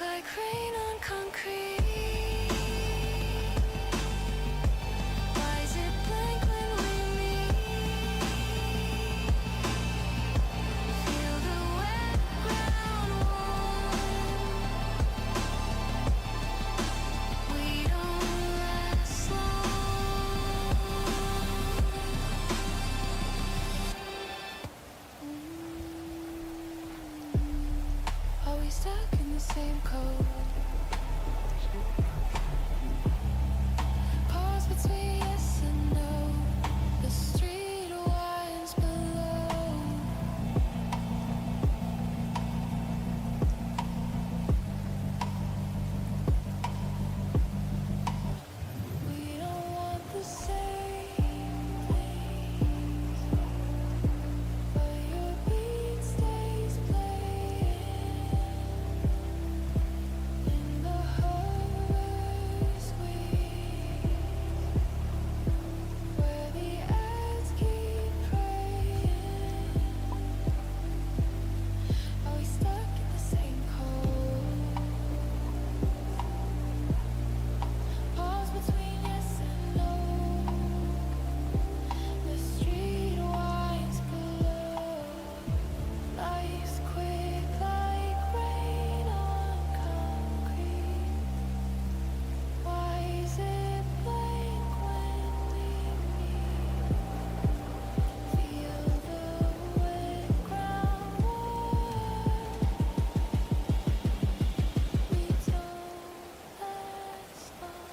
like rain on concrete. Why is it blank when we meet? Feel the wet ground warm. We don't last long. Are we stuck in the same code? Pause between yes and no. The street winds below. We don't want the same things, but your beat stays playing in the horror squeeze, where the ads keep praying. Are we stuck in the same code? Pause between yes and no. The street winds below. Life's quick like rain on concrete. Why is it blank when we meet? Feel the wet ground warm. We don't last long.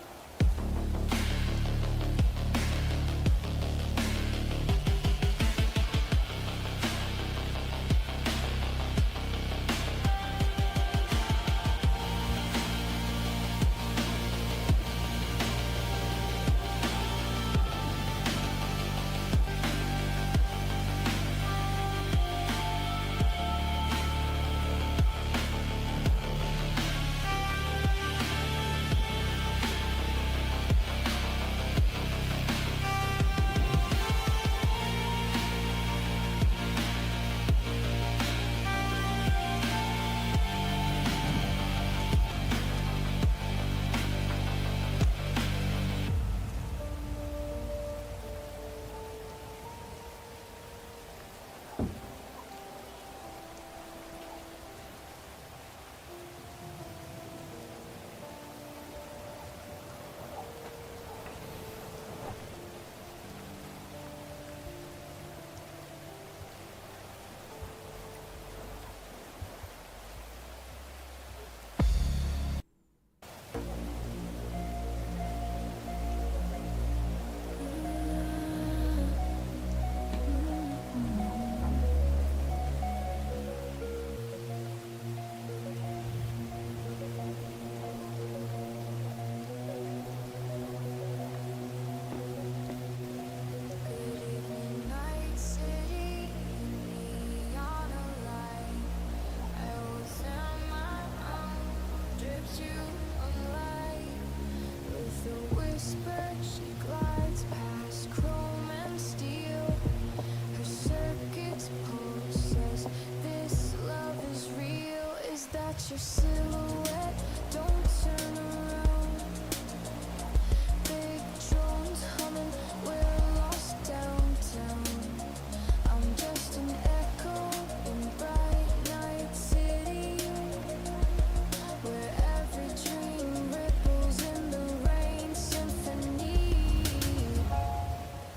Night city, neon light. I was on my own, drips you on light. With a whisper, she glides past chrome and steel. Her circuits pulses. This love is real. Is that your silhouette? Don't turn around. Big drones humming, we're lost downtown. I'm just an echo in bright night city, where every dream ripples in the rain symphony.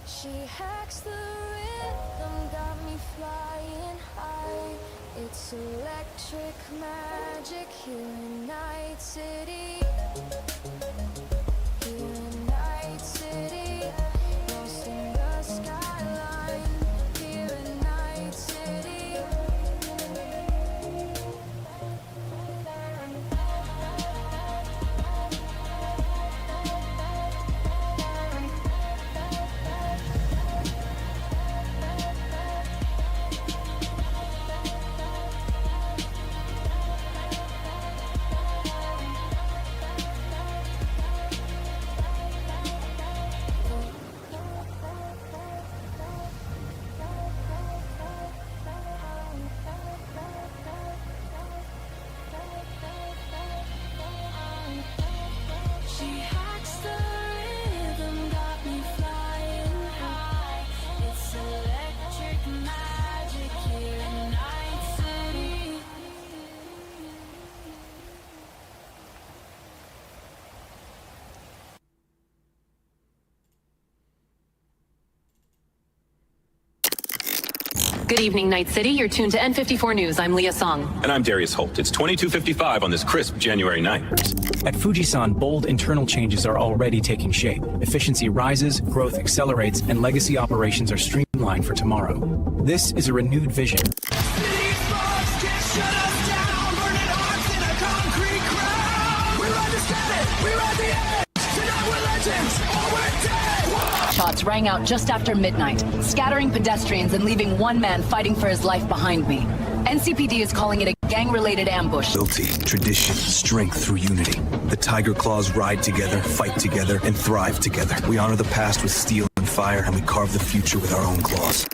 She hacks the rhythm, got me flying high. It's electric magic here in Night City. Here in Night City, lost in the skyline. Here in Night City. Good evening, Night City. You're tuned to N54 News. I'm Leah Song. And I'm Darius Holt. It's 22:55 on this crisp January night. At Fujisan, bold internal changes are already taking shape. Efficiency rises, growth accelerates, and legacy operations are streamlined for tomorrow. This is a renewed vision. Shots rang out just after midnight, scattering pedestrians and leaving one man fighting for his life behind me. NCPD is calling it a gang-related ambush. Loyalty, tradition, strength through unity. The Tiger Claws ride together, fight together, and thrive together. We honor the past with steel and fire, and we carve the future with our own claws.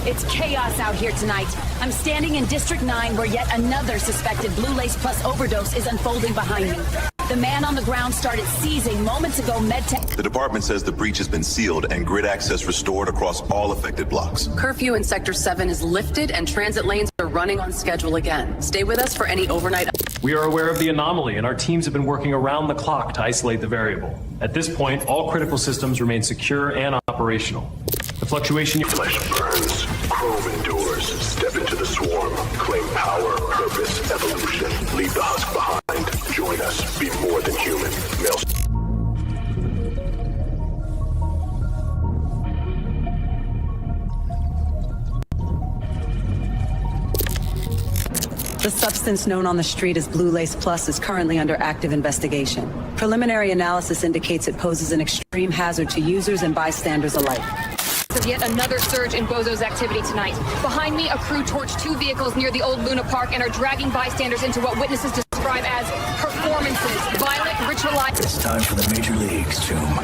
It's chaos out here tonight. I'm standing in District 9 where yet another suspected Blue Lace Plus overdose is unfolding behind me. The man on the ground started seizing moments ago medtech. The department says the breach has been sealed and grid access restored across all affected blocks. Curfew in Sector 7 is lifted and transit lanes are running on schedule again. Stay with us for any overnight... We are aware of the anomaly, and our teams have been working around the clock to isolate the variable. At this point, all critical systems remain secure and operational. The fluctuation... Flesh burns, chrome endures. Step into the swarm. Claim power, purpose, evolution. Leave the husk behind. Join us. Be more than human. Male... The substance known on the street as Blue Lace Plus is currently under active investigation. Preliminary analysis indicates it poses an extreme hazard to users and bystanders alike. Of yet another surge in Bozo's activity tonight. Behind me, a crew torched 2 vehicles near the old Luna Park and are dragging bystanders into what witnesses describe as performances. Violent, ritualized... It's time for the Major Leagues, Tomb.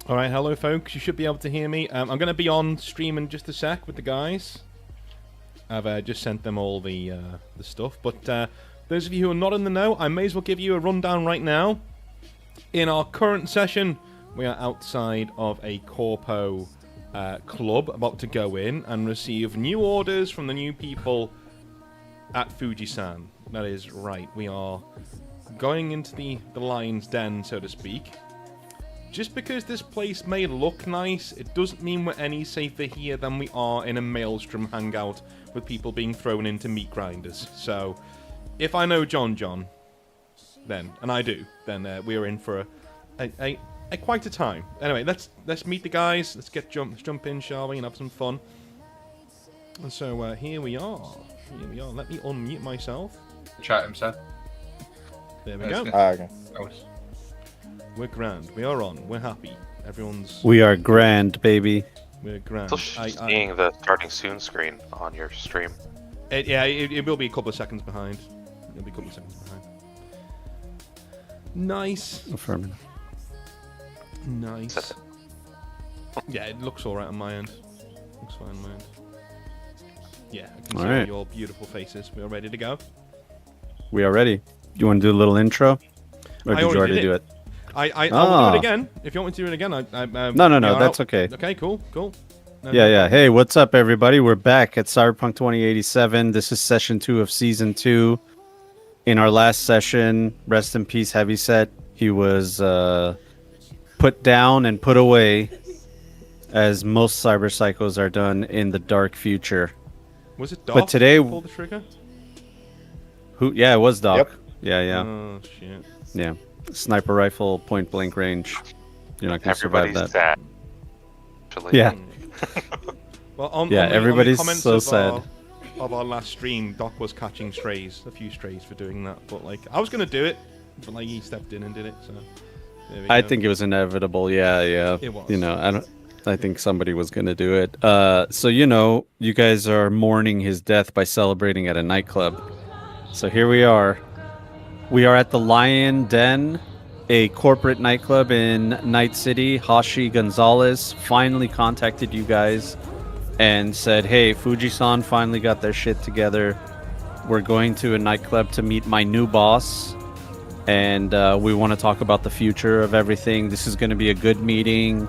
Alright, hello folks, you should be able to hear me. I'm going to be on stream in just a sec with the guys. I've just sent them all the stuff, but those of you who are not in the know, I may as well give you a rundown right now. In our current session, we are outside of a Corpo club, about to go in and receive new orders from the new people at Fujisan. That is right, we are going into the lion's den, so to speak. Just because this place may look nice, it doesn't mean we're any safer here than we are in a Maelstrom hangout with people being thrown into meat grinders. So, if I know John, then, and I do, then we are in for a quite a time. Anyway, let's meet the guys. Let's jump in, shall we, and have some fun. And so here we are. Let me unmute myself. Chat him, sir. There we go. Okay. We're grand. We are on. We're happy. Everyone's... We are grand, baby. We're grand. Still seeing the starting soon screen on your stream. It will be a couple of seconds behind. It'll be a couple of seconds behind. Nice. Affirmative. Nice. Yeah, it looks alright on my end. Looks fine on my end. Yeah, I can see your beautiful faces. We are ready to go. We are ready. You want to do a little intro? Or did you already do it? I'll do it again. If you want me to do it again, No, that's okay. Okay, cool. Yeah. Hey, what's up, everybody? We're back at Cyberpunk 2087. This is session 2 of season 2. In our last session, rest in peace, Heavyset. He was put down and put away, as most cyber psychos are done in the dark future. Was it Doc? But today, who pulled the trigger? Who? Yeah, it was Doc. Yep. Yeah. Oh shit. Yeah. Sniper rifle, point blank range. You're not gonna survive that. Sad. Yeah. Well, everybody's on the comments so sad. Of our last stream, Doc was catching a few strays for doing that. But like, I was gonna do it, but like he stepped in and did it. So There we I go. think it was inevitable. Yeah. It was. You know, I think somebody was gonna do it. So you guys are mourning his death by celebrating at a nightclub. So here we are. We are at the Lion Den, a corporate nightclub in Night City. Hashi Gonzalez finally contacted you guys and said, "Hey, Fujisan finally got their shit together. We're going to a nightclub to meet my new boss, and we want to talk about the future of everything. This is going to be a good meeting.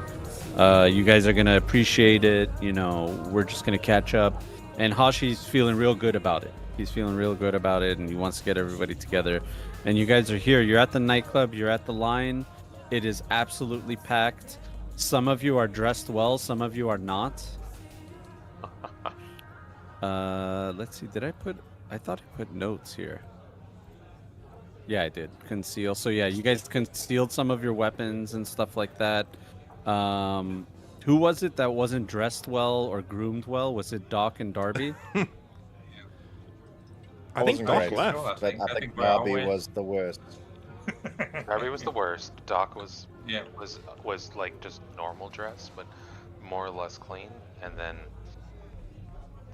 You guys are going to appreciate it. We're just going to catch up." And Hashi's feeling real good about it. He's feeling real good about it, and he wants to get everybody together. And you guys are here. You're at the nightclub. You're at the line. It is absolutely packed. Some of you are dressed well. Some of you are not. Let's see. I thought I put notes here. Yeah, I did. Conceal. So yeah, you guys concealed some of your weapons and stuff like that. Who was it that wasn't dressed well or groomed well? Was it Doc and Darby? I think Doc left. But I think Darby was the worst. Darby was the worst. Doc was like just normal dress, but more or less clean. And then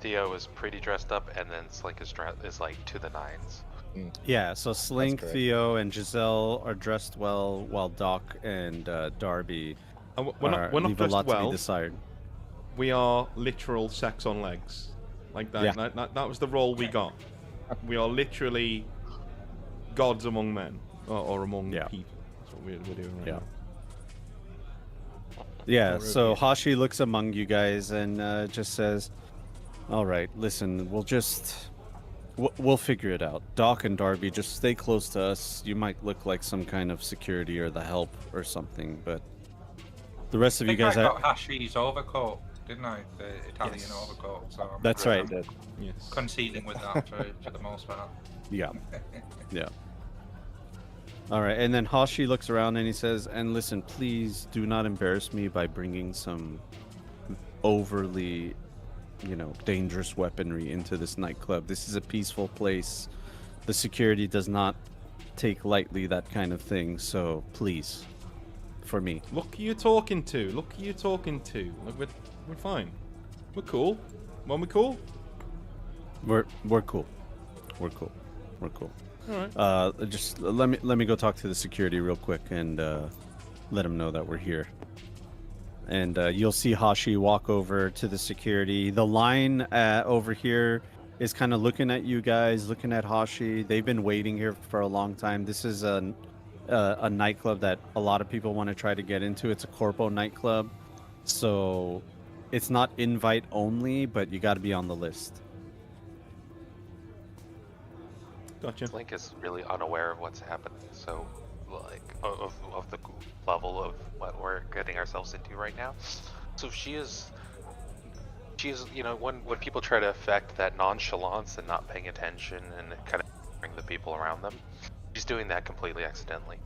Theo is pretty dressed up, and then Slink is like to the nines. Yeah, so Slink, Theo, and Giselle are dressed well, while Doc and Darby we're not leave a dressed lot to well. be desired. We are literal sex on legs. Like that. Yeah. That was the role we got. We are literally gods among men, or among people. That's what we're doing right now. Yeah, so Hashi looks among you guys and just says, "All right, listen, we'll figure it out. Doc and Darby, just stay close to us. You might look like some kind of security or the help or something, but the rest of you guys I got Hashi's overcoat, didn't I? The Italian overcoat. So That's right. Yes. Conceding with that for the most part. Yeah. Yeah. All right, and then Hashi looks around and he says, "And listen, please do not embarrass me by bringing some overly, dangerous weaponry into this nightclub. This is a peaceful place. The security does not take lightly that kind of thing, so please, for me." Look who you're talking to. Look who you're talking to. Look, we're fine. We're cool. When we cool? We're cool. We're cool. We're cool. All right. Just let me go talk to the security real quick and let them know that we're here. And you'll see Hashi walk over to the security. The line over here is kind of looking at you guys, looking at Hashi. They've been waiting here for a long time. This is a nightclub that a lot of people want to try to get into. It's a corpo nightclub, so it's not invite only, but you got to be on the list. Gotcha. Slink is really unaware of what's happening, so like of the level of what we're getting ourselves into right now. So she is, when people try to affect that nonchalance and not paying attention and kind of bring the people around them, she's doing that completely accidentally.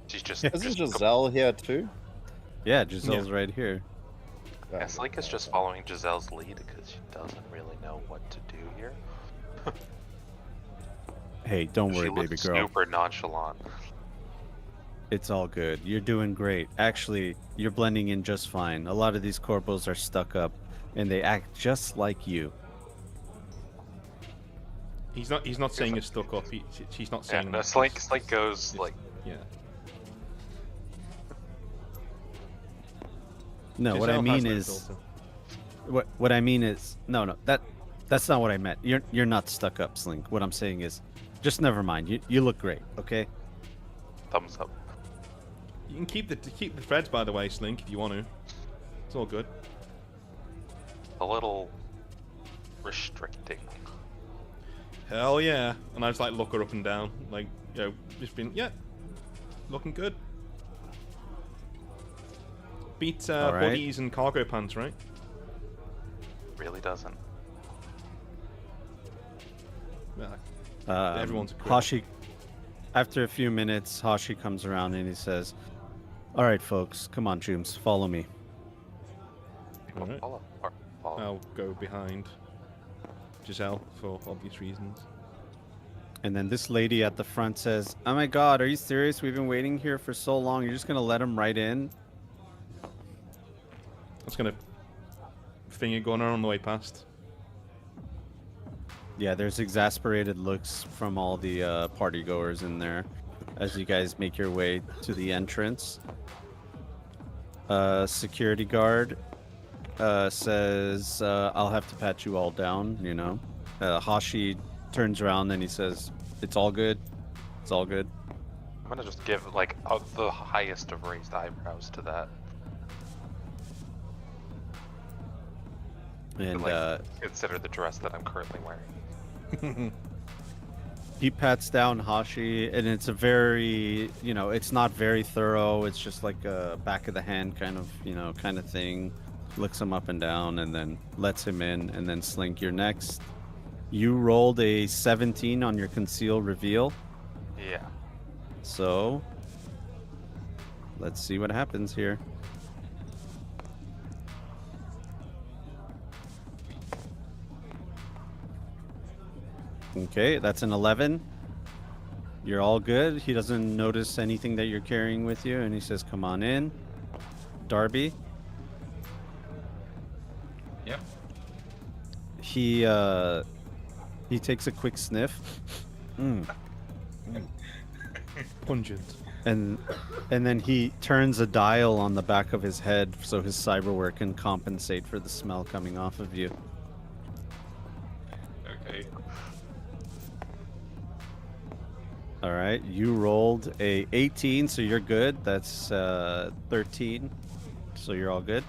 She's just. Isn't Giselle here too? Yeah, Giselle's right here. Yeah, Slink is just following Giselle's lead because she doesn't really know what to do here. Hey, don't worry, baby looks girl. Super nonchalant. It's all good. You're doing great. Actually, you're blending in just fine. A lot of these corpos are stuck up, and they act just like you. He's not saying you're stuck up. She's not saying. Yeah, no, Slink goes like. Yeah. No, what I mean is. What I mean is no. That's not what I meant. You're not stuck up, Slink. What I'm saying is, just never mind. You look great. Okay. Thumbs up. You can keep the threads, by the way, Slink, if you want to. It's all good. A little restricting. Hell yeah! And I just look her up and down, just being looking good. Beat hoodies and cargo pants, right? Really doesn't. Everyone's Hashi. After a few minutes, Hashi comes around and he says, "All right, folks, come on, Jooms, follow me." All right. Follow. I'll go behind Giselle for obvious reasons. And then this lady at the front says, "Oh my God, are you serious? We've been waiting here for so long. You're just gonna let him right in?" That's gonna finger gunner on the way past. Yeah, there's exasperated looks from all the party goers in there as you guys make your way to the entrance. Security guard says, "I'll have to pat you all down." You know, Hashi turns around and he says, "It's all good. It's all good." I'm gonna just give like the highest of raised eyebrows to that. And consider the dress that I'm currently wearing. He pats down Hashi, and it's a very, you know, it's not very thorough. It's just like a back of the hand kind of, kind of thing. Looks him up and down, and then lets him in. And then Slink, you're next. You rolled a 17 on your conceal reveal. Yeah. So let's see what happens here. Okay, that's an 11. You're all good. He doesn't notice anything that you're carrying with you, and he says, "Come on in." Darby. Yep. He takes a quick sniff. Pungent. And then he turns a dial on the back of his head so his cyberware can compensate for the smell coming off of you. Okay. All right, you rolled a 18, so you're good. That's 13, so you're all good.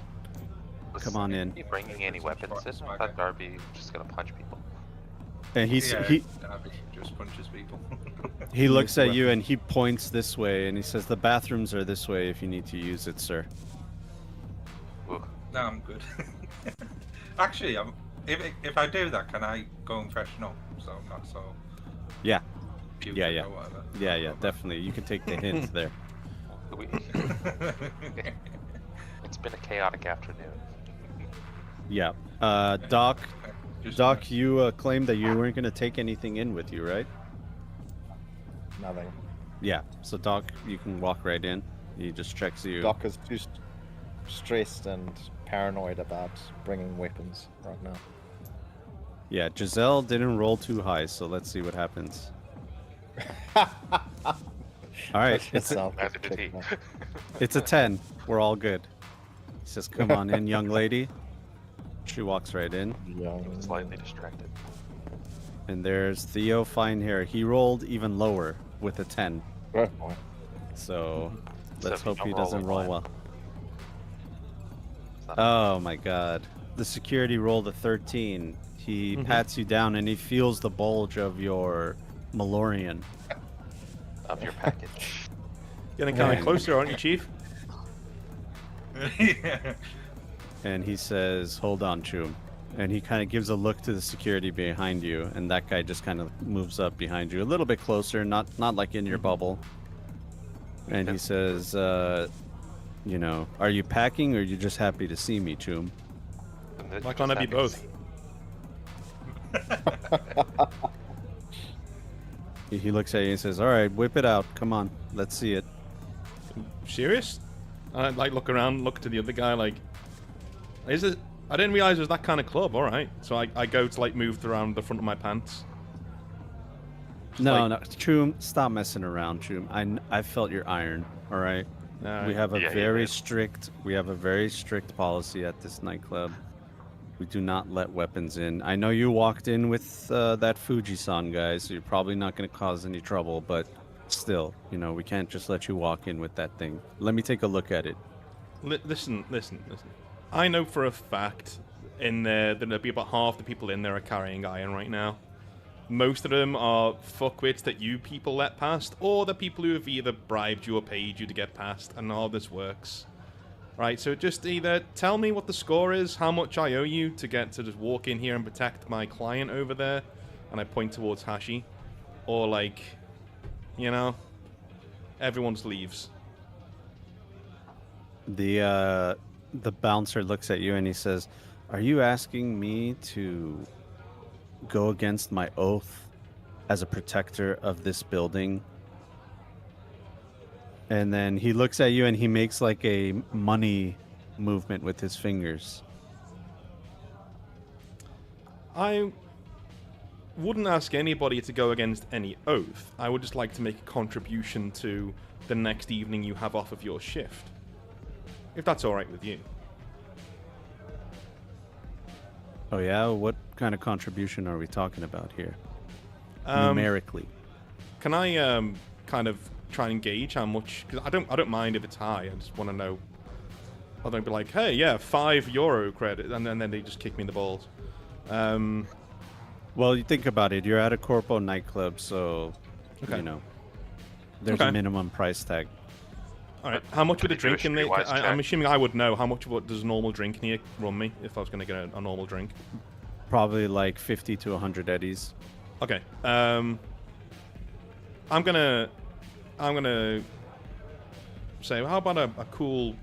Come on in. Are you bringing any weapons in? I thought Darby was just gonna punch people. And he Darby just punches people. he looks at you and he points this way and he says, "The bathrooms are this way if you need to use it, sir." No, I'm good. Actually, if I do that, can I go and freshen up so I'm not so? Yeah. Puke Yeah, or whatever? yeah, definitely. You can take the hint there. It's been a chaotic afternoon. Yeah. Doc, you claimed that you weren't going to take anything in with you, right? Nothing. Yeah. So Doc, you can walk right in. He just checks you. Doc is too stressed and paranoid about bringing weapons right now. Yeah, Giselle didn't roll too high, so let's see what happens. All right, it's a 10. We're all good. He says, "Come on in, young lady." She walks right in. Slightly distracted. And there's Theo Finehair. He rolled even lower with a 10. So let's hope he doesn't roll well. Oh my god. The security rolled a 13. He pats you down and he feels the bulge of your Malorian. Of your package. Getting kind of closer, aren't you, Chief? Yeah. And he says, "Hold on, Choom." And he kind of gives a look to the security behind you, and that guy just kind of moves up behind you a little bit closer, not like in your bubble. And he says, "Are you packing or are you just happy to see me, Choom?" Why can't I be both? He looks at you and says, "All right, whip it out. Come on, let's see it." Serious? I look around, look to the other guy, like, is it? I didn't realize it was that kind of club. All right, so I go to move around the front of my pants. No, Choom, stop messing around, Choom. I felt your iron. All right. We have a very strict policy at this nightclub. We do not let weapons in. I know you walked in with that Fuji-san guy, so you're probably not going to cause any trouble, but still, we can't just let you walk in with that thing. Let me take a look at it. Listen. I know for a fact in there that there'll be about half the people in there are carrying iron right now. Most of them are fuckwits that you people let past, or the people who have either bribed you or paid you to get past, and all this works. Right, so just either tell me what the score is, how much I owe you to get to just walk in here and protect my client over there, and I point towards Hashi, or everyone just leaves. The bouncer looks at you and he says, "Are you asking me to go against my oath as a protector of this building. And then he looks at you and he makes like a money movement with his fingers. I wouldn't ask anybody to go against any oath. I would just like to make a contribution to the next evening you have off of your shift. If that's alright with you. Oh yeah? What kind of contribution are we talking about here? Numerically. Can I kind of try and gauge how much? Because I don't mind if it's high. I just want to know. I don't be like, hey, yeah, €5 credit, and then they just kick me in the balls. Well, you think about it. You're at a corpo nightclub, so you know there's a minimum price tag. All right. How much would a drink in there? I'm assuming I would know. How much does a normal drink near run me if I was going to get a normal drink? Probably like 50 to 100 eddies. Okay. I'm gonna say, how about a cool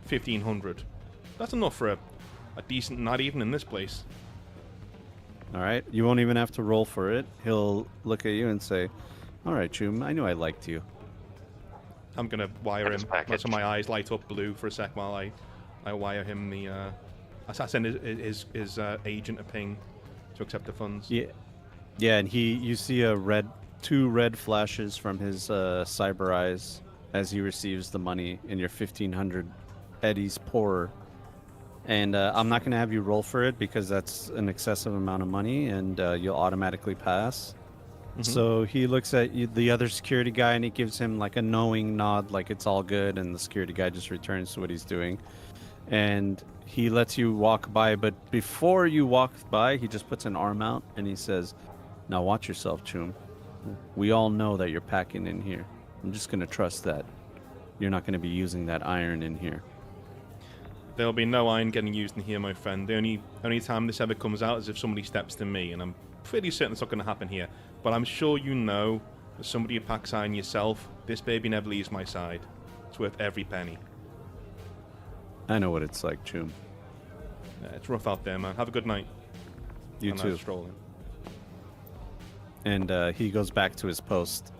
1,500? That's enough for a decent night even in this place. All right. You won't even have to roll for it. He'll look at you and say, "All right, Choom, I knew I liked you." I'm gonna wire him. That's when my eyes light up blue for a sec while I wire him the. I send his agent a ping to accept the funds. Yeah, yeah, and you see two red flashes from his cyber eyes as he receives the money in your 1,500 eddies poorer. And I'm not going to have you roll for it because that's an excessive amount of money, and you'll automatically pass. So he looks at the other security guy, and he gives him like a knowing nod, like it's all good, and the security guy just returns to what he's doing. And he lets you walk by, but before you walk by, he just puts an arm out, and he says, "Now watch yourself, Choom. We all know that you're packing in here. I'm just going to trust that you're not going to be using that iron in here." There'll be no iron getting used in here, my friend. The only time this ever comes out is if somebody steps to me, and I'm pretty certain it's not going to happen here. But I'm sure you know, as somebody who packs iron yourself, this baby never leaves my side. It's worth every penny. I know what it's like, Choom. Yeah, it's rough out there, man. Have a good night. You too. Strolling. And he goes back to his post.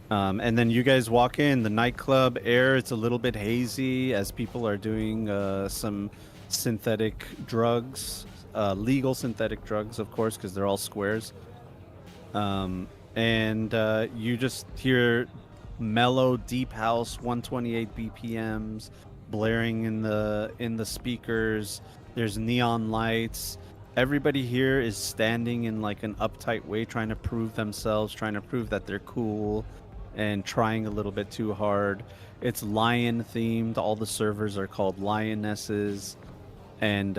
And then you guys walk in. The nightclub air, it's a little bit hazy as people are doing some synthetic drugs. Legal synthetic drugs, of course, because they're all squares. And you just hear mellow, deep house, 128 BPMs blaring in the speakers. There's neon lights. Everybody here is standing in like an uptight way, trying to prove themselves, trying to prove that they're cool, and trying a little bit too hard. It's lion themed. All the servers are called lionesses. And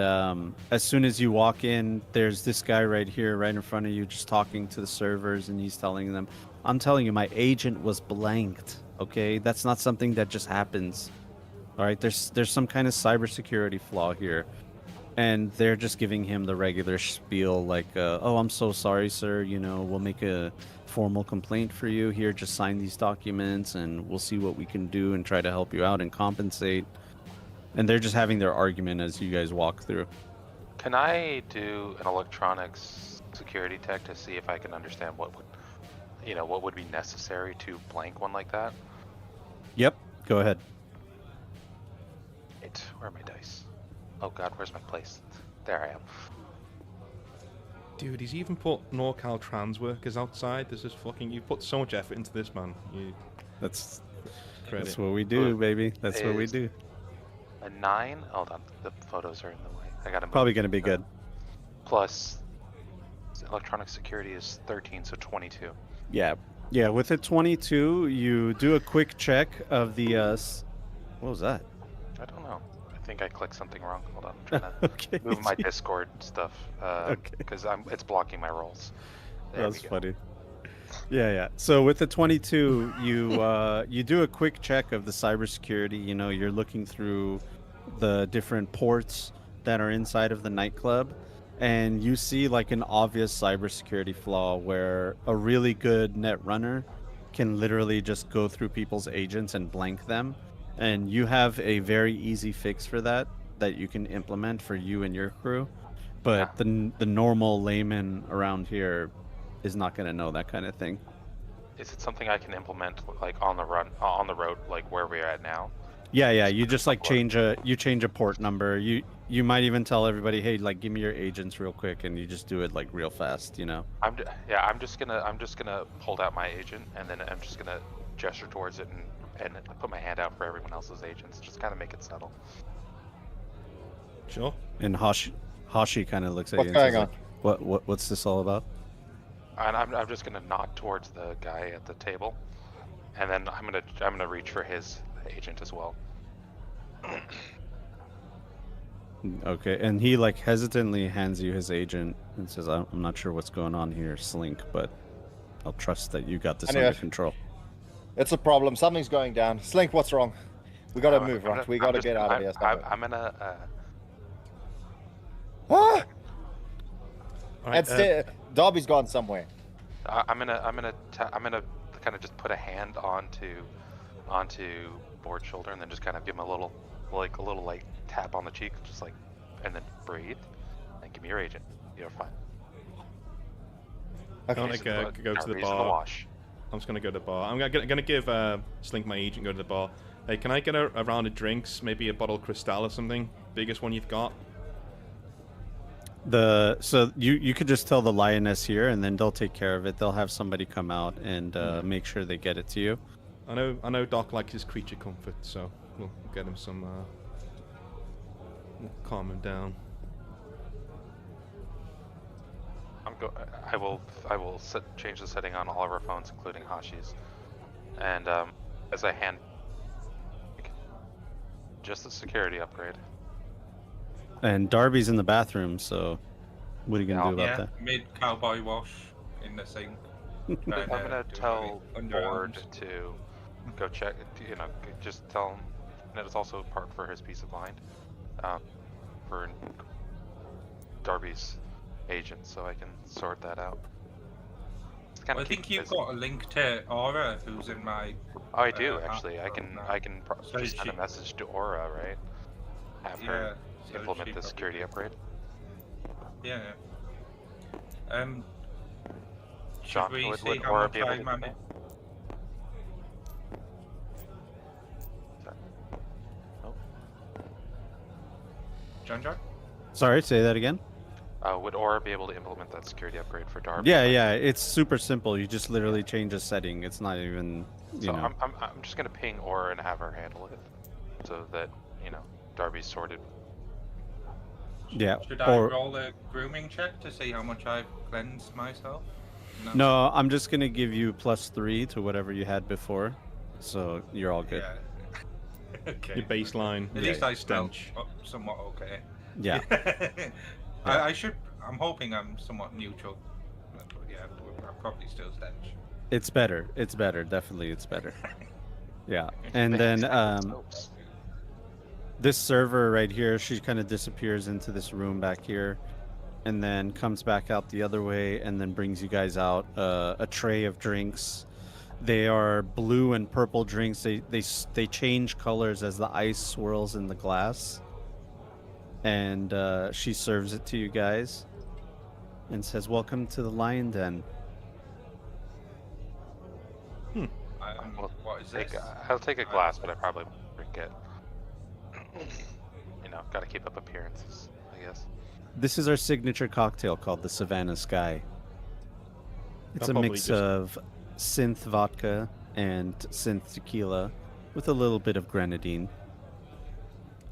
as soon as you walk in, there's this guy right here, right in front of you, just talking to the servers, and he's telling them, "I'm telling you, my agent was blanked. Okay, that's not something that just happens. All right, there's some kind of cybersecurity flaw here." And they're just giving him the regular spiel, like, "Oh, I'm so sorry, sir. You know, we'll make a formal complaint for you. Here, just sign these documents, and we'll see what we can do and try to help you out and compensate." And they're just having their argument as you guys walk through. Can I do an electronics security tech to see if I can understand what would be necessary to blank one like that? Yep, go ahead. Wait, where are my dice? Oh god, where's my place? There I am. Dude, he's even put NorCal trans workers outside. This is fucking. You put so much effort into this, man. That's what we do, baby. That's what we do. A 9? Hold on, the photos are in the way. I gotta move. Probably gonna be good. Plus, electronic security is 13, so 22. Yeah. With a 22, you do a quick check of the. What was that? I don't know. I think I clicked something wrong. Hold on, I'm trying to move my Discord stuff because it's blocking my rolls. That's funny. Yeah. So with the 22, you do a quick check of the cybersecurity. You know, you're looking through the different ports that are inside of the nightclub, and you see like an obvious cybersecurity flaw where a really good net runner can literally just go through people's agents and blank them. And you have a very easy fix for that you can implement for you and your crew. But the normal layman around here is not going to know that kind of thing. Is it something I can implement like on the road, like where we're at now? Yeah. You just like change a port number. You might even tell everybody, hey, like give me your agents real quick, and you just do it like real fast, you know. I'm just gonna hold out my agent, and then I'm just gonna gesture towards it and put my hand out for everyone else's agents. Just kind of make it subtle. Sure. And Hashi kind of looks at What's you. And going says, like, what's this all about? And I'm just gonna nod towards the guy at the table, and then I'm gonna reach for his agent as well. Okay, and he like hesitantly hands you his agent and says, I'm not sure what's going on here, Slink, but I'll trust that you got this under control. It's a problem. Something's going down. Slink, what's wrong? We gotta move, right? We gotta get out of here. I'm gonna. Ah! Right, Darby's gone somewhere. I'm gonna kind of just put a hand onto Board's shoulder and then just kind of give him a little tap on the cheek, just like, and then breathe and give me your agent. You're fine. Okay. I'm gonna go to the bar. I'm just gonna go to the bar. I'm gonna give Slink my agent. Go to the bar. Hey, can I get a round of drinks? Maybe a bottle of Cristal or something. Biggest one you've got. So you could just tell the lioness here, and then they'll take care of it. They'll have somebody come out and make sure they get it to you. I know Doc likes his creature comfort, so we'll get him some. We'll calm him down. I will change the setting on all of our phones, including Hashi's, and as I hand just a security upgrade. And Darby's in the bathroom, so what are you gonna do about that? Mid cowboy wash in the sink. I'm gonna tell Board to go check. Just tell him that it's also part for his peace of mind, for Darby's agent, so I can sort that out. I think you've got a link to Aura, who's in my. Oh, I do actually. I can just send a message to Aura, right? Have her implement the security upgrade. Yeah. John, should we would see how Aura much be able I to manage? John? Sorry, say that again. Would Aura be able to implement that security upgrade for Darby? Yeah, it's super simple. You just literally change a setting. It's not even, you know. I'm just gonna ping Aura and have her handle it, so that Darby's sorted. Yeah. Should I roll a grooming check to see how much I've cleansed myself? No, I'm just gonna give you +3 to whatever you had before, so you're all good. Yeah. Okay. Your baseline. At least I stench somewhat okay. Yeah. I'm hoping I'm somewhat neutral. But yeah, I'm probably still stench. It's better. It's better. Definitely, it's better. Yeah. And then this server right here, she kind of disappears into this room back here, and then comes back out the other way, and then brings you guys out a tray of drinks. They are blue and purple drinks. They change colors as the ice swirls in the glass. And she serves it to you guys and says, "Welcome to the Lion Den." What is this? I'll take a glass, but I probably won't drink it. Gotta keep up appearances, I guess. This is our signature cocktail called the Savannah Sky. It's a mix of synth vodka and synth tequila with a little bit of grenadine.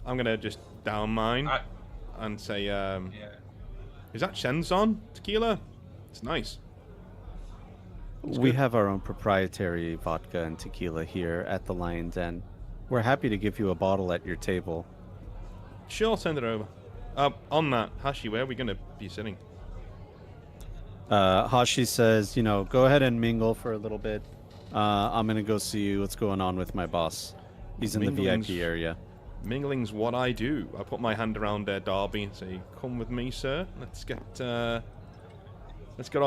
I'm gonna just down mine and say, is that Shenzon tequila? It's nice. We have our own proprietary vodka and tequila here at the Lion Den. We're happy to give you a bottle at your table. Sure, send it over. On that, Hashi, where are we gonna be sitting? Hashi says, go ahead and mingle for a little bit. I'm gonna go see what's going on with my boss. He's in the VIP area. Mingling's what I do. I put my hand around Darby and say, "Come with me, sir. Let's get our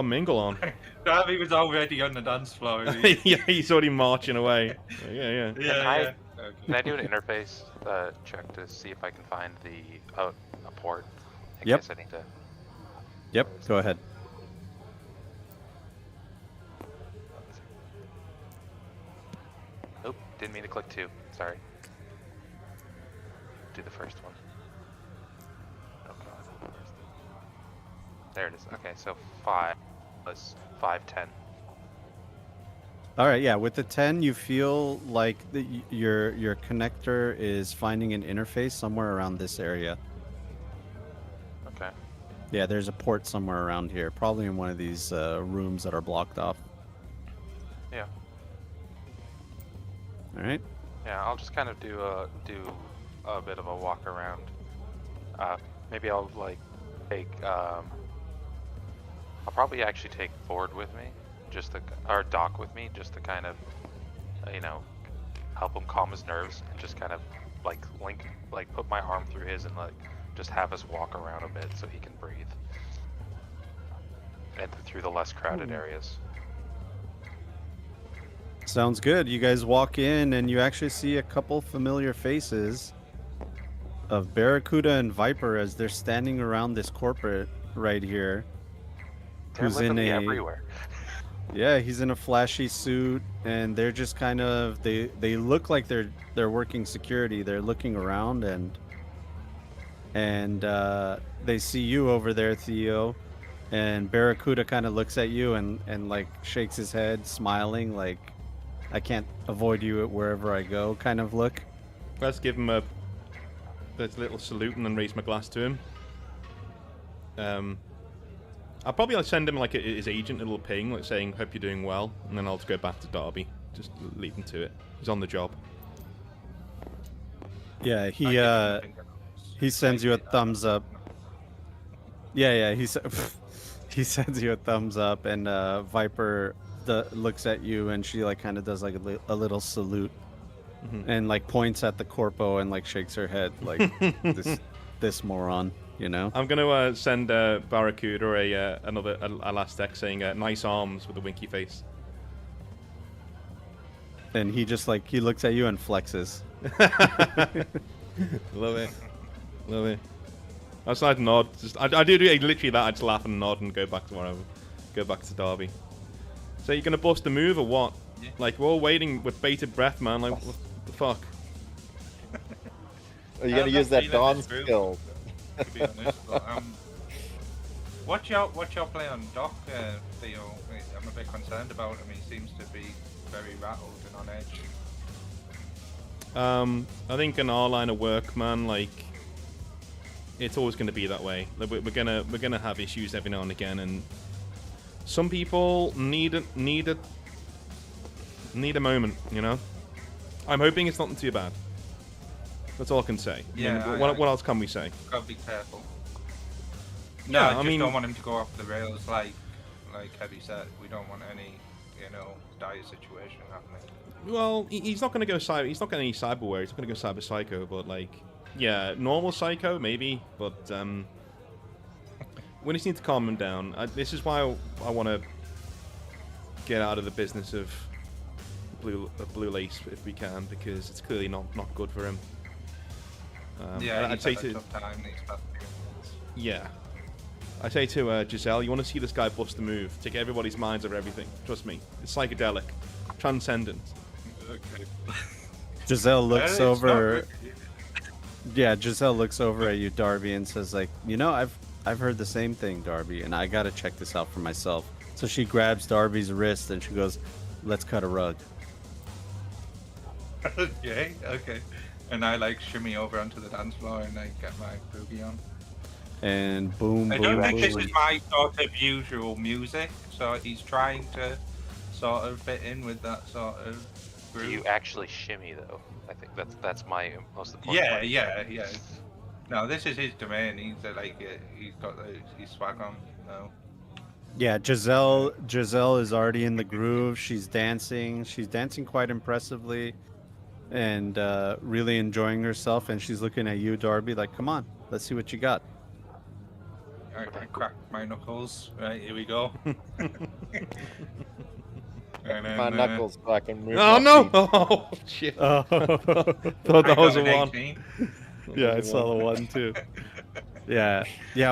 mingle on." Darby was already on the dance floor. Yeah, he's already marching away. Yeah. Can I do an interface check to see if I can find a port? In Yep. case I need to... Yep. Go ahead. didn't mean to click 2. Sorry. Do the first one. Oh god. There it is. Okay, so 5 plus 5, 10. All right, yeah. With the 10, you feel like your connector is finding an interface somewhere around this area. Okay. Yeah, there's a port somewhere around here, probably in one of these rooms that are blocked off. Yeah. All right. Yeah, I'll just kind of do a bit of a walk around. Maybe I'll like take. I'll probably actually take Ford with me, or Doc with me, just to kind of, help him calm his nerves and just kind of put my arm through his and just have us walk around a bit so he can breathe. And through the less crowded areas. Sounds good. You guys walk in and you actually see a couple familiar faces of Barracuda and Viper as they're standing around this corporate right here. They're literally everywhere. Yeah, he's in a flashy suit and they're just kind of they look like they're working security. They're looking around and they see you over there, Theo, and Barracuda kind of looks at you and like shakes his head, smiling like, I can't avoid you wherever I go kind of look. Let's give him a little salute and then raise my glass to him. I'll probably send him like his agent a little ping, like saying, "Hope you're doing well," and then I'll just go back to Darby. Just leave him to it. He's on the job. Yeah, he sends you a thumbs up. Yeah, he sends you a thumbs up, and Viper looks at you, and she like kind of does like a little salute, and like points at the corpo and like shakes her head like this moron, you know. I'm gonna send Barracuda a last text saying nice arms with a winky face. And he just like he looks at you and flexes. Love it. That's a nice nod. I do literally that. I just laugh and nod and go back to wherever. Go back to Derby. So you're gonna bust a move or what? Yeah. Like we're all waiting with bated breath, man. Like what the fuck? Are you gonna use that Dawn skill? To be honest, but, what's your play on Doc, Theo? I'm a bit concerned about him. He seems to be very rattled and on edge. I think in our line of work, man, like it's always going to be that way. We're gonna have issues every now and again, and some people need a moment, you know. I'm hoping it's nothing too bad. That's all I can say. Yeah. I mean, what else can we say? Gotta be careful. No, I mean, don't want him to go off the rails like Heavy said. We don't want any, dire situation happening. Well, he's not going to go cyber. He's not going to any cyberware. He's not going to go cyber psycho. But like, yeah, normal psycho maybe. But we just need to calm him down. This is why I want to get out of the business of blue lace if we can, because it's clearly not good for him. I'd say to I say to Giselle, you want to see this guy bust a move, take everybody's minds over everything. Trust me, it's psychedelic, transcendent. Okay. Giselle looks over. Yeah, Giselle looks over at you, Darby, and says, like, I've heard the same thing, Darby, and I gotta check this out for myself. So she grabs Darby's wrist and she goes, "Let's cut a rug." Okay. And I shimmy over onto the dance floor and I get my boogie on. And boom, I don't think this is my sort of usual music, so he's trying to sort of fit in with that sort of groove. You actually shimmy though. I think that's my most important part. Yeah. No, this is his domain. He's he's got his swag on. No. Yeah, Giselle is already in the groove. She's dancing. She's dancing quite impressively, and really enjoying herself. And she's looking at you, Darby, like, "Come on, let's see what you got." Alright, I crack my knuckles. Right, here we go. My knuckles so I can move. Oh no! Oh shit! Thought that was a 1. Yeah, I saw the 1 too. Yeah.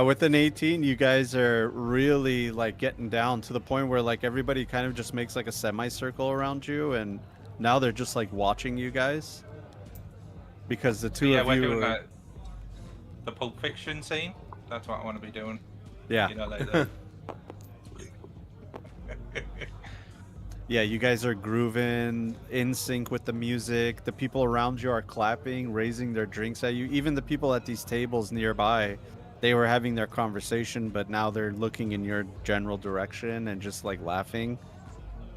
With an 18, you guys are really like getting down to the point where like everybody kind of just makes like a semicircle around you, and Now they're just like watching you guys. Because the two Yeah, of we're you doing are... the Pulp Fiction scene. That's what I want to be doing. Yeah. You know, like the... Yeah, you guys are grooving, in sync with the music. The people around you are clapping, raising their drinks at you. Even the people at these tables nearby, they were having their conversation, but now they're looking in your general direction and just like laughing.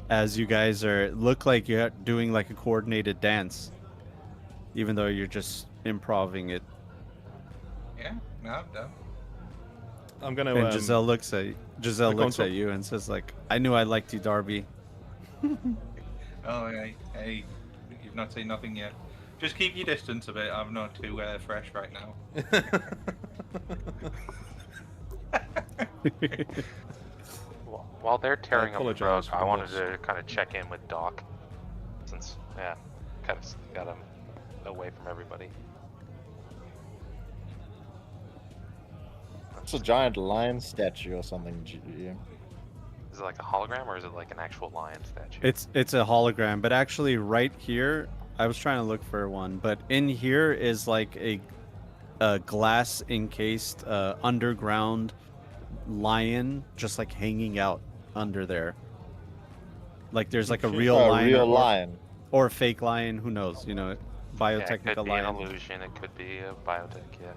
As you guys look like you're doing like a coordinated dance, even though you're just improvising it. Yeah, no, I'm done. I'm gonna. And Giselle looks at you and says like, "I knew I liked you, Darby." Oh, hey, you've not seen nothing yet. Just keep your distance a bit. I'm not too fresh right now. While they're tearing up the rug, I wanted this. to kind of check in with Doc, since kind of got him away from everybody. It's a giant lion statue or something. Is it like a hologram or is it like an actual lion statue? It's a hologram, but actually right here, I was trying to look for one, but in here is like a glass encased underground lion just like hanging out under there. Like there's like a real lion, lion, or a fake lion. Who knows? You know, biotechnical it could be lion. an illusion. It could be a biotech. Yeah.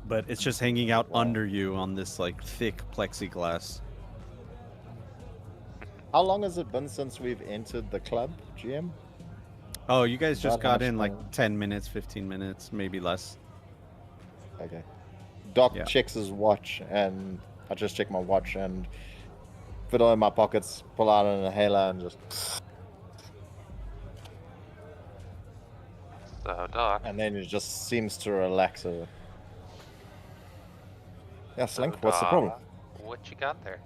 But it's just hanging out under you on this like thick plexiglass. How long has it been since we've entered the club, GM? Oh, you guys just About got in lunchtime. like 10 minutes, 15 minutes, maybe less. Okay. Doc Yeah. checks his watch, and I just check my watch and fiddle in my pockets, pull out an inhaler, and just. So, Doc. And then it just seems to relax it. Yeah, Slink, what's the problem? What you got there?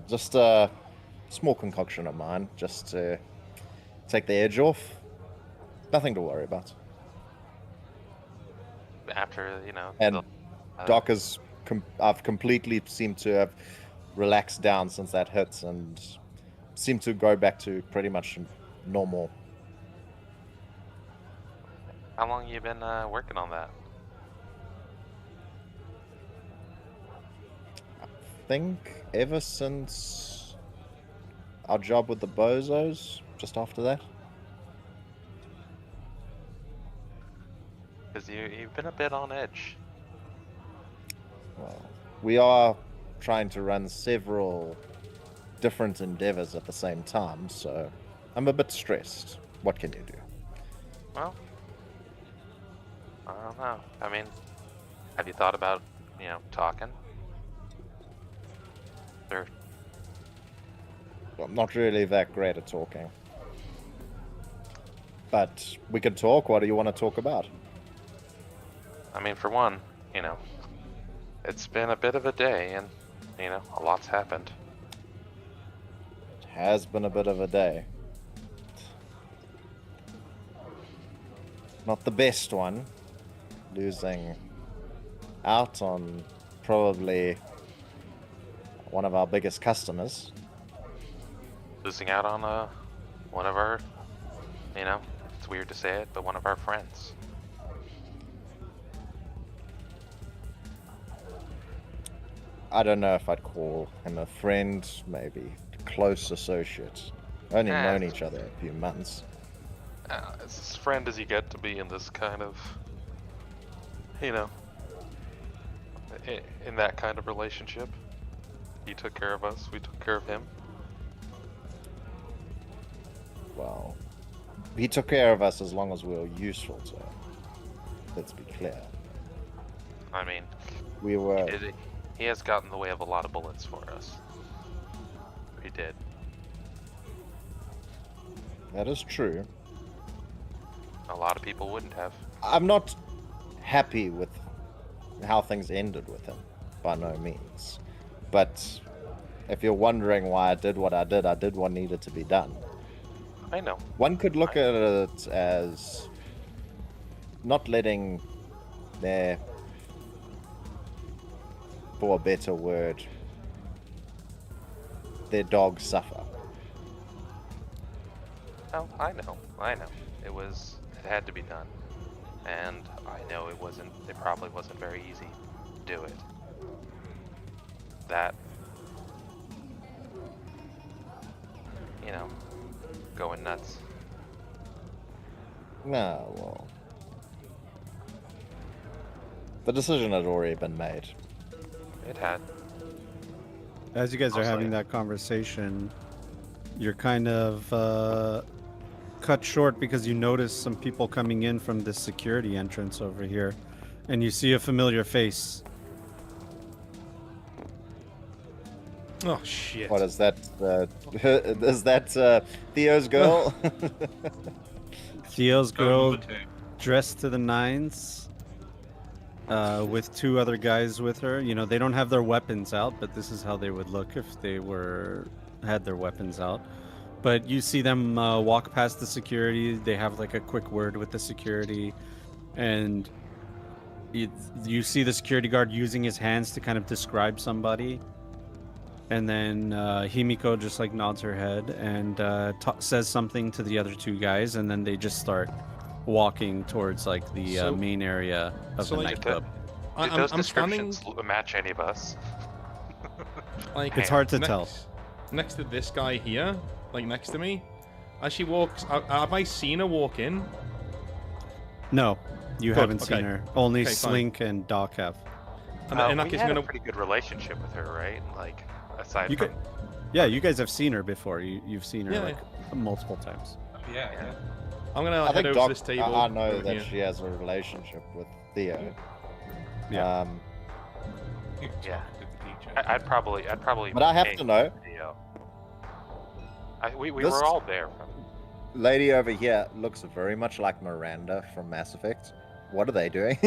Just a small concoction of mine, just to take the edge off. Nothing to worry about. After, you know... And the, Doc has... I've completely seemed to have relaxed down since that hit and seemed to go back to pretty much normal. How long you been working on that? I think ever since our job with the bozos, just after that. Because you've been a bit on edge. Well, we are trying to run several different endeavors at the same time, so I'm a bit stressed. What can you do? Well, I don't know. I mean, have you thought about, you know, talking? Or... Well, I'm not really that great at talking. But we can talk. What do you want to talk about? I mean, for one, you know, it's been a bit of a day and, you know, a lot's happened. It has been a bit of a day. Not the best one. Losing out on probably one of our biggest customers. Losing out on one of our, you know, it's weird to say it, but one of our friends. I don't know if I'd call him a friend, maybe a close associate. Only known each other a few months. As friend as you get to be in this kind of, you know, in that kind of relationship. He took care of us, we took care of him. Well, he took care of us as long as we were useful to him. Let's be clear. I mean, we were. He has gotten in the way of a lot of bullets for us. He did. That is true. A lot of people wouldn't have. I'm not happy with how things ended with him, by no means. But if you're wondering why I did what needed to be done. I know. One could look at it as not letting their, for a better word, their dog suffer. Oh, I know. It had to be done. And I know it probably wasn't very easy to do it. That, going nuts. No, well. The decision had already been made. It had. As you guys are having that conversation, you're kind of cut short because you notice some people coming in from this security entrance over here, and you see a familiar face. Oh shit! What is that? Is that Theo's girl? Theo's girl, dressed to the nines, with two other guys with her. You know, they don't have their weapons out, but this is how they would look if they had their weapons out. But you see them walk past the security. They have like a quick word with the security, and you see the security guard using his hands to kind of describe somebody. And then Himiko just like nods her head and says something to the other two guys, and then they just start walking towards like the main area of the nightclub. Did those descriptions match any of us? Like, it's hard to tell. Next to this guy here, like next to me, as she walks, have I seen her walk in? No, you haven't okay. seen her. Only Okay, Slink and Doc have. We had a pretty good relationship with her, right? Like, aside from... Yeah, you guys have seen her before. You've seen her multiple times. Yeah. I'm gonna I head think over Doc, to this table. I know that here. she has a relationship with Theo. Yeah. Yeah. I'd probably. But I have to know. Theo. We were all there. Lady over here looks very much like Miranda from Mass Effect. What are they doing?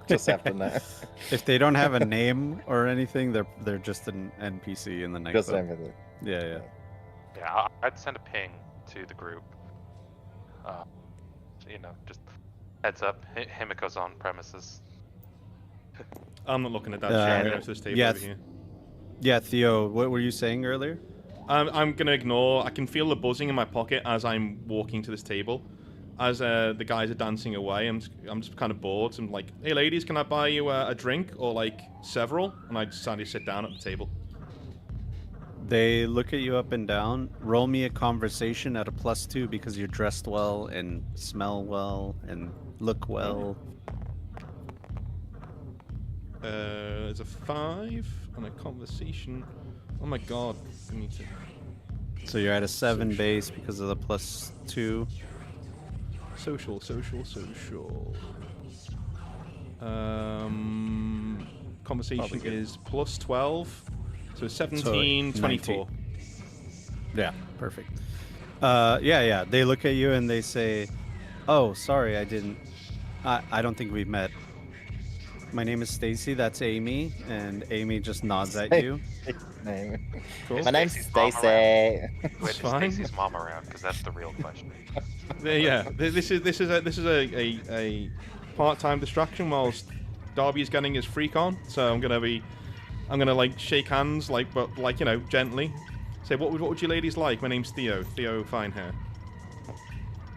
Just have to know. If they don't have a name or anything, they're just an NPC in the nightclub. Just everything. Yeah. Yeah, I'd send a ping to the group. Just heads up. Himiko's on premises. I'm not looking at that. I'm going to this table over here. Yeah, Theo, what were you saying earlier? I'm gonna ignore. I can feel the buzzing in my pocket as I'm walking to this table. As the guys are dancing away, I'm just kind of bored. So I'm like, hey ladies, can I buy you a drink or like several? And I decided to sit down at the table. They look at you up and down. Roll me a conversation at a +2 because you're dressed well and smell well and look well. There's a 5 and a conversation. Oh my god. I need to... So you're at a 7 base because of the +2. Social. Conversation is +12. So 17, 24. Yeah, perfect. Yeah. They look at you and they say, "Oh, sorry, I don't think we've met. My name is Stacy. That's Amy." And Amy just nods at you. Cool. My name's Stacy. Wait, is Stacy's mom around? Because that's the real question. Yeah, this is a part-time distraction whilst Darby's getting his freak on. So I'm gonna like shake hands, but gently. Say, what would you ladies like? My name's Theo. Theo Finehair.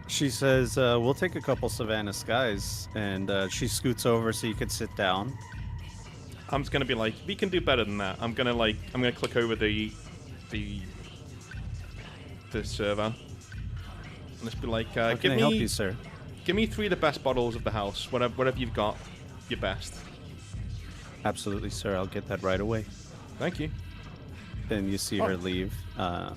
She says, "We'll take a couple Savannah Skies," and she scoots over so you could sit down. I'm just gonna be like, we can do better than that. I'm gonna click over the server. And let's be like, How can I help you, sir? Give me 3 of the best bottles of the house. Whatever you've got, your best. Absolutely, sir. I'll get that right away. Thank you. Then you see her leave. I'm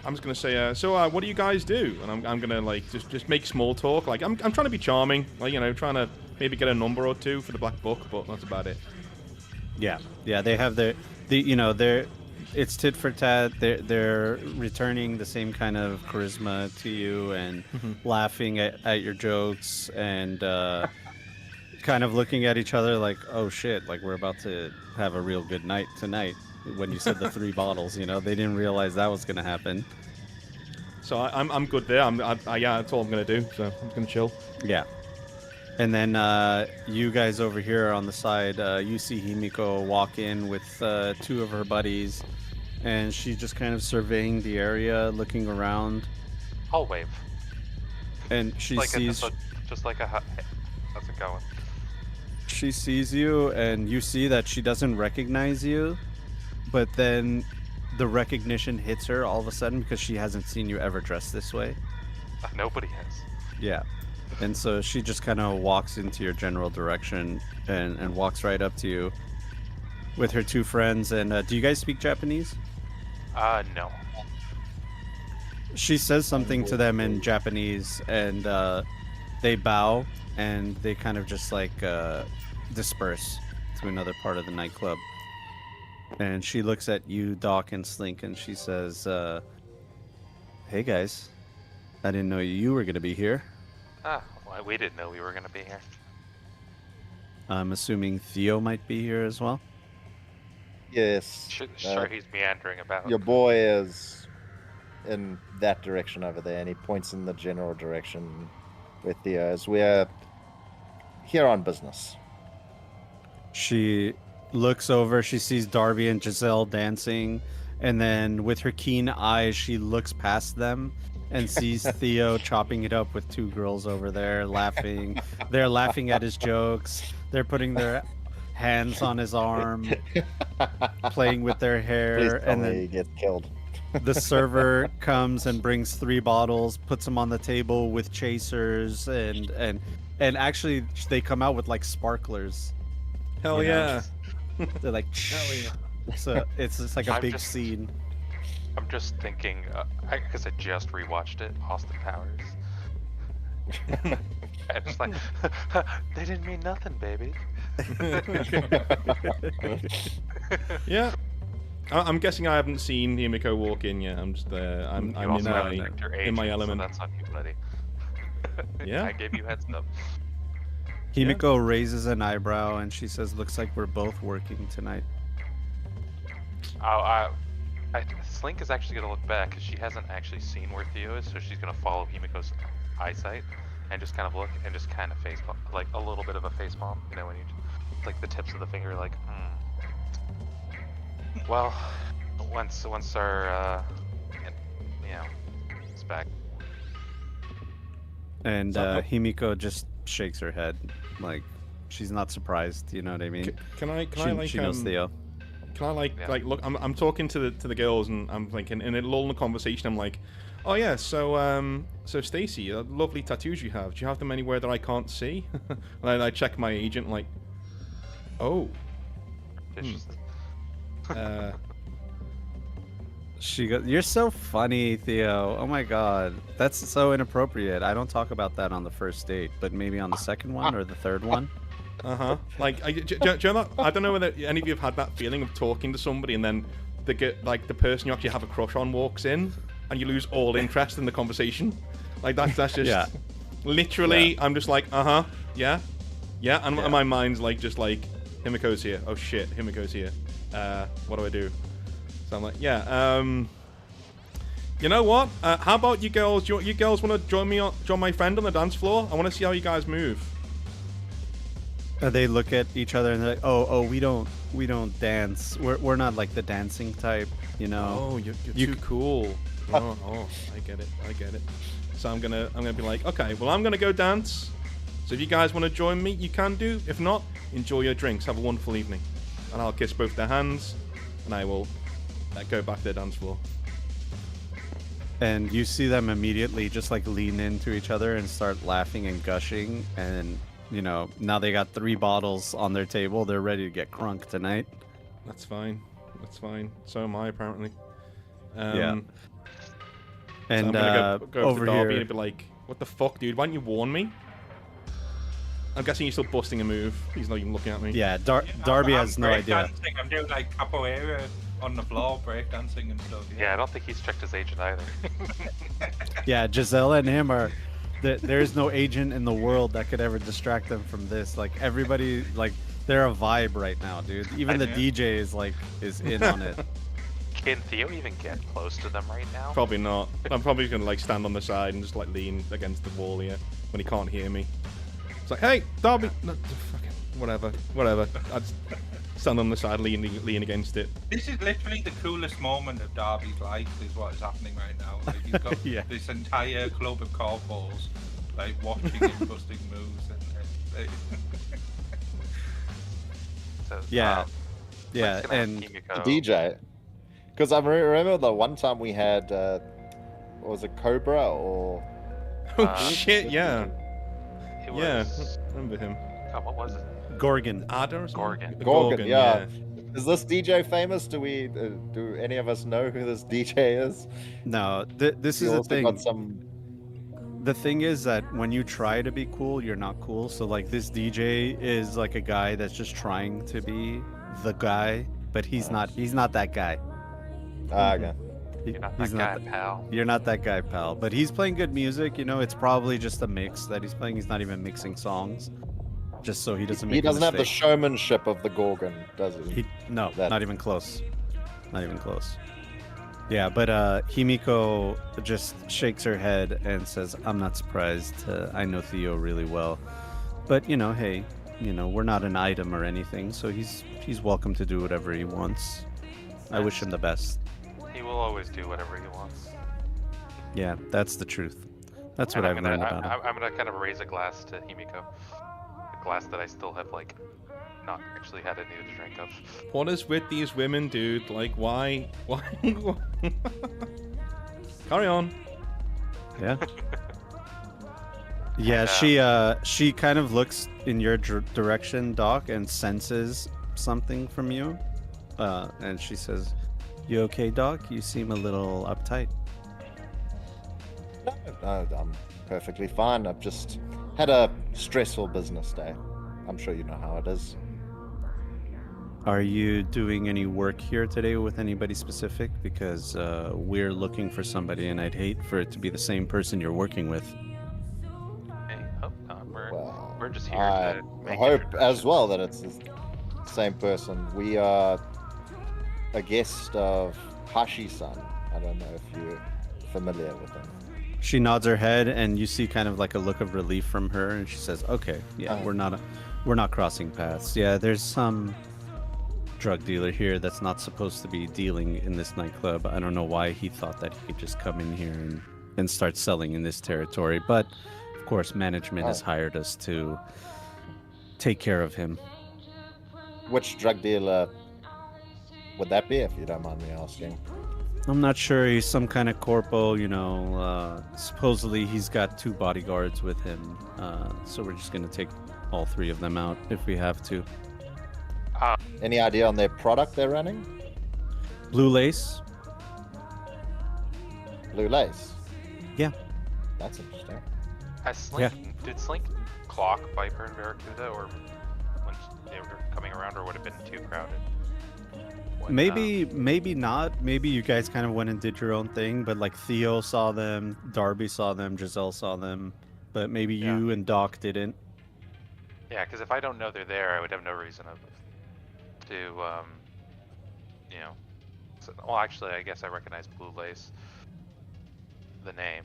just gonna say, so what do you guys do? And I'm gonna just make small talk. Like I'm trying to be charming, trying to maybe get a number or 2 for the black book, but that's about it. Yeah. They have it's tit for tat. They're returning the same kind of charisma to you and laughing at your jokes and kind of looking at each other like, oh shit, like we're about to have a real good night tonight. When you said the 3 bottles, they didn't realize that was gonna happen. So I'm good there. Yeah, that's all I'm gonna do. So I'm gonna chill. Yeah. And then you guys over here on the side, you see Himiko walk in with 2 of her buddies, and she's just kind of surveying the area, looking around. I'll wave. And she sees. Just like a. How's it going? She sees you, and you see that she doesn't recognize you, but then the recognition hits her all of a sudden because she hasn't seen you ever dressed this way. Nobody has. Yeah. And so she just kind of walks into your general direction and walks right up to you with her two friends. And do you guys speak Japanese? No. She says something to them in Japanese, and they bow, and they kind of just like disperse to another part of the nightclub. And she looks at you, Doc and Slink, and she says, "Hey guys, I didn't know you were going to be here." Well, we didn't know we were going to be here. I'm assuming Theo might be here as well. Yes. Sure, he's meandering about. Your boy is in that direction over there, and he points in the general direction with Theo, as we're here on business. She looks over, she sees Darby and Giselle dancing, and then with her keen eyes, she looks past them and sees Theo chopping it up with two girls over there, laughing. They're laughing at his jokes. They're putting their hands on his arm, playing with their hair. Please tell and me then he gets killed. the server comes and brings 3 bottles, puts them on the table with chasers, and actually they come out with like sparklers. Hell yeah. They're like, hell yeah. So it's just like a big scene. I'm just thinking, because I just rewatched it, Austin Powers. And it's like, they didn't mean nothing, baby. Yeah. I'm guessing I haven't seen Himiko walk in yet. I'm just I'm in my element. So that's on you, buddy. Yeah. I gave you heads up. Himiko raises an eyebrow and she says, "Looks like we're both working tonight." Slink is actually going to look back because she hasn't actually seen where Theo is, so she's going to follow Himiko's eyesight and just kind of look and just kind of face palm, like a little bit of a face palm, you know, when you like the tips of the finger, like, Well, once our, you know, it's back. And Himiko just shakes her head, like she's not surprised. You know what I mean? Can I like she knows Theo. Can I like look? I'm talking to the girls and I'm thinking in a lull in the conversation. I'm like, oh yeah, so Stacy, lovely tattoos you have. Do you have them anywhere that I can't see? And I check my agent like, oh. She goes, "You're so funny, Theo. Oh my god, that's so inappropriate. I don't talk about that on the first date, but maybe on the second one or the third one." Like, do you know that? I don't know whether any of you have had that feeling of talking to somebody and then the person you actually have a crush on walks in and you lose all interest in the conversation. Like that's just literally. Yeah. I'm just like, yeah, and my mind's like just like, Himiko's here. Oh shit, Himiko's here. What do I do? So I'm like, yeah. You know what? How about you girls? You girls want to join my friend on the dance floor? I want to see how you guys move. They look at each other and they're like, "Oh, we don't dance. We're not like the dancing type, you know." Oh, you're too cool. Oh, I get it. So I'm gonna be like, okay, well I'm gonna go dance. So if you guys want to join me, you can do. If not, enjoy your drinks. Have a wonderful evening. And I'll kiss both their hands, and I will go back to the dance floor. And you see them immediately just like lean into each other and start laughing and gushing, and you know, now they got 3 bottles on their table. They're ready to get crunk tonight. That's fine. So am I, apparently. Yeah. And so I'm gonna go over to Darby here and be like, "What the fuck, dude? Why didn't you warn me?" I'm guessing he's still busting a move. He's not even looking at me. Yeah, Darby has no idea. Dancing. I'm doing like capoeira on the floor, breakdancing and stuff. Yeah, I don't think he's checked his agent either. Yeah, Giselle and him are. There's no agent in the world that could ever distract them from this. Like everybody, like they're a vibe right now, dude. Even the DJ is in on it. Can Theo even get close to them right now? Probably not. I'm probably gonna like stand on the side and just like lean against the wall here when he can't hear me. It's like, hey, Darby, no, fucking whatever. stand on the side, lean against it. This is literally the coolest moment of Darby's life, is what is happening right now. Like, he's got Yeah. this entire club of corporaals, like, watching him busting moves. Yeah. Yeah, and the DJ. Because I remember the one time we had, was it Cobra or... Oh shit, yeah. It Yeah, was... I remember him. God, what was it? Gorgon. Ada or something? Gorgon, yeah. Is this DJ famous? Do we, do any of us know who this DJ is? No, this is the thing. Got some... The thing is that when you try to be cool, you're not cool. So like this DJ is like a guy that's just trying to be the guy, but he's not that guy. Okay. You're not that guy, pal. You're not that guy, pal. But he's playing good music, you know, it's probably just a mix that he's playing. He's not even mixing songs. Just so he doesn't make He doesn't have the mistake. showmanship of the Gorgon, does he? No, not even close. Not even close. Yeah, but Himiko just shakes her head and says, I'm not surprised. I know Theo really well. But, you know, hey, you know, we're not an item or anything, so he's welcome to do whatever he wants. I wish him the best. He will always do whatever he wants. Yeah, that's the truth. That's what And I've learned about him. I'm gonna kind of raise a glass to Himiko. A glass that I still have, like, not actually had any to drink of. What is with these women, dude? Like, why? Carry on. Yeah. Yeah, she kind of looks in your direction, Doc, and senses something from you. And she says, "You okay, Doc? You seem a little uptight." No, I'm perfectly fine. I've just had a stressful business day. I'm sure you know how it is. Are you doing any work here today with anybody specific? Because we're looking for somebody, and I'd hate for it to be the same person you're working with. Hey, hope not. We're just here I to make hope as well that it's the same person. We are a guest of Hashi-san. I don't know if you're familiar with him. She nods her head, and you see kind of like a look of relief from her, and she says, "Okay, yeah, we're not crossing paths. Yeah, there's some drug dealer here that's not supposed to be dealing in this nightclub. I don't know why he thought that he could just come in here and start selling in this territory, but of course management has hired us to take care of him." Which drug dealer would that be, if you don't mind me asking? I'm not sure. He's some kind of corpo, you know. Supposedly he's got 2 bodyguards with him, so we're just gonna take all 3 of them out if we have to. Any idea on their product they're running? Blue Lace. Blue Lace? Yeah. That's interesting. Has Slink, did Slink clock Viper and Barracuda, or when they were coming around, or would have been too crowded? Maybe not. Maybe you guys kind of went and did your own thing, but like Theo saw them, Darby saw them, Giselle saw them, but maybe you and Doc didn't. Yeah, because if I don't know they're there, I would have no reason to you know. Well, actually, I guess I recognize Blue Lace, the name.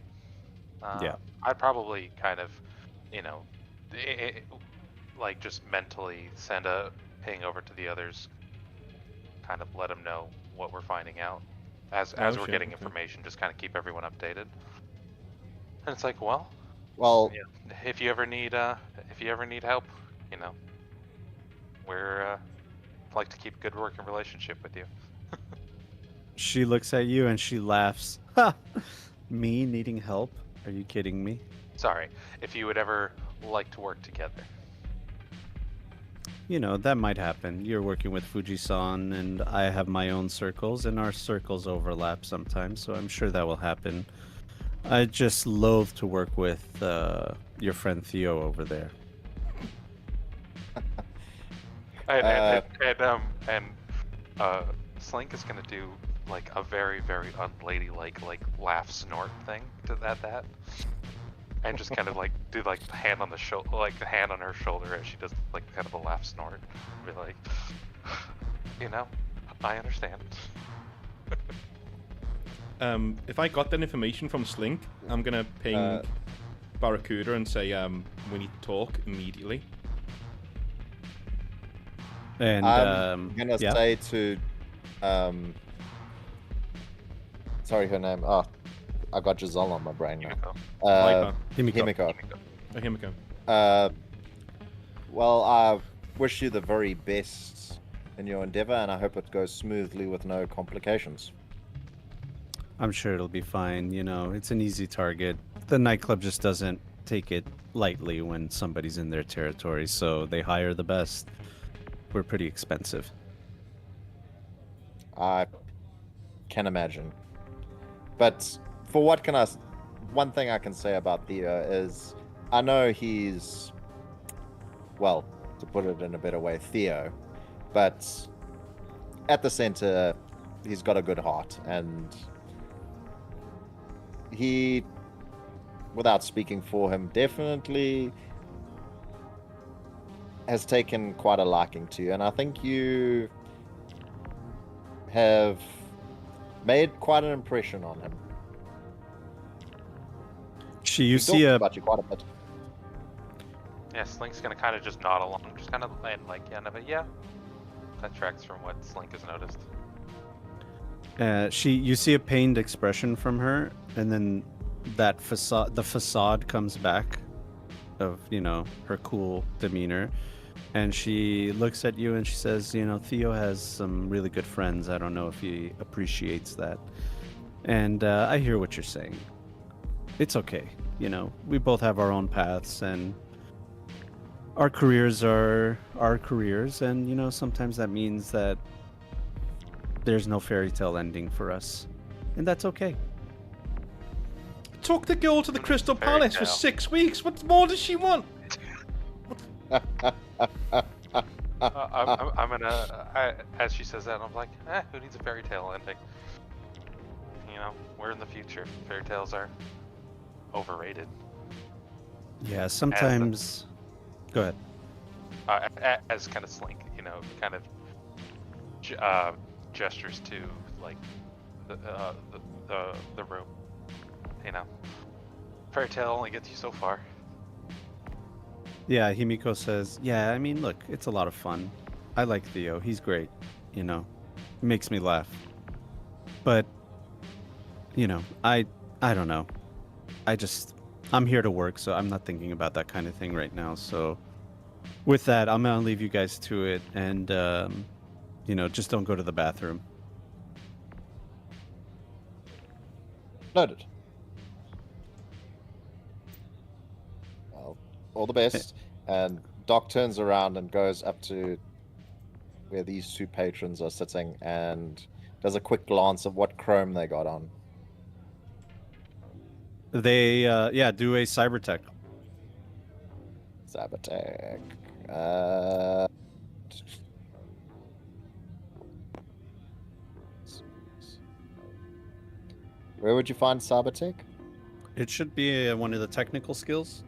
Yeah. I'd probably kind of, you know, like just mentally send a ping over to the others, kind of let them know what we're finding out as we're getting information. Just kind of keep everyone updated. And it's like, well, yeah, if you ever need help, you know, we're like to keep a good working relationship with you. She looks at you and she laughs. Ha! Me needing help? Are you kidding me? Sorry, if you would ever like to work together. You know, that might happen. You're working with Fuji-san, and I have my own circles, and our circles overlap sometimes, so I'm sure that will happen. I just loathe to work with your friend Theo over there. And Slink is gonna do like a very, very unladylike like laugh snort thing to that, and just kind of like do like the hand on the shoulder, like the hand on her shoulder as she does like kind of a laugh snort. Be like, you know, I understand. If I got that information from Slink, I'm gonna ping Barracuda and say we need to talk immediately. And I'm gonna yeah. say to, sorry, her name. Oh, I got Giselle on my brain now. Himiko. Himiko. Himiko. Well, I wish you the very best in your endeavor, and I hope it goes smoothly with no complications. I'm sure it'll be fine. You know, it's an easy target. The nightclub just doesn't take it lightly when somebody's in their territory, so they hire the best. We're pretty expensive. I can imagine. But for what can I... One thing I can say about Theo is I know he's... Well, to put it in a better way, Theo. But at the center, he's got a good heart. And he, without speaking for him, definitely has taken quite a liking to you. And I think you have made quite an impression on him. You see about you quite a bit. Yeah, Slink's gonna kind of just nod along, just kind of and like, yeah, that tracks from what Slink has noticed. You see a pained expression from her, and then the facade comes back of, you know, her cool demeanor, and she looks at you and she says, you know, Theo has some really good friends. I don't know if he appreciates that. And I hear what you're saying. It's okay. You know, we both have our own paths, and our careers are our careers, and, you know, sometimes that means that there's no fairy tale ending for us, and that's okay. Took the girl to the Crystal Palace for 6 weeks. What more does she want? I'm gonna, as she says that, I'm like, who needs a fairy tale ending? You know, we're in the future. Fairy tales are overrated. Yeah, sometimes. Go ahead. As kind of Slink, you know, kind of gestures to like the room. You know, fairy tale only gets you so far. Yeah, Himiko says, yeah, I mean, look, it's a lot of fun. I like Theo. He's great. You know, he makes me laugh. But, you know, I don't know. I'm here to work, so I'm not thinking about that kind of thing right now. So with that, I'm going to leave you guys to it. And, you know, just don't go to the bathroom. Noted. Well, all the best. And Doc turns around and goes up to where these two patrons are sitting and does a quick glance of what chrome they got on. They, do a cybertech. Cybertech. Where would you find cybertech? It should be one of the technical skills.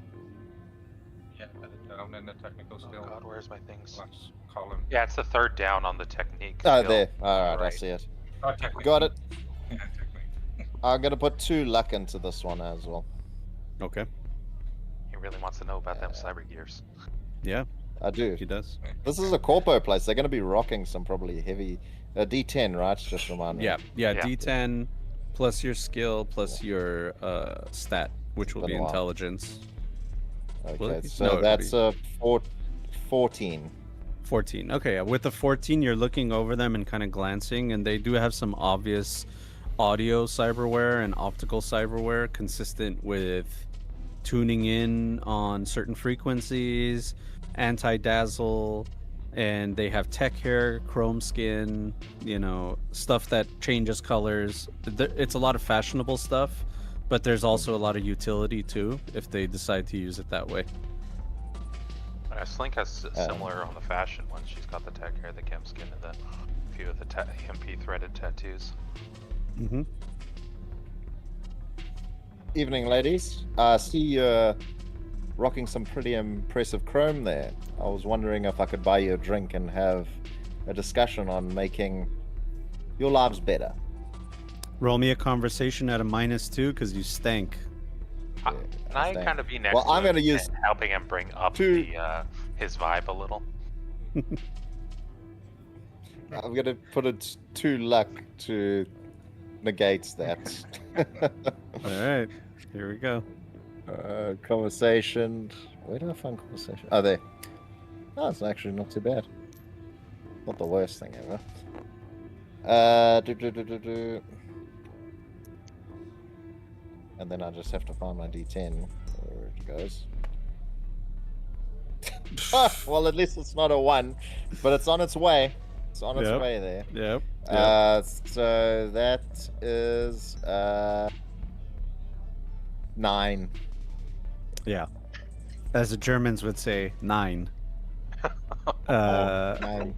Yeah, down in the technical skill. Oh God, where's my things? Last column. Yeah, it's the third down on the technique. Oh, skill. there. Alright, I Right. see it. Oh, technique. Got it. Yeah, technique. I'm going to put 2 luck into this one as well. Okay. He really wants to know about them cyber gears. Yeah, I do. he does. This is a corpo place. They're going to be rocking some probably heavy... D10, right? Just remind me. Yeah, D10 plus your skill plus your stat, which will be Been a while. intelligence. Okay, so No, it'd that's be- a 14. 14. Okay, yeah. With the 14, you're looking over them and kind of glancing, and they do have some obvious audio cyberware and optical cyberware consistent with tuning in on certain frequencies, anti-dazzle, and they have tech hair, chrome skin, you know, stuff that changes colors. It's a lot of fashionable stuff, but there's also a lot of utility too if they decide to use it that way. Slink has similar on the fashion one. She's got the tech hair, the chem skin, and the few of the MP threaded tattoos. Mm-hmm. Evening, ladies. I see you're rocking some pretty impressive chrome there. I was wondering if I could buy you a drink and have a discussion on making your lives better. Roll me a conversation at a -2 because you stank. Can I kind of be next Well, to I'm him gonna use and helping him bring up two- the his vibe a little? I'm gonna put it to luck to negate that. All right, here we go. Conversation. Where do I find conversation? Oh, there. Oh, it's actually not too bad. Not the worst thing ever. And then I just have to find my D10. Where it goes. Well, at least it's not a 1, but it's on its way. It's on its way there. Yep. So that is 9. Yeah. As the Germans would say, 9. 9.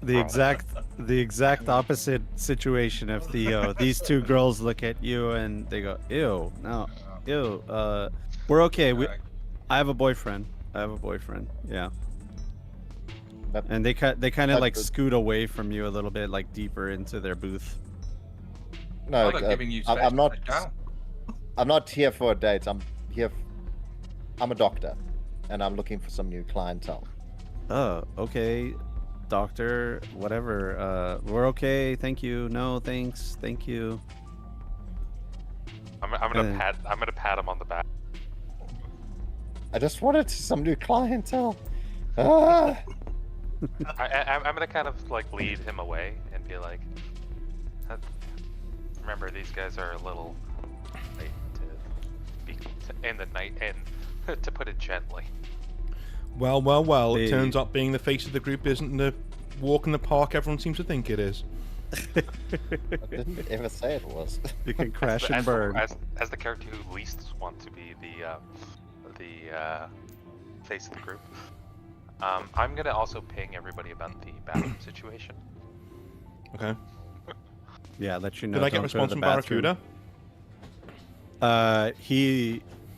The exact opposite situation of Theo. These two girls look at you and they go, "Ew, no, ew. We're okay. I have a boyfriend. Yeah." And they kind of like scoot away from you a little bit, like deeper into their booth. No, Oh, they're giving you space I'm to not. sit down. I'm not here for a date. I'm a doctor, and I'm looking for some new clientele. Oh, okay, doctor, whatever. We're okay. Thank you. No, thanks. Thank you. I'm gonna pat him on the back. I just wanted some new clientele. Ah! I'm gonna kind of like lead him away and be like, remember these guys are a little late to be in the night, and to put it gently. Well. It turns out being the face of the group isn't the walk in the park everyone seems to think it is. I didn't ever say it was. You can crash and burn. As the character who least wants to be the face of the group, I'm gonna also ping everybody about the bathroom situation. Okay. Yeah, let you know. Did I get response from Barracuda?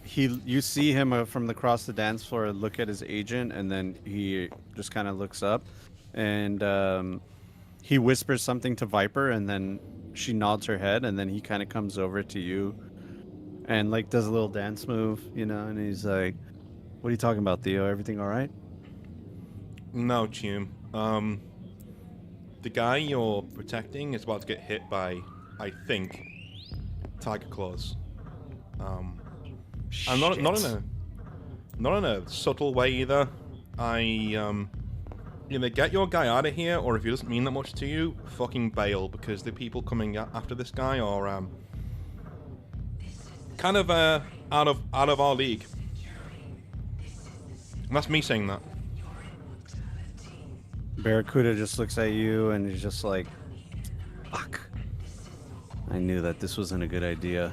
You see him from across the dance floor look at his agent, and then he just kind of looks up, and he whispers something to Viper, and then she nods her head, and then he kind of comes over to you, and like does a little dance move, and he's like, "What are you talking about, Theo? Everything all right?" No, Chum. The guy you're protecting is about to get hit by, I think, tiger claws. And not in a subtle way either. Either get your guy out of here, or if he doesn't mean that much to you, fucking bail, because the people coming after this guy are kind of out of our league. And that's me saying that. Barracuda just looks at you and he's just like, "Fuck. I knew that this wasn't a good idea.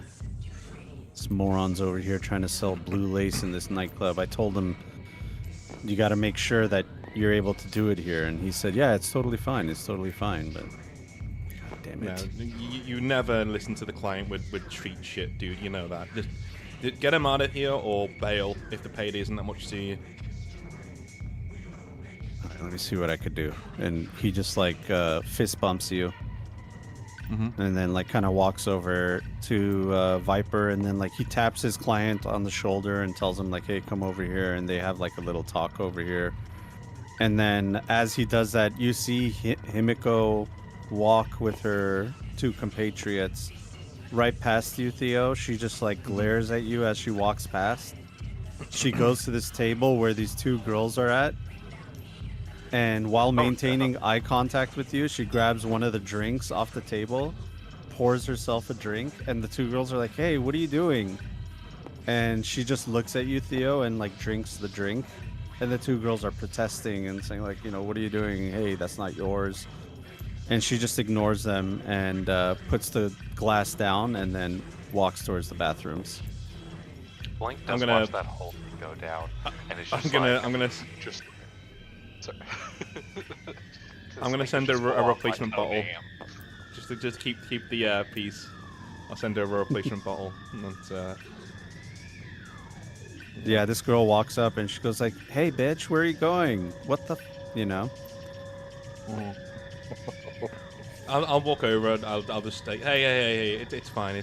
This moron's over here trying to sell blue lace in this nightclub. I told him, you got to make sure that you're able to do it here." And he said, "Yeah, it's totally fine. It's totally fine." But God damn it. No, you never listen to the client with treat shit, dude. You know that. Just get him out of here or bail if the payday isn't that much to you. Let me see what I could do. And he just like fist bumps you. And then like kind of walks over to Viper, and then like he taps his client on the shoulder and tells him like, "Hey, come over here." And they have like a little talk over here. And then as he does that, you see Himiko walk with her 2 compatriots right past you, Theo. She just like glares at you as she walks past. She goes to this table where these 2 girls are at. And while maintaining eye contact with you, she grabs one of the drinks off the table, pours herself a drink, and the 2 girls are like, "Hey, what are you doing?" And she just looks at you, Theo, and like drinks the drink. And the 2 girls are protesting and saying like, "What are you doing? Hey, that's not yours." And she just ignores them and puts the glass down and then walks towards the bathrings. Blink does watch that whole thing go down, and it's just I'm gonna Sorry. I'm gonna send over a replacement bottle. Just keep the peace. I'll send over a replacement bottle. And yeah, this girl walks up and she goes like, "Hey, bitch, where are you going? What the, I'll walk over and I'll just say, hey, it's fine.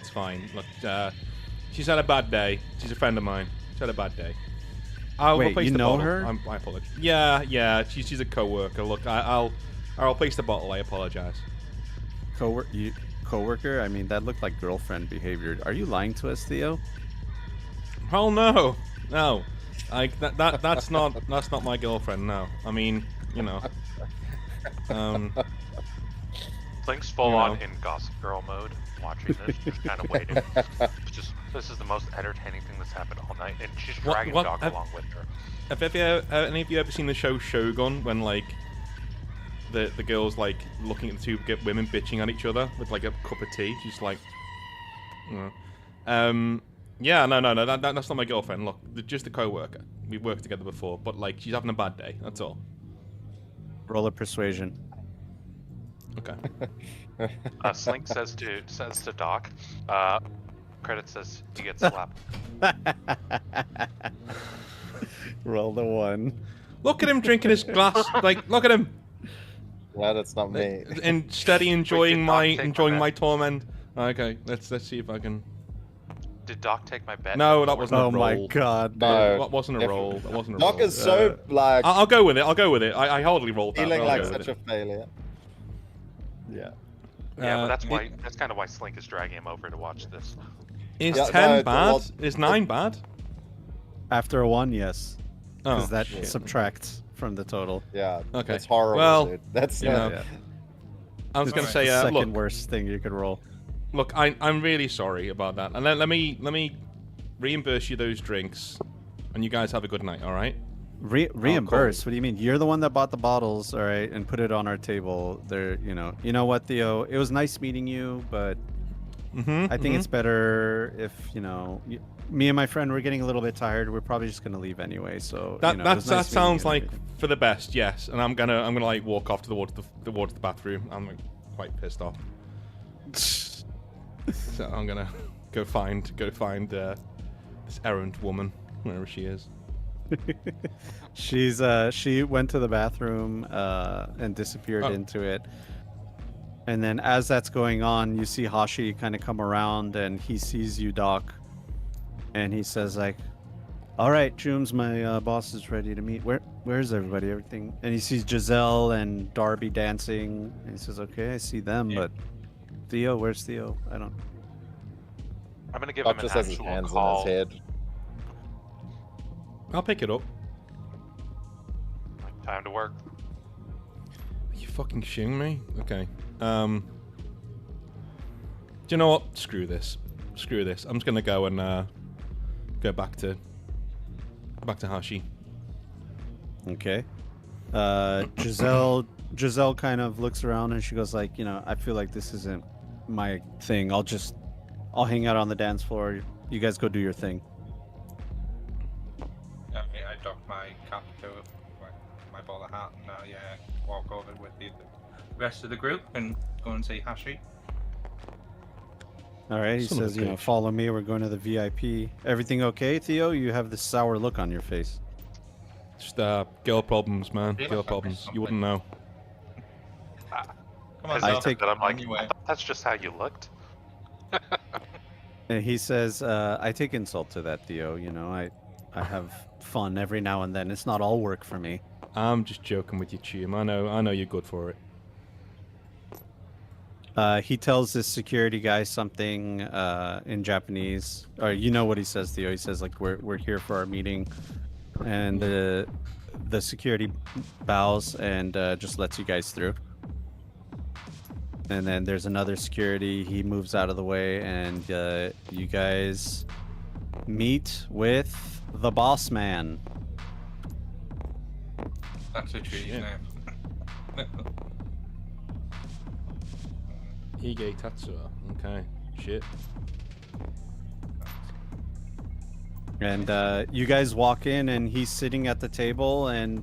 Look, she's had a bad day. She's a friend of mine. She's had a bad day. I'll Wait, replace you the know bottle. her? I apologize. Yeah. She's a co-worker. Look, I'll I'll place the bottle. I apologize. Coworker? I mean, that looked like girlfriend behavior. Are you lying to us, Theo? Oh no, no. That's not my girlfriend. No, I mean, you know. Link's full on in Gossip Girl mode, watching this, just kind of waiting. This is the most entertaining thing that's happened all night, and she's dragging Doc along with her. Have any of you ever seen the show Shogun, when like the girl's like looking at the two women bitching at each other with like a cup of tea? She's like, yeah, no, that's not my girlfriend. Look, just a co-worker. We've worked together before, but like she's having a bad day. That's all. Roll a persuasion. Okay. Slink says to Doc. Credit says he gets slapped. Roll the 1. Look at him drinking his glass. Like, look at him. Yeah, that's not me. And steady enjoying my torment. Okay, let's see if I can. Did Doc take my bet? No, that wasn't a roll. Oh my god. No, that wasn't a roll. That wasn't a roll. Doc is so like. I'll go with it. I hardly rolled that. Feeling like such a failure. Yeah. Yeah, but that's kind of why Slink is dragging him over to watch this. Is 10 bad? Is 9 bad? After a 1, yes. Because that shit. subtracts from the total. Yeah. Okay. That's horrible. Well, dude. That's you know, I was gonna say, the second look, worst thing you could roll. Look, I'm really sorry about that, and let me reimburse you those drinks, and you guys have a good night. All right. Reimburse? What do you mean? You're the one that bought the bottles, all right, and put it on our table. There, you know what, Theo? It was nice meeting you, but I think it's better if me and my friend were getting a little bit tired. We're probably just gonna leave anyway. So that sounds like for the best, yes. And I'm gonna like walk off towards the bathroom. I'm like, quite pissed off. So I'm gonna go find this errant woman, wherever she is. She went to the bathroom and disappeared into it. And then as that's going on, you see Hashi kind of come around, and he sees you, Doc, and he says like, "All right, Jooms, my boss is ready to meet. Where's everybody? Everything?" And he sees Giselle and Darby dancing, and he says, "Okay, I see them, but Theo, where's Theo? I don't." I'm gonna give him an actual call. In his head. I'll pick it up. Time to work. Are you fucking shitting me? Okay. Do you know what? Screw this. I'm just gonna go and go back to Hashi. Okay. Giselle kind of looks around and she goes like, I feel like this isn't my thing. I'll hang out on the dance floor. You guys go do your thing. I dock my cap to my bowler hat and I walk over with the rest of the group and go and see Hashi. All right, he says, follow me. We're going to the VIP. Everything okay, Theo? You have this sour look on your face. Just girl problems, man. Girl problems. You wouldn't know. Come on, I'm like, I thought that's just how you looked. And he says, I take insult to that, Theo. I have fun every now and then. It's not all work for me. I'm just joking with you, Chum. I know you're good for it. He tells this security guy something in Japanese, or you know what he says, Theo. He says like, we're here for our meeting, and the security bows and just lets you guys through. And then there's another security. He moves out of the way, and you guys meet with the boss man. That's a tree's name. Hige Tatsuo. Okay. Shit. And you guys walk in, and he's sitting at the table, and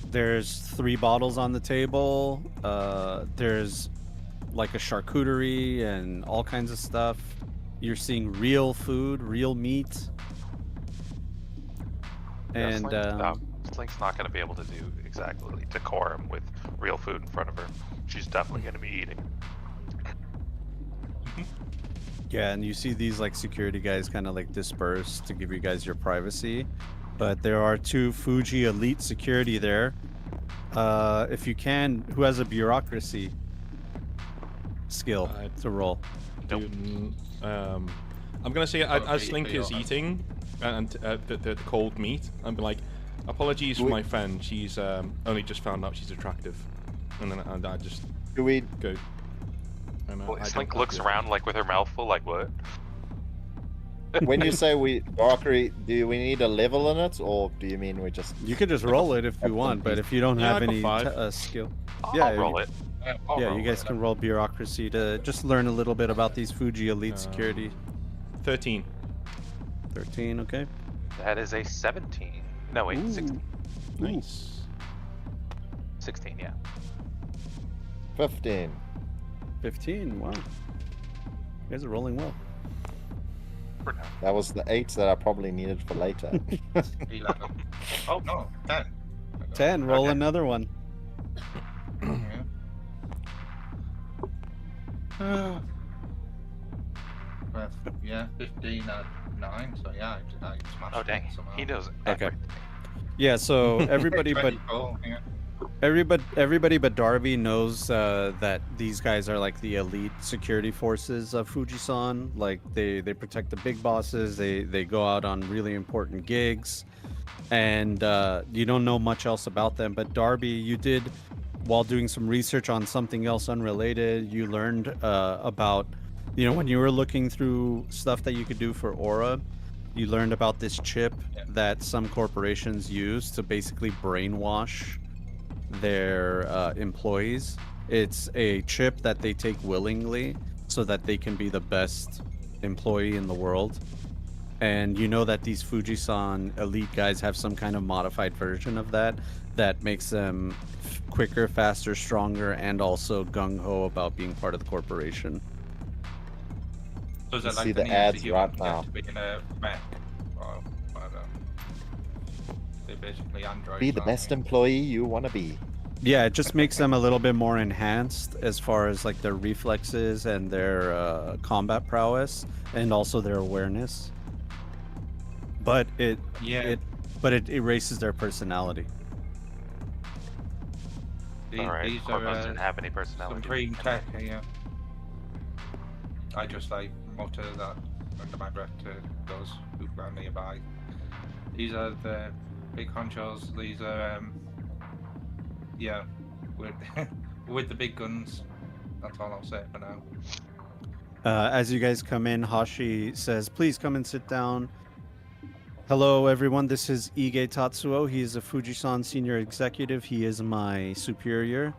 there's 3 bottles on the table. There's like a charcuterie and all kinds of stuff. You're seeing real food, real meat. And Slink's not going to be able to do exactly decorum with real food in front of her. She's definitely going to be eating. Yeah, and you see these like security guys kind of like disperse to give you guys your privacy. But there are 2 Fuji Elite security there. If you can, who has a bureaucracy skill to roll? I'm gonna say as Slink is eating and the cold meat, I'm like, apologies for my friend. She's only just found out she's attractive, and then I just do we go. Slink looks around like with her mouth full, like what? When you say bureaucracy, do we need a level in it, or do you mean we just? You could just roll it if you want, but if you don't have any skill, I'll roll it. Yeah, you guys can roll bureaucracy to just learn a little bit about these Fuji elite security. 13. 13, okay. That is a 17. No, wait, 16. Nice. 16, yeah. 15. 15, wow. You guys are rolling well. That was the 8 that I probably needed for later. 11. Oh, no, 10. 10, roll another one. Yeah, 15 at 9, so yeah, I smashed Oh, dang. it somehow. He knows Okay. everything. Yeah, so everybody but 24, yeah. everybody but Darby knows that these guys are like the elite security forces of Fujisan. Like they protect the big bosses. They go out on really important gigs, and you don't know much else about them. But Darby, you did, while doing some research on something else unrelated, you learned about, when you were looking through stuff that you could do for Aura, you learned about this chip that some corporations use to basically brainwash their employees. It's a chip that they take willingly so that they can be the best employee in the world. And you know that these Fujisan elite guys have some kind of modified version of that makes them quicker, faster, stronger, and also gung-ho about being part of the corporation. So is it like see the the ads human right get now. to be in a mech? Or whatever. They're basically androids. Be the aren't best they? employee you want to be. Yeah, it just makes them a little bit more enhanced as far as like their reflexes and their combat prowess, and also their awareness. But it erases their personality. Alright, These Corvus are didn't have any some personality. green tech here. I just like mutter that under my breath to those who are nearby. These are the big honchos. These are yeah, with with the big guns. That's all I'll say for now. As you guys come in, Hashi says, "Please come and sit down." Hello, everyone. This is Ige Tatsuo. He is a Fujisan senior executive. He is my superior.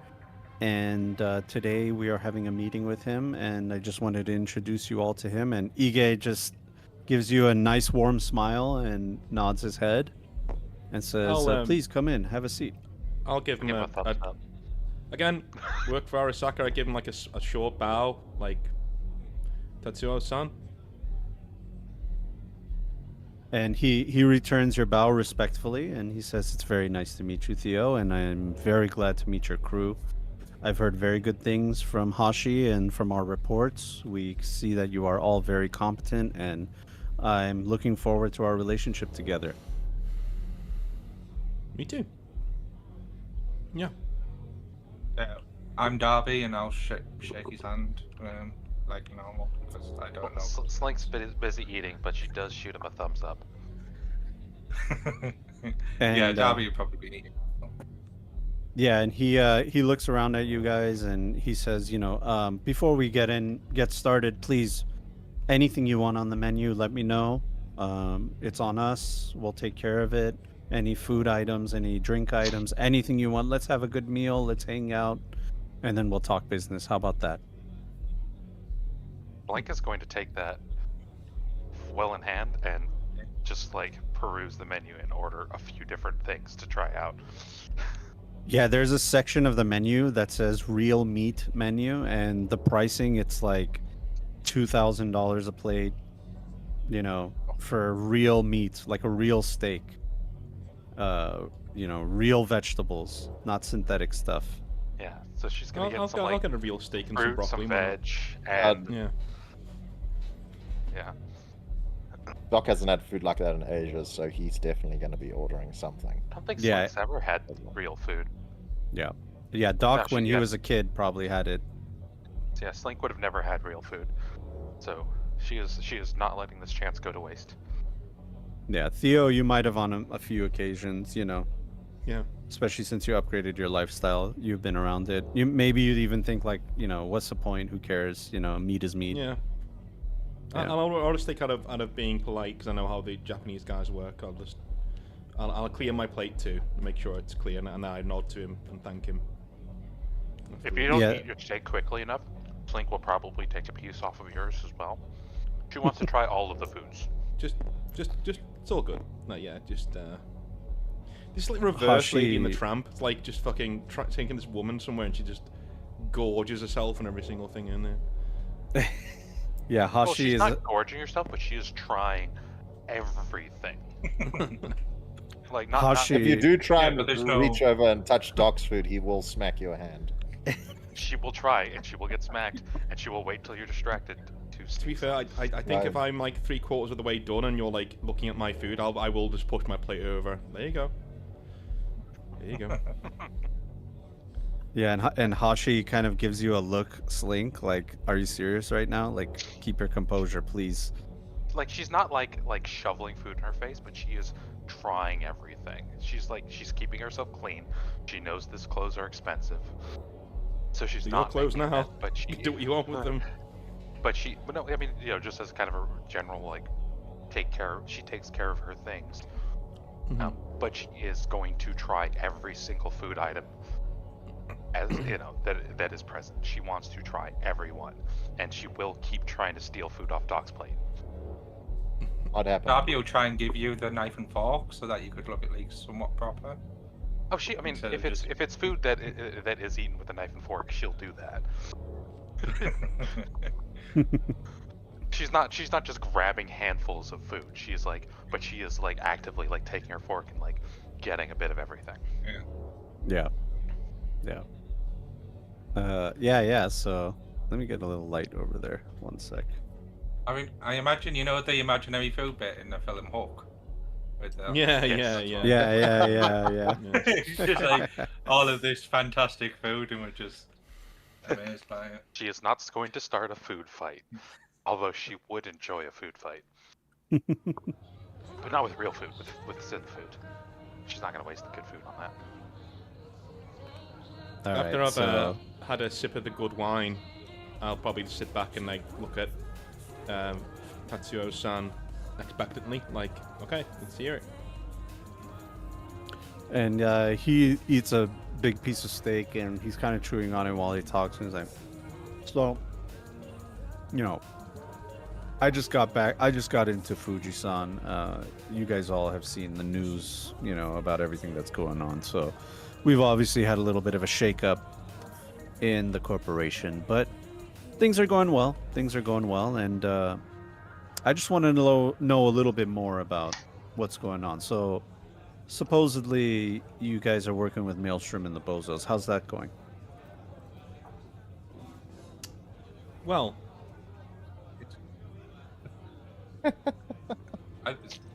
And today we are having a meeting with him, and I just wanted to introduce you all to him. And Ige just gives you a nice warm smile and nods his head and says, please come in, have a seat. I'll give him a thumbs up. Again, work for Arasaka. I give him like a short bow, like Tatsuo-san. And he returns your bow respectfully, and he says, "It's very nice to meet you, Theo, and I'm very glad to meet your crew. I've heard very good things from Hashi and from our reports. We see that you are all very competent, and I'm looking forward to our relationship together." Me too. Yeah. I'm Darby, and I'll shake his hand like normal, because I don't know. Slink's busy eating, but she does shoot him a thumbs up. Yeah, Darby would probably be eating. Yeah, and he looks around at you guys and he says, before we get started, please, anything you want on the menu, let me know. It's on us. We'll take care of it. Any food items, any drink items, anything you want. Let's have a good meal. Let's hang out, and then we'll talk business. How about that? Blanca's going to take that well in hand and just like peruse the menu and order a few different things to try out. Yeah, there's a section of the menu that says real meat menu, and the pricing, it's like $2,000 a plate, for real meat, like a real steak. Real vegetables, not synthetic stuff. Yeah, so she's gonna get some I'll get a real steak and some fruit, broccoli. some veg, and yeah. Doc hasn't had food like that in Asia, so he's definitely going to be ordering something. I don't think Slink's ever had real food. Yeah. Yeah, Doc, No, when he yeah. was a kid, probably had it. Yeah, Slink would have never had real food, so she is not letting this chance go to waste. Yeah, Theo, you might have on a few occasions, Yeah. Especially since you upgraded your lifestyle, you've been around it. Maybe you'd even think like, what's the point? Who cares? Meat is meat. Yeah. Yeah. I'll just take out of being polite because I know how the Japanese guys work. I'll clear my plate too, make sure it's clear, and I nod to him and thank him. If you don't eat your steak quickly enough, Slink will probably take a piece off of yours as well. She wants to try all of the foods. Just, it's all good. No, yeah, just like reverse Lady in the Tramp. It's like just fucking taking this woman somewhere and she just gorges herself and every single thing in there. Yeah, Hashi well, she's is not gorging herself, but she is trying everything. Like not. Hashi... If you do try Yeah, and but there's reach over and touch Doc's food, he will smack your hand. She will try, and she will get smacked, and she will wait till you're distracted. To be fair, I think if I'm like 3/4 of the way done and you're like looking at my food, I will just push my plate over. There you go. There you go. Yeah, and Hashi kind of gives you a look, Slink, like, are you serious right now? Like, keep your composure, please. Like she's not like shoveling food in her face, but she is trying everything. She's keeping herself clean. She knows these clothes are expensive, so she's So not your clothes making now. it, but she You can do what you want with them. But no, I mean, just as kind of a general like, she takes care of her things. But she is going to try every single food item, as that is present. She wants to try everyone, and she will keep trying to steal food off Doc's plate. What happened? Darby will try and give you the knife and fork so that you could look at least somewhat proper. Oh, I mean, if it's food that is eaten with a knife and fork, she'll do that. She's not just grabbing handfuls of food. She is actively like taking her fork and like getting a bit of everything. Yeah. Yeah. So let me get a little light over there. 1 sec. I mean, I imagine the imaginary food bit in the film Hook. With the, Yeah. It's just like all of this fantastic food, and we're just amazed by it. She is not going to start a food fight, although she would enjoy a food fight. But not with real food, with synth food. She's not going to waste the good food on that. After I've had a sip of the good wine, I'll probably just sit back and like look at Tatsuo-san expectantly, like, okay, let's hear it. And he eats a big piece of steak, and he's kind of chewing on it while he talks, and he's like, so, I just got into Fuji-san. You guys all have seen the news, about everything that's going on. So we've obviously had a little bit of a shakeup in the corporation, but things are going well. And I just want to know a little bit more about what's going on. So supposedly you guys are working with Maelstrom and the Bozos. How's that going? Well,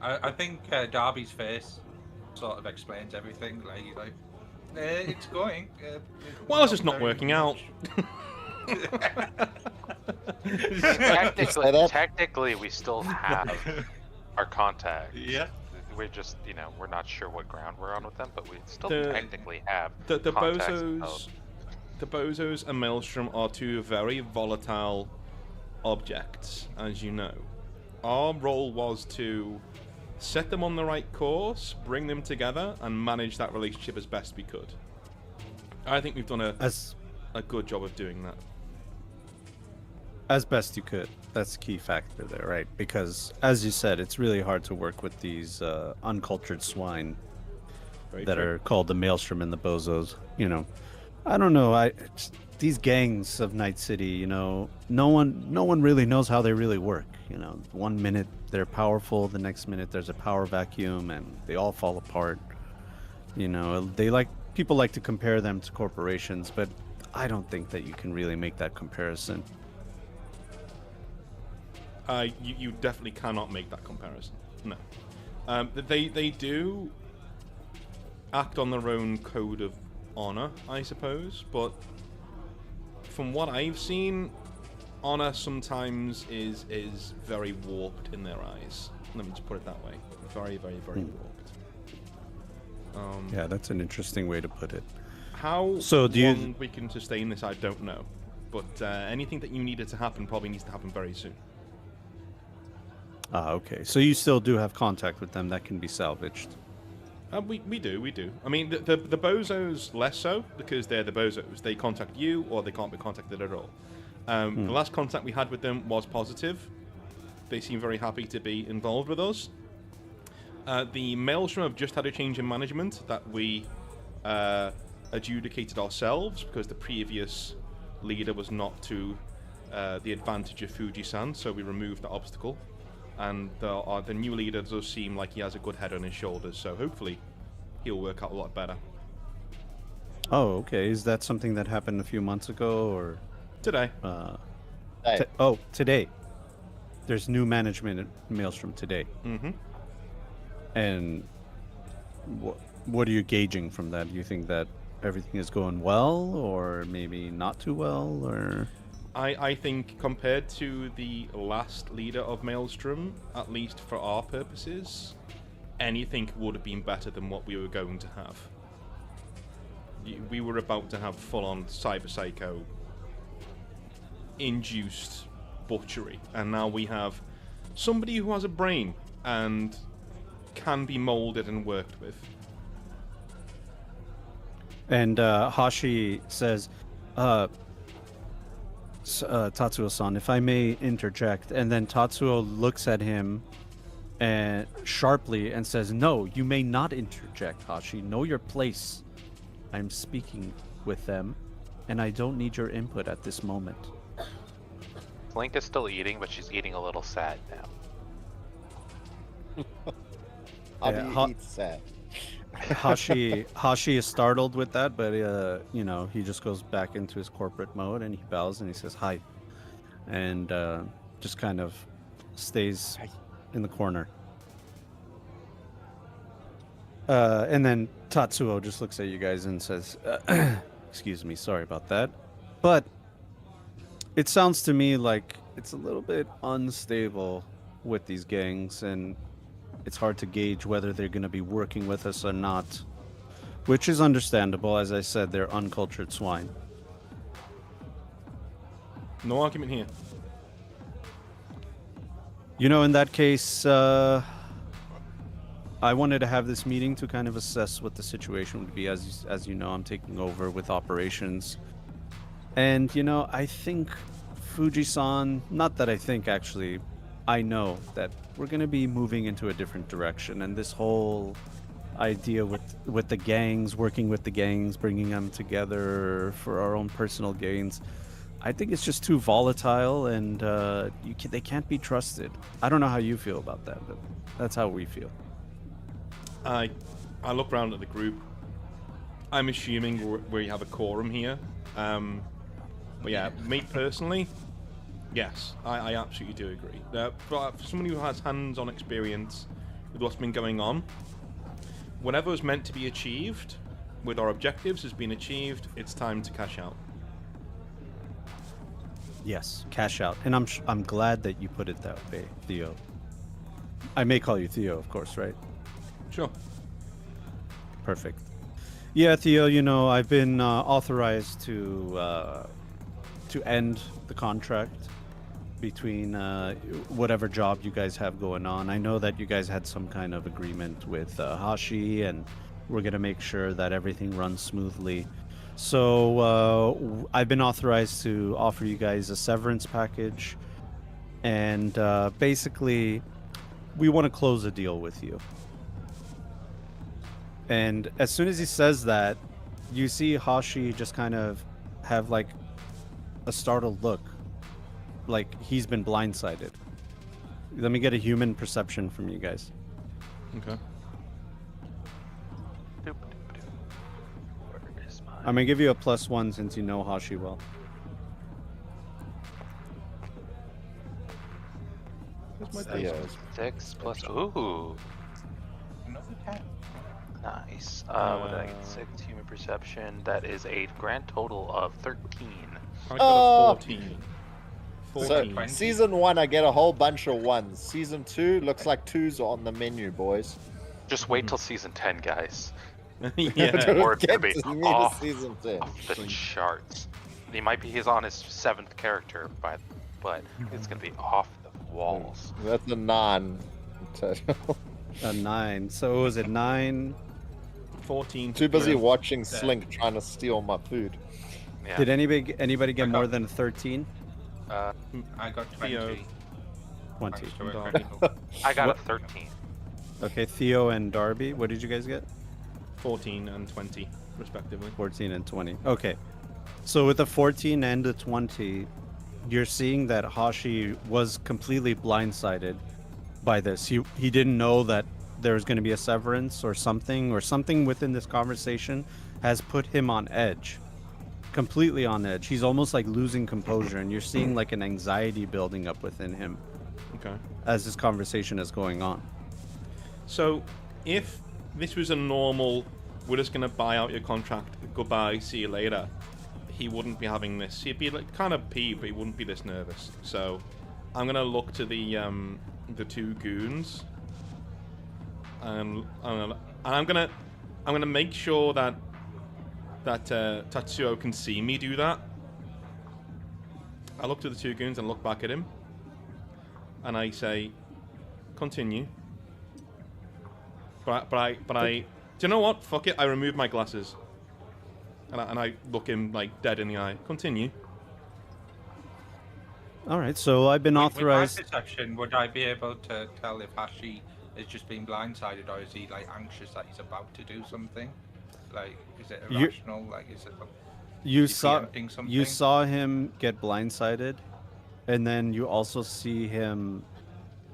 I think Darby's face sort of explains everything. Like it's going. Well, it's just not working out. Technically, we still have our contact. Yeah. We're just, we're not sure what ground we're on with them, but we still technically have the contacts Bozos. The Bozos and Maelstrom are two very volatile objects, as you know. Our role was to set them on the right course, bring them together, and manage that relationship as best we could. I think we've done a good job of doing that. As best you could. That's the key factor there, right? Because, as you said, it's really hard to work with these uncultured swine that are called the Maelstrom and the Bozos. I don't know. These gangs of Night City, no one really knows how they really work. 1 minute they're powerful, the next minute there's a power vacuum, and they all fall apart. People like to compare them to corporations, but I don't think that you can really make that comparison. You definitely cannot make that comparison. No. They do act on their own code of honor, I suppose, but from what I've seen, honor sometimes is very warped in their eyes. Let me just put it that way. Very, very, very warped. Yeah, that's an interesting way to put it. How long we can sustain this, I don't know. But anything that you needed to happen probably needs to happen very soon. Ah, okay. So you still do have contact with them that can be salvaged? We do. I mean, the bozos less so, because they're the bozos. They contact you, or they can't be contacted at all. The last contact we had with them was positive. They seem very happy to be involved with us. The Maelstrom have just had a change in management that we adjudicated ourselves, because the previous leader was not to the advantage of Fuji-san, so we removed that obstacle. And the new leader does seem like he has a good head on his shoulders, so hopefully he'll work out a lot better. Oh, okay. Is that something that happened a few months ago, or today? Today. There's new management at Maelstrom today. Mm-hmm. And what are you gauging from that? Do you think that everything is going well, or maybe not too well, or? I think compared to the last leader of Maelstrom, at least for our purposes, anything would have been better than what we were going to have. We were about to have full-on Cyber Psycho induced butchery, and now we have somebody who has a brain and can be molded and worked with. And Hashi says, Tatsuo-san, if I may interject. And then Tatsuo looks at him and sharply and says, no, you may not interject, Hashi. Know your place. I'm speaking with them, and I don't need your input at this moment. Link is still eating, but she's eating a little sad now. How do you eat sad? Hashi is startled with that, but you know, he just goes back into his corporate mode and he bows and he says hi, and just kind of stays in the corner. And then Tatsuo just looks at you guys and says, "Excuse me, sorry about that, but it sounds to me like it's a little bit unstable with these gangs, and it's hard to gauge whether they're going to be working with us or not, which is understandable. As I said, they're uncultured swine." No argument here. You know, in that case, I wanted to have this meeting to kind of assess what the situation would be. As you know, I'm taking over with operations. And, you know, I think Fuji-san, not that I think actually, I know that we're going to be moving into a different direction. And this whole idea with the gangs, working with the gangs, bringing them together for our own personal gains, I think it's just too volatile, and they can't be trusted. I don't know how you feel about that, but that's how we feel. I look around at the group. I'm assuming we have a quorum here. But yeah, me personally, yes, I absolutely do agree. For someone who has hands-on experience with what's been going on, whatever was meant to be achieved with our objectives has been achieved. It's time to cash out. Yes, cash out. And I'm glad that you put it that way, Theo. I may call you Theo, of course, right? Sure. Perfect. Yeah, Theo, you know, I've been authorized to end the contract between whatever job you guys have going on. I know that you guys had some kind of agreement with Hashi, and we're going to make sure that everything runs smoothly. So I've been authorized to offer you guys a severance package, and basically we want to close a deal with you. And as soon as he says that, you see Hashi just kind of have like a startled look, like he's been blindsided. Let me get a human perception from you guys. Okay. I'm gonna give you a +1 since you know Hashi well. Where's my dice? 6 plus. Ooh. Another 10. Nice. What did I get? 6 human perception. That is a grand total of 13. I got a 14. So, season 1, I get a whole bunch of 1s. Season 2 looks like 2s are on the menu, boys. Just wait till season 10, guys. Yeah. Or it's gonna be Get to me to off, season 10. off the charts. He's on his 7th character, but it's gonna be off the walls. That's a 9. A 9. So was it 9? 14. Too busy watching Slink trying to steal my food. Yeah. Did anybody get more than 13? I got 20. 20. Thanks to a critical. I got a 13. Okay, Theo and Darby, what did you guys get? 14 and 20, respectively. 14 and 20. Okay. So with the 14 and the 20, you're seeing that Hashi was completely blindsided by this. He didn't know that there was going to be a severance or something within this conversation has put him on edge. Completely on edge. He's almost like losing composure, and you're seeing like an anxiety building up within him. Okay. As this conversation is going on. So, if this was a normal, we're just gonna buy out your contract, goodbye, see you later, he wouldn't be having this. He'd be like kind of peeved, but he wouldn't be this nervous. So, I'm gonna look to the 2 goons, and I'm gonna make sure that Tatsuo can see me do that. I look to the 2 goons and look back at him, and I say, continue. But I, do you know what? Fuck it. I remove my glasses, and I look him like dead in the eye. Continue. All right. So I've been authorized. With my perception, would I be able to tell if Hashi is just being blindsided, or is he like anxious that he's about to do something? Like, is it irrational? Like, is it? You saw him get blindsided, and then you also see him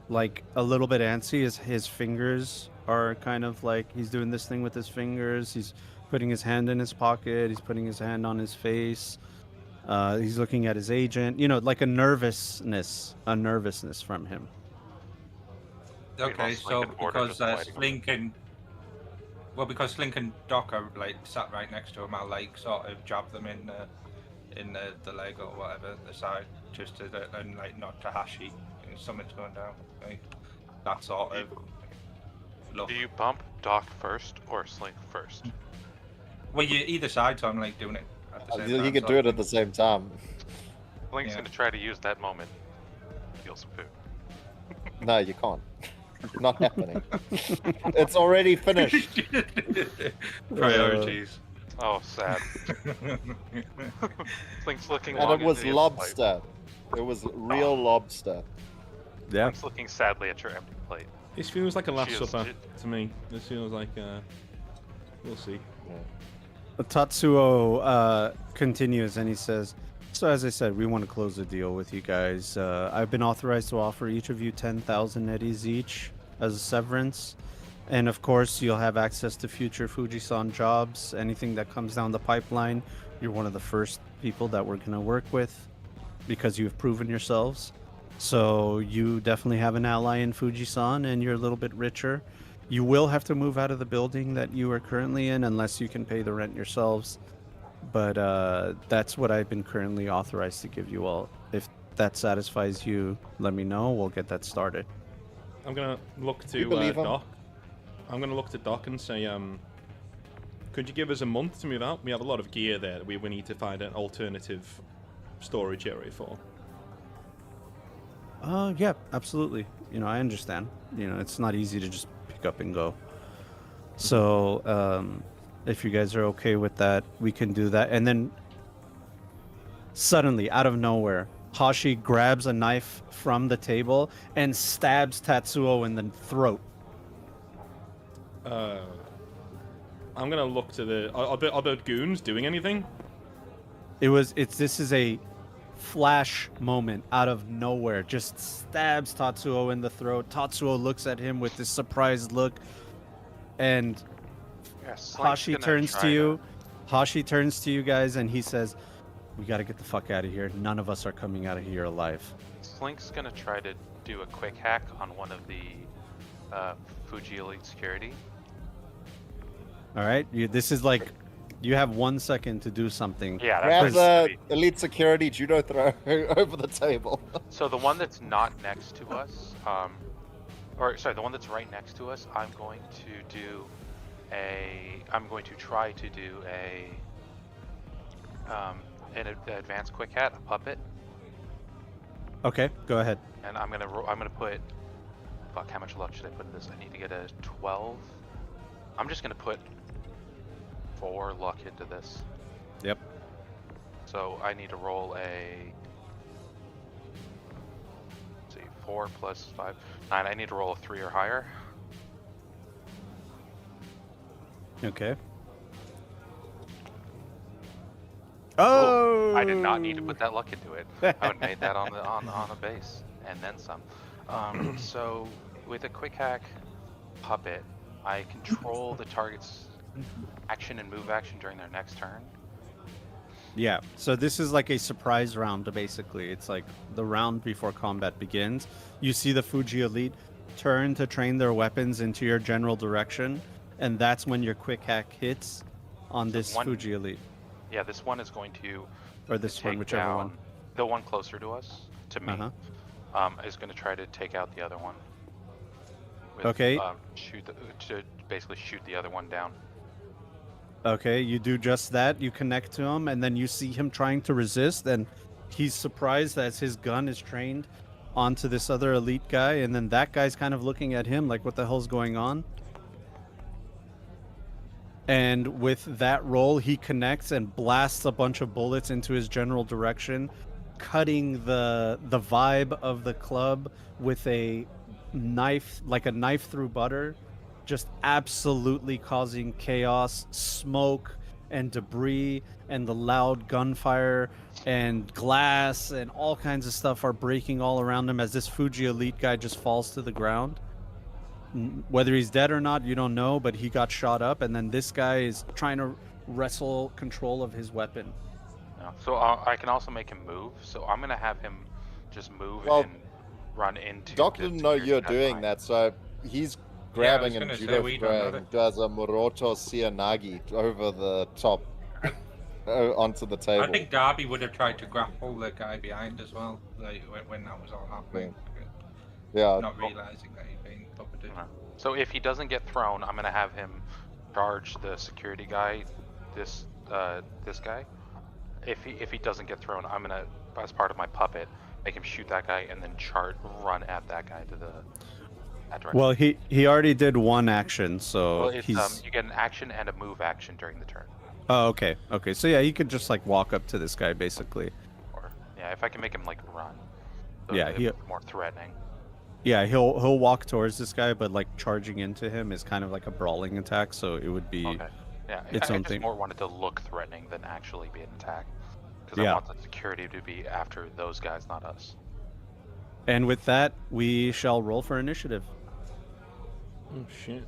like a little bit antsy. His fingers are kind of like he's doing this thing with his fingers. He's putting his hand in his pocket. He's putting his hand on his face. He's looking at his agent. You know, like a nervousness from him. Okay, so because Slink and Doc are like sat right next to him, I'll like sort of jab them in the leg or whatever, the side, just to and like nod to Hashi. Something's going down. Like, that sort of look. Do you bump Doc first or Slink first? Well, you either side, so I'm like doing it at the same time. You can do it at the same time. Slink's gonna try to use that moment. Steal some food. No, you can't. Not happening. It's already finished. Priorities. Oh, sad. Slink's looking. And it was lobster. It was real lobster. Yeah. Slink's looking sadly at your empty plate. This feels like a Last Supper to me. This feels like we'll see. Tatsuo continues and he says, so as I said, we want to close the deal with you guys. I've been authorized to offer each of you 10,000 eddies each as a severance. And of course, you'll have access to future Fujisan jobs. Anything that comes down the pipeline, you're one of the first people that we're going to work with because you've proven yourselves. So you definitely have an ally in Fujisan and you're a little bit richer. You will have to move out of the building that you are currently in unless you can pay the rent yourselves. But that's what I've been currently authorized to give you all. If that satisfies you, let me know. We'll get that started. I'm going to look to Doc. I'm going to look to Doc and say, could you give us a month to move out? We have a lot of gear there that we need to find an alternative storage area for. Yeah, absolutely. You know, I understand. You know, it's not easy to just pick up and go. So, if you guys are okay with that, we can do that. And then, suddenly, out of nowhere, Hashi grabs a knife from the table and stabs Tatsuo in the throat. I'm gonna look to the. Are the goons doing anything? This is a flash moment out of nowhere. Just stabs Tatsuo in the throat. Tatsuo looks at him with this surprised look, and Hashi turns to you. Hashi turns to you guys and he says, "We got to get the fuck out of here. None of us are coming out of here alive." Slink's gonna try to do a quick hack on one of the Fuji Elite security. All right, this is like, you have 1 second to do something. Yeah, Grab that's the elite security judo throw over the table. So the one that's not next to us, or sorry, the one that's right next to us, I'm going to try to do an advanced quick hat, a puppet, Okay, go ahead. and I'm gonna put. Fuck, how much luck should I put in this? I need to get a 12. I'm just gonna put 4 luck into this. Yep. So I need to roll a. Let's see, 4 plus 5, 9. I need to roll a 3 or higher. Okay. Oh! I did not need to put that luck into it. I would have made that on the base and then some. So with a quick hack puppet, I control the target's action and move action during their next turn. Yeah, so this is like a surprise round, basically. It's like the round before combat begins. You see the Fuji Elite turn to train their weapons into your general direction, and that's when your quick hack hits on this Fuji Elite. Yeah, this one is going to... Or this one, take whichever down one. The one closer to us, to me, is going to try to take out the other one. With, Okay. To basically shoot the other one down. Okay, you do just that. You connect to him, and then you see him trying to resist, and he's surprised as his gun is trained onto this other elite guy, and then that guy's kind of looking at him like, what the hell's going on? And with that roll, he connects and blasts a bunch of bullets into his general direction, cutting the vibe of the club with a knife, like a knife through butter, just absolutely causing chaos, smoke and debris and the loud gunfire and glass and all kinds of stuff are breaking all around him as this Fuji Elite guy just falls to the ground. Whether he's dead or not, you don't know, but he got shot up, and then this guy is trying to wrestle control of his weapon. Yeah. So I can also make him move, so I'm going to have him just move and run into... Doc didn't know you're doing that, so he's grabbing and judo throwing, does a Moroto Sianagi over the top onto the table. I think Darby would have tried to grapple the guy behind as well, like, when that was all happening. Yeah. Not realizing that he'd been puppeted. So if he doesn't get thrown, I'm going to have him charge the security guy, this guy. If he doesn't get thrown, I'm going to, as part of my puppet, make him shoot that guy and then run at that guy to that direction. Well, he already did one action, so Well, it's, he's... you get an action and a move action during the turn. Oh, okay. Okay, so yeah, he could just like walk up to this guy, basically. Or yeah, if I can make him like run. So Yeah, it's more threatening. Yeah, he'll walk towards this guy, but like charging into him is kind of like a brawling attack, so it would be Yeah, its I own just thing. more wanted to look threatening than actually be an attack. Because I Yeah. want the security to be after those guys, not us. And with that, we shall roll for initiative. Oh shit.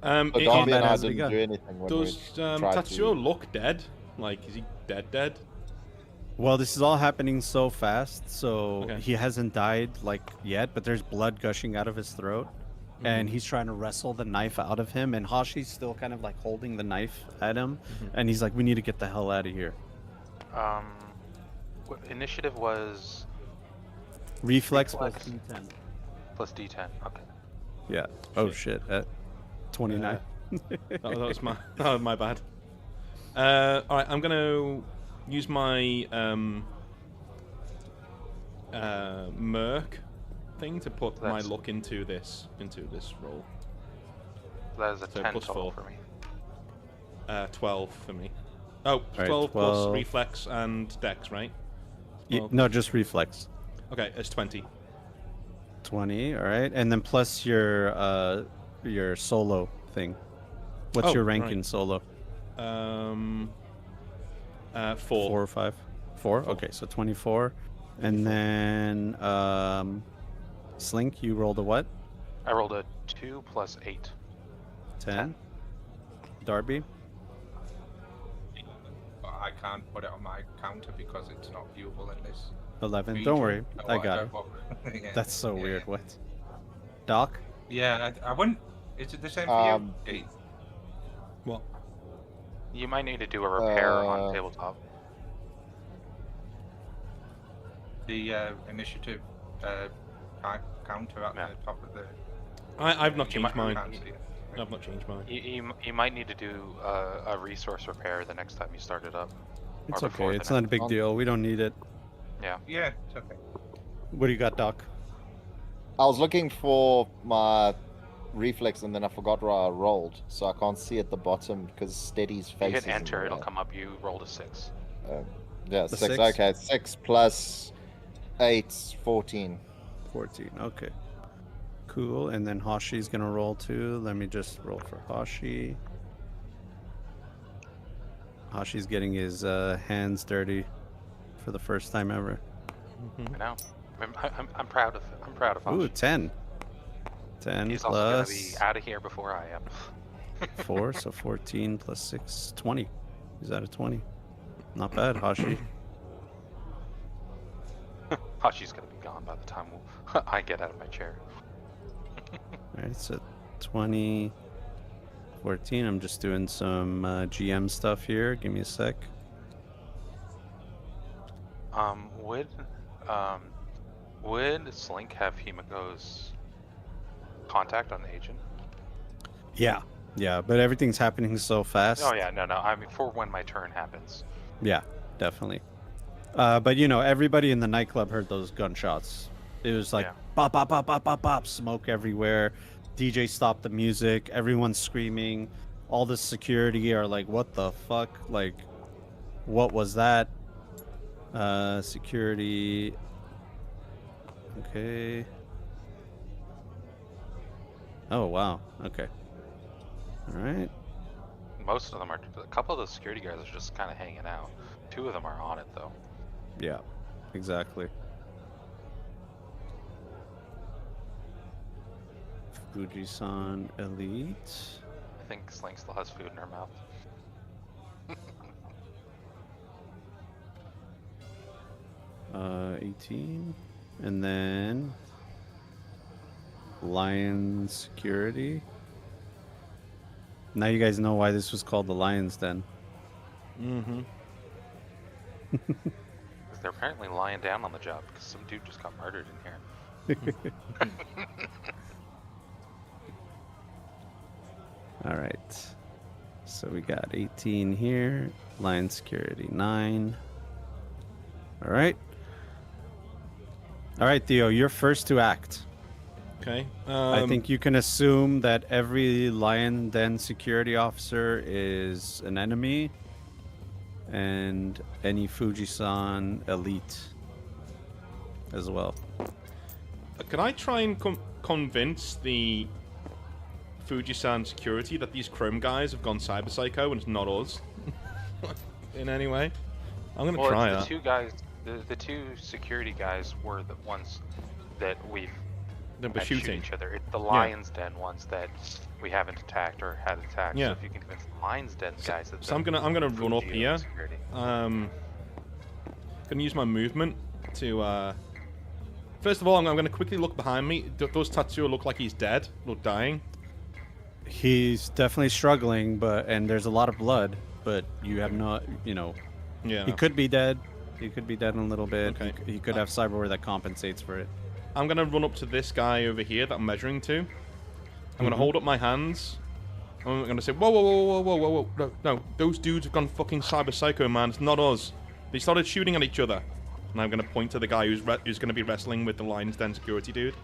But Darby and I didn't do anything when Does we tried Tatsuo to... look dead? Like, is he dead? Well, this is all happening so fast, so Okay. he hasn't died like yet, but there's blood gushing out of his throat. And he's trying to wrestle the knife out of him, and Hashi's still kind of like holding the knife at him, and he's like, we need to get the hell out of here. Initiative was... Reflex plus D10. Plus D10, okay. Yeah. Oh shit. 29. that was my bad. Alright, I'm gonna use my Merc thing to put my luck into this roll. That is a So 10 plus total 4. for me. 12 for me. Oh, right, 12 plus 12. reflex and dex, right? No, just reflex. Okay, it's 20. 20, all right. And then plus your solo thing. What's your rank in solo? 4. 4 or 5? 4? Okay, so 24. And then Slink, you rolled a what? I rolled a 2 plus 8. 10. Darby? I can't put it on my counter because it's not viewable in this. 11. region. Don't worry, Oh, I got it. Yeah. That's so weird. What? Doc? Yeah, I wouldn't. Is it the same for you? Keith? What? You might need to do a repair on tabletop. The initiative counter at the top of the. I've not changed mine. Can't see it. I've not changed mine. You might need to do a resource repair the next time you start it up. It's Or before okay. the It's not a next big one. deal. We don't need it. Yeah. Yeah, it's okay. What do you got, Doc? I was looking for my reflex and then I forgot where I rolled, so I can't see at the bottom because Steady's You face. hit enter, it'll come up. You rolled a 6. Yeah, The 6. 6? Okay, 6 plus 8, 14. 14. Okay. Cool. And then Hashi's gonna roll too. Let me just roll for Hashi. Hashi's getting his hands dirty for the first time ever. I know. I'm proud of. I'm proud of Ooh, Hashi. 10. 10 He's also gonna plus be out of here before I am. 4, so 14 plus 6, 20. He's out of 20. Not bad, Hashi. Hashi's gonna be gone by the time I get out of my chair. Alright, so 20, 14. I'm just doing some GM stuff here. Give me a sec. Would Slink have Himiko's contact on the agent? Yeah, yeah, but everything's happening so fast. Oh yeah, no. I mean, for when my turn happens. Yeah, definitely. But you know, everybody in the nightclub heard those gunshots. It was like pop, pop, pop, pop, pop, pop, smoke everywhere. DJ stopped the music. Everyone's screaming. All the security are like, "What the fuck? Like, what was that?" Security. Okay. Oh wow. Okay. All right. Most of them are. A couple of the security guards are just kind of hanging out. 2 of them are on it though. Yeah. Exactly. Fuji-san Elite. I think Slink still has food in her mouth. 18. And then Lion Security. Now you guys know why this was called the Lion's Den. Mm-hmm. They're apparently lying down on the job because some dude just got murdered in here. All right. So we got 18 here. Lion Security 9. All right. All right, Theo, you're first to act. Okay. I think you can assume that every Lion Den security officer is an enemy, and any Fuji-san elite as well. Can I try and convince the Fuji-san security that these Chrome guys have gone cyber psycho and it's not us in any way? I'm gonna try that. The 2 guys, the 2 security guys were the ones that we've They're shoot shooting each other. It's the Lion's Den ones that we haven't attacked or had attacked. Yeah. So if you can convince the Lion's Den guys that So I'm gonna run up here. Gonna use my movement to first of all, I'm gonna quickly look behind me. Does Tatsuo look like he's dead or dying? He's definitely struggling, and there's a lot of blood, but you have not, you know. Yeah. He could be dead. He could be dead in a little bit. Okay. He could have cyberware that compensates for it. I'm gonna run up to this guy over here that I'm measuring to. I'm gonna hold up my hands. I'm gonna say, whoa, whoa, whoa, whoa, whoa, whoa, no, those dudes have gone fucking cyber psycho, man. It's not us. They started shooting at each other. And I'm gonna point to the guy who's gonna be wrestling with the Lion's Den security dude.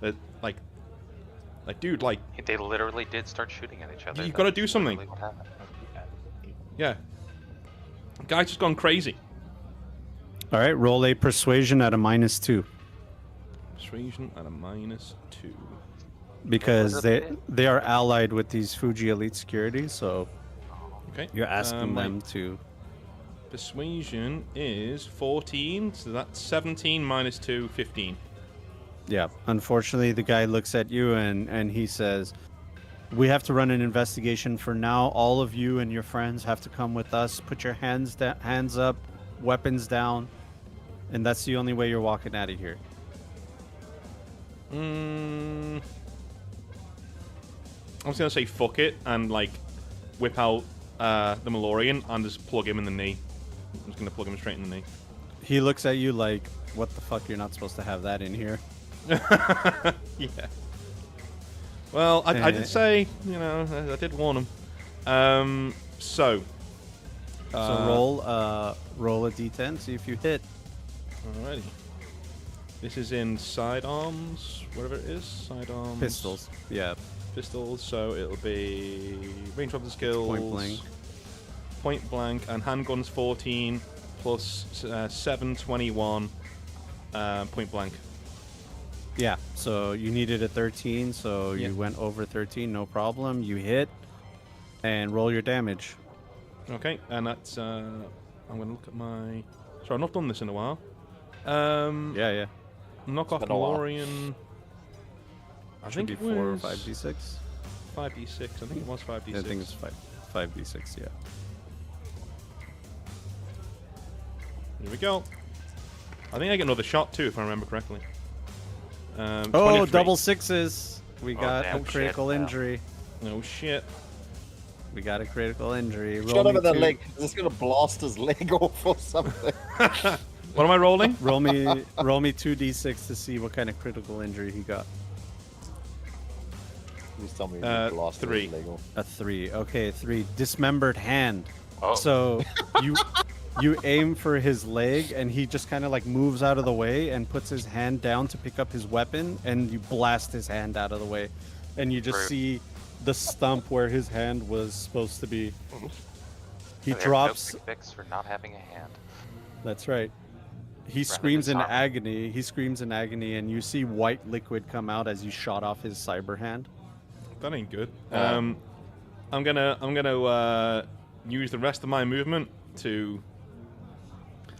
That like, dude, like. They literally did start shooting at each other. You gotta do something. What happened. Yeah. Guy's just gone crazy. All right, roll a persuasion at a -2. Persuasion at a -2. Because they are allied with these Fuji Elite security, so okay. You're asking them to. Persuasion is 14, so that's 17 -2, 15. Yeah, unfortunately, the guy looks at you and he says, "We have to run an investigation for now. All of you and your friends have to come with us. Put your hands up, weapons down, and that's the only way you're walking out of here." I was gonna say fuck it and like whip out the Malorian and just plug him in the knee. I'm just gonna plug him straight in the knee. He looks at you like, what the fuck, you're not supposed to have that in here. Yeah. Well, I did say, you know, I did warn him. So roll a d10, see if you hit. Alrighty. This is in sidearms, whatever it is. Sidearms. Pistols. Yeah. Pistols. So it'll be range weapon skills. Point blank. Point blank and handguns 14 plus 7, 21. Point blank. Yeah. So you needed a 13, so you went over 13, no problem. You hit, and roll your damage. Okay, and that's. I'm gonna look at my. Sorry, I've not done this in a while. Yeah. Knock off Malorian. I think it was 4 or 5d6. 5d6. I think it was 5d6. I think it's 5d6. Yeah. Here we go. I think I get another shot too, if I remember correctly. Oh, 23. double sixes. We got a damn critical shit, injury. No shit. We got a critical injury. Shot him in the leg. Is this gonna blast his leg off or something? What am I rolling? roll me 2d6 to see what kind of critical injury he got. Please tell me he blasted 3. his leg off. A 3. Okay, 3. Dismembered hand. Oh. So you aim for his leg, and he just kind of like moves out of the way and puts his hand down to pick up his weapon, and you blast his hand out of the way, and you just see the stump where his hand was supposed to be. He drops. No fix for not having a hand. That's right. He screams in agony. He screams in agony, and you see white liquid come out as you shot off his cyber hand. That ain't good. I'm gonna use the rest of my movement to.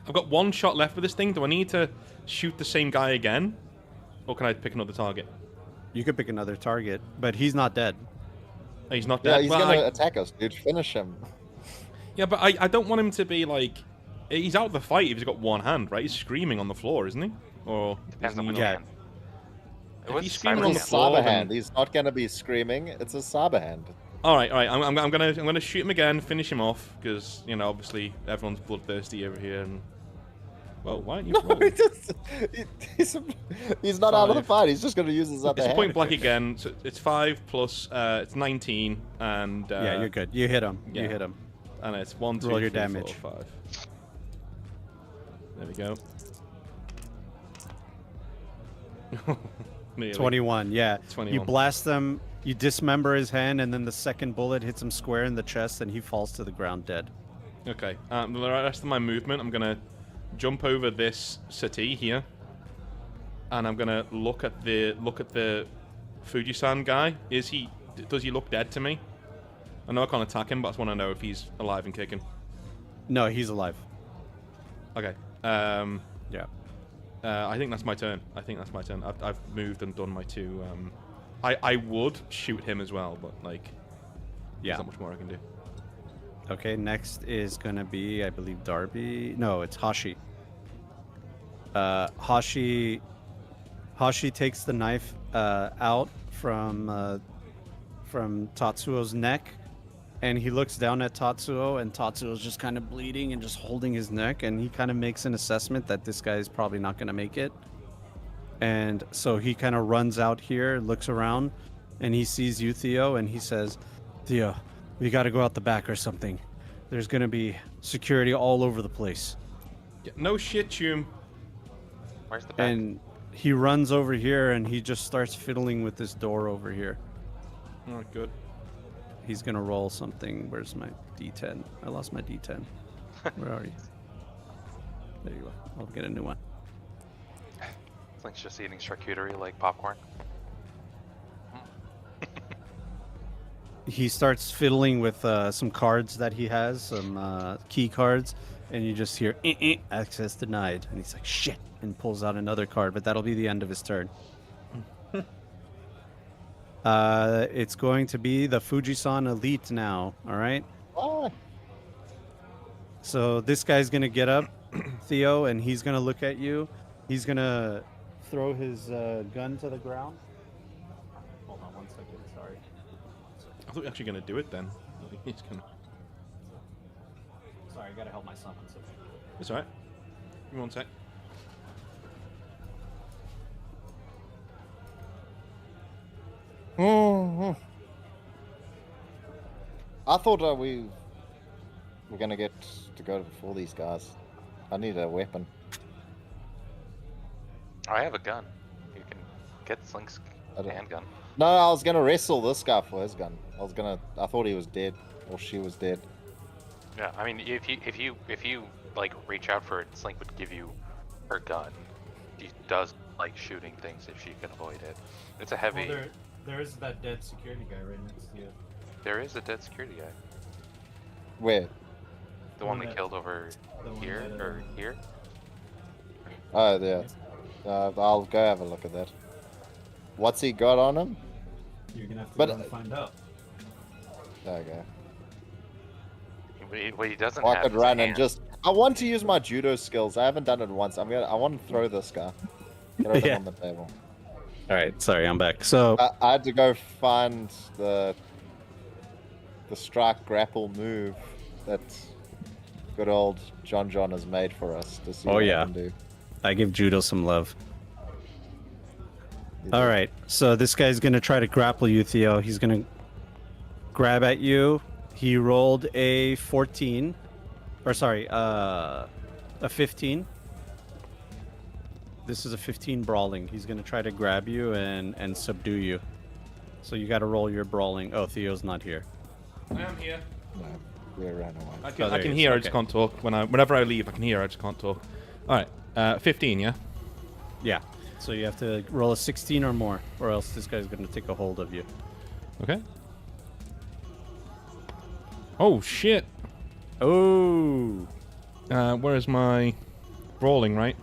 I've got 1 shot left with this thing. Do I need to shoot the same guy again, or can I pick another target? You could pick another target, but he's not dead. He's not dead. Yeah, he's gonna attack us, dude. Finish him. Yeah, but I don't want him to be like. He's out of the fight if he's got 1 hand, right? He's screaming on the floor, isn't he? Or depends on he which hand. If he's screaming on It's the a floor, cyber then... hand. He's not gonna be screaming. It's a cyber hand. All right. I'm gonna shoot him again, finish him off, because you know obviously everyone's bloodthirsty over here. And well, why aren't you? No, he's not out of the fight. He's just gonna use his other hand. It's point blank again. So it's 5 plus it's 19, and yeah, you're good. You hit him. Yeah. You hit him. And it's 1, 2, Roll your 3, damage. 4, 5. There we go. 21, yeah. 21. You blast him, you dismember his hand, and then the second bullet hits him square in the chest, and he falls to the ground dead. Okay. The rest of my movement, I'm gonna jump over this settee here, and I'm gonna look at the Fujisan guy. Does he look dead to me? I know I can't attack him, but I just want to know if he's alive and kicking. No, he's alive. Okay. Yeah. I think that's my turn. I've moved and done my 2. I would shoot him as well, but like, yeah, there's not much more I can do. Okay, next is gonna be, I believe, Darby. No, it's Hashi. Hashi takes the knife out from Tatsuo's neck, and he looks down at Tatsuo, and Tatsuo's just kind of bleeding and just holding his neck, and he kind of makes an assessment that this guy is probably not going to make it. And so he kind of runs out here, looks around, and he sees you, Theo, and he says, Theo, we got to go out the back or something. There's going to be security all over the place. Yeah, no shit, Chum. Where's the back? And he runs over here, and he just starts fiddling with this door over here. Oh, good. He's gonna roll something. Where's my D10? I lost my D10. Where are you? There you go. I'll get a new one. Link's just eating charcuterie like popcorn. He starts fiddling with some cards that he has, some key cards, and you just hear access denied. And he's like, shit, and pulls out another card, but that'll be the end of his turn. It's going to be the Fujisan Elite now, alright? Oh. So this guy's going to get up, Theo, and he's going to look at you. He's going to throw his gun to the ground. Hold on 1 second, sorry. I thought you were actually going to do it then. He's gonna... I gotta help my son on something. It's alright. Give me one sec. I thought we were gonna get to go before these guys. I need a weapon. I have a gun. You can get Slink's handgun. No, I was gonna wrestle this guy for his gun. I thought he was dead, or she was dead. Yeah, I mean, if you like reach out for it, Slink would give you her gun. She does like shooting things if she can avoid it. It's a heavy. Well, there is that dead security guy right next to you. There is a dead security guy. Where? The one we killed over here or here. Oh, yeah. I'll go have a look at that. What's he got on him? You're gonna have to go and find out. Okay. What he doesn't I have could is run a and hand. just. I want to use my judo skills. I haven't done it once. I want to throw this guy. Throw him Yeah. on the table. All right, sorry, I'm back. So I had to go find the strike grapple move that good old John has made for us to see what I can do. I give judo some love. All right, so this guy's gonna try to grapple you, Theo. He's gonna grab at you. He rolled a 14, or sorry, a 15. This is a 15 brawling. He's gonna try to grab you and subdue you. So you got to roll your brawling. Oh, Theo's not here. I am here. No, we ran away. I can hear. I just can't talk. Whenever I leave, I can hear. I just can't talk. All right, 15. Yeah. Yeah. So you have to roll a 16 or more, or else this guy's gonna take a hold of you. Okay. Oh shit. Oh. Where's my brawling? Right.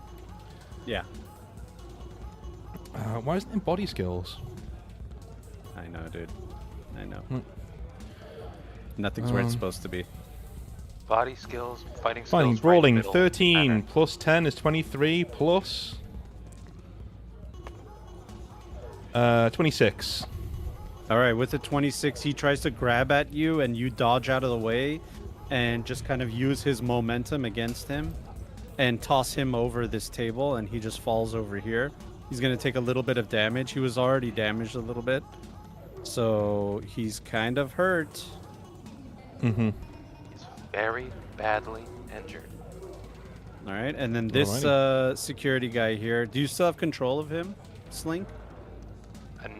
Yeah. Why isn't it body skills? I know, dude. I know. Nothing's where it's supposed to be. Body skills, fighting skills. Fighting, right brawling, middle. 13 plus 10 is 23 plus 26. All right, with the 26, he tries to grab at you, and you dodge out of the way, and just kind of use his momentum against him, and toss him over this table, and he just falls over here. He's gonna take a little bit of damage. He was already damaged a little bit, so he's kind of hurt. Mm-hmm. He's very badly injured. All right, and then this security guy here. Do you still have control of him, Slink?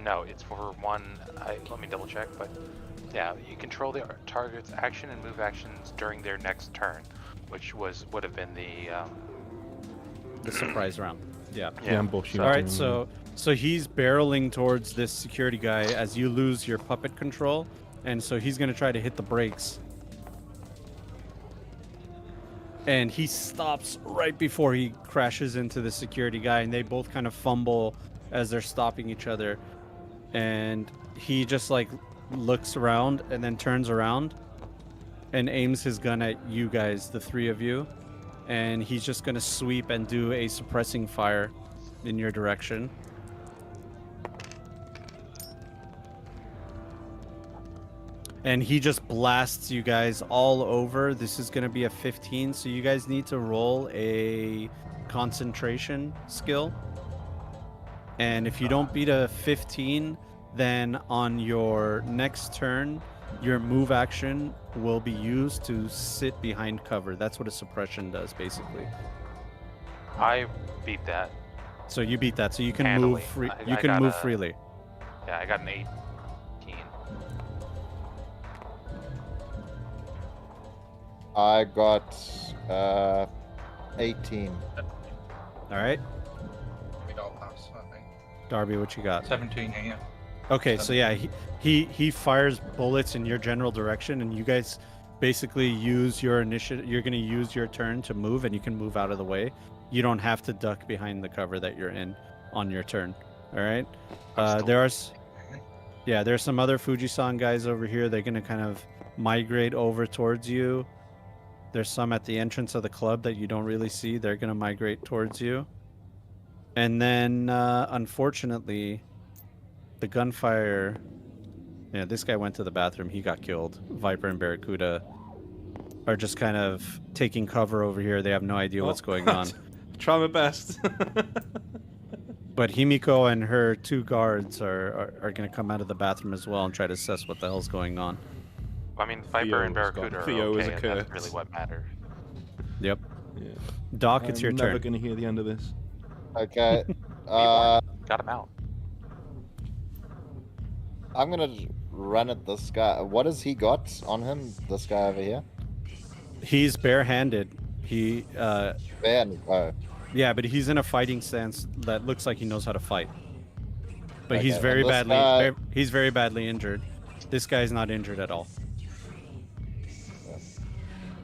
No, it's for one. Let me double check, but yeah, you control the target's action and move actions during their next turn, which would have been the surprise round. Yeah. Yeah, I'm bullshit. All right, so he's barreling towards this security guy as you lose your puppet control, and so he's gonna try to hit the brakes. And he stops right before he crashes into the security guy, and they both kind of fumble as they're stopping each other. And he just like looks around and then turns around and aims his gun at you guys, the three of you. And he's just gonna sweep and do a suppressing fire in your direction. And he just blasts you guys all over. This is gonna be a 15, so you guys need to roll a concentration skill. And if you don't beat a 15, then on your next turn, your move action will be used to sit behind cover. That's what a suppression does, basically. I beat that. So you beat that, so you can Handily. move free. I You can got move a- freely. Yeah, I got an 18. I got 18. All right, We don't pass, I think. Darby, what you got? 17 here. Okay, so yeah, he fires bullets in your general direction, and you guys basically use your initiative. You're going to use your turn to move, and you can move out of the way. You don't have to duck behind the cover that you're in on your turn. All right. There's some other Fujisan guys over here. They're going to kind of migrate over towards you. There's some at the entrance of the club that you don't really see. They're going to migrate towards you. And then, unfortunately, the gunfire... Yeah, this guy went to the bathroom. He got killed. Viper and Barracuda are just kind of taking cover over here. They have no idea what's going on. Try my best. But Himiko and her 2 guards are going to come out of the bathroom as well and try to assess what the hell's going on. I mean, Viper and Barracuda are okay, and that's really what matters. Yep. Yeah. Doc, it's your turn. I'm never going to hear the end of this. Okay. Got him out. I'm gonna run at this guy. What has he got on him? This guy over here. He's barehanded. He Oh. Yeah, but he's in a fighting stance that looks like he knows how to fight. But Okay, he's very and this badly guy- he's very badly injured. This guy's not injured at all.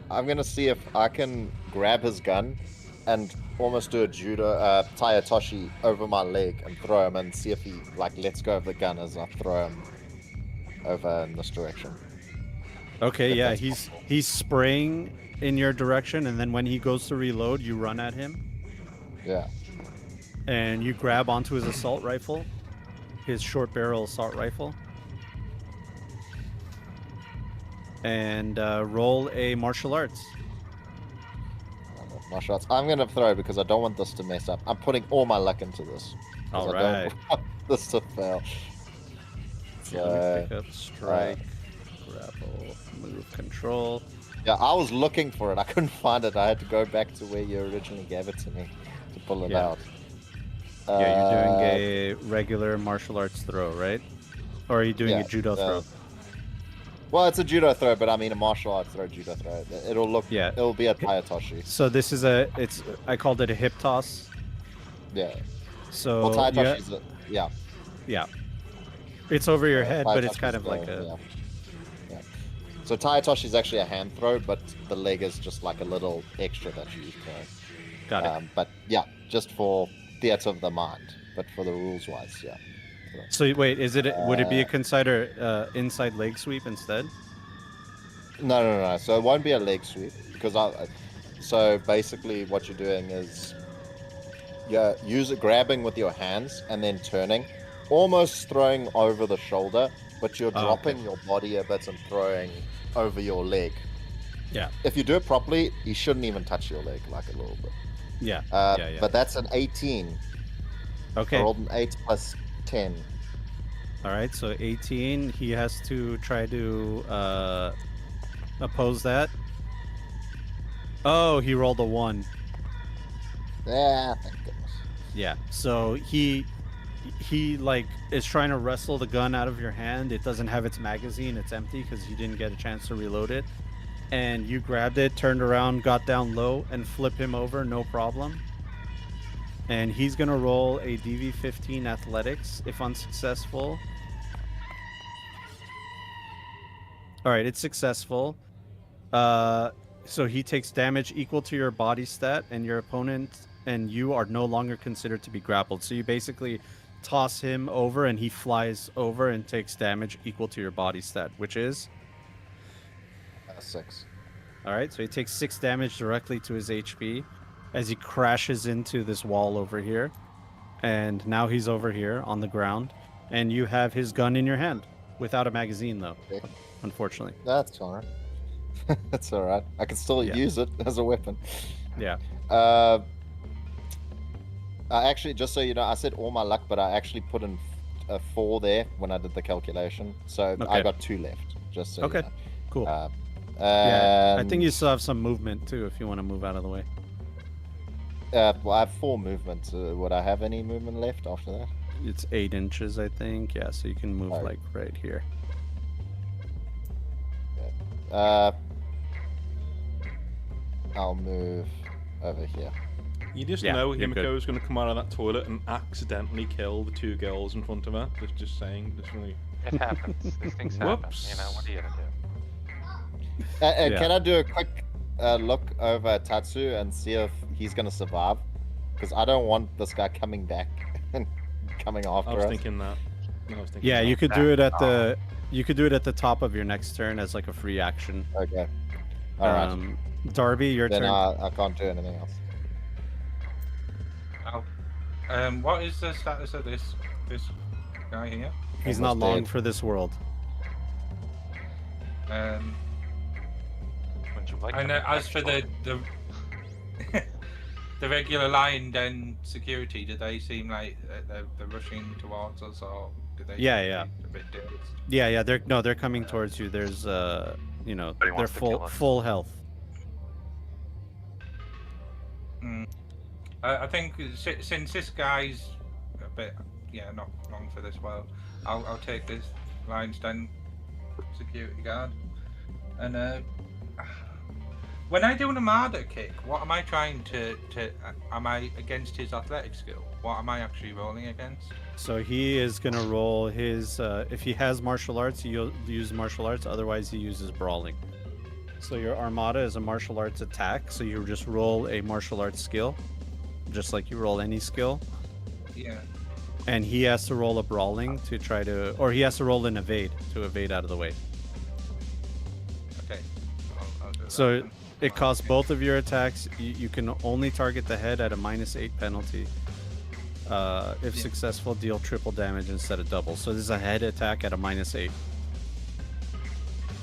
I'm gonna see if I can grab his gun and almost do a judo Tayatoshi over my leg and throw him, and see if he like lets go of the gun as I throw him over in this direction. Okay, If yeah, that's he's spraying in your direction, and then when he goes to reload, you run at him. Yeah. And you grab onto his assault rifle, his short barrel assault rifle, and roll a martial arts. Martial arts. I'm gonna throw because I don't want this to mess up. I'm putting all my luck into this. All I don't right. want this to fail. Yeah, let me pick up strike, grapple, move, control. Yeah, I was looking for it. I couldn't find it. I had to go back to where you originally gave it to me to pull it out. Yeah, you're doing a regular martial arts throw, right? Or are you doing a judo throw? Well, it's a judo throw, but I mean a martial arts throw, judo throw. It'll look. Yeah. It'll be a Tayatoshi. So this is I called it a hip toss. Yeah. So Well, Tayatoshi's yeah. Yeah. It's over your head, but it's kind of like a. Yeah. So Tayatoshi's actually a hand throw, but the leg is just like a little extra that you throw. Got it. But yeah, just for theater of the mind, but for the rules wise, yeah. So wait, would it be a consider inside leg sweep instead? No. So it won't be a leg sweep because so basically what you're doing is you're grabbing with your hands and then turning, almost throwing over the shoulder, but you're dropping your body a bit and throwing over your leg. Yeah. If you do it properly, you shouldn't even touch your leg, like a little bit. Yeah. But that's an 18. Okay. I rolled an 8 plus 10. All right, so 18. He has to try to oppose that. Oh, he rolled a 1. Yeah, thank goodness. Yeah. So he like is trying to wrestle the gun out of your hand. It doesn't have its magazine. It's empty because you didn't get a chance to reload it. And you grabbed it, turned around, got down low, and flip him over, no problem. And he's gonna roll a DV15 athletics if unsuccessful. All right, it's successful. So he takes damage equal to your body stat, and your opponent and you are no longer considered to be grappled. So you basically toss him over, and he flies over and takes damage equal to your body stat, which is 6. All right, so he takes 6 damage directly to his HP as he crashes into this wall over here. And now he's over here on the ground, and you have his gun in your hand without a magazine, though. Okay. Unfortunately. That's all right. That's all right. I can still use it as a weapon. Yeah. I actually, just so you know, I said all my luck, but I actually put in a 4 there when I did the calculation. So I got 2 left. Just so you know. Cool. Yeah, I think you still have some movement too if you want to move out of the way. Well, I have 4 movements. Would I have any movement left after that? It's 8 inches, I think. Yeah, so you can move like right here. I'll move over here. You just Yeah, know you're good. Himiko is going to come out of that toilet and accidentally kill the 2 girls in front of her. Just saying. Just really... It happens. These things happen. Whoops. You know, what are you gonna do? Can I do a quick look over at Tatsuo and see if he's going to survive? Because I don't want this guy coming back and coming after us. I was thinking that. Yeah, you could do it at the top of your next turn as like a free action. Okay. All right. Darby, your then turn. I can't do anything else. What is the status of this guy here? He's not long for this world. like and them, as for actually. the the regular lying down security, do they seem like they're rushing towards us, or do they Yeah, seem to yeah. be a bit dangerous? Yeah. They're coming towards you. There's you know, Nobody they're wants to kill us. full health. I think since this guy's a bit, not long for this world, I'll take this lines down security guard. And when I do an Armada kick, what am I trying to am I against his athletic skill? What am I actually rolling against? So he is gonna roll his. If he has martial arts, he'll use martial arts. Otherwise, he uses brawling. So your Armada is a martial arts attack. So you just roll a martial arts skill, just like you roll any skill. Yeah. And he has to roll a brawling to try to, or he has to roll an evade to evade out of the way. Okay. I'll do that So then. it costs both of your attacks. You can only target the head at a -8 penalty. If successful, deal triple damage instead of double. So this is a head attack at a -8.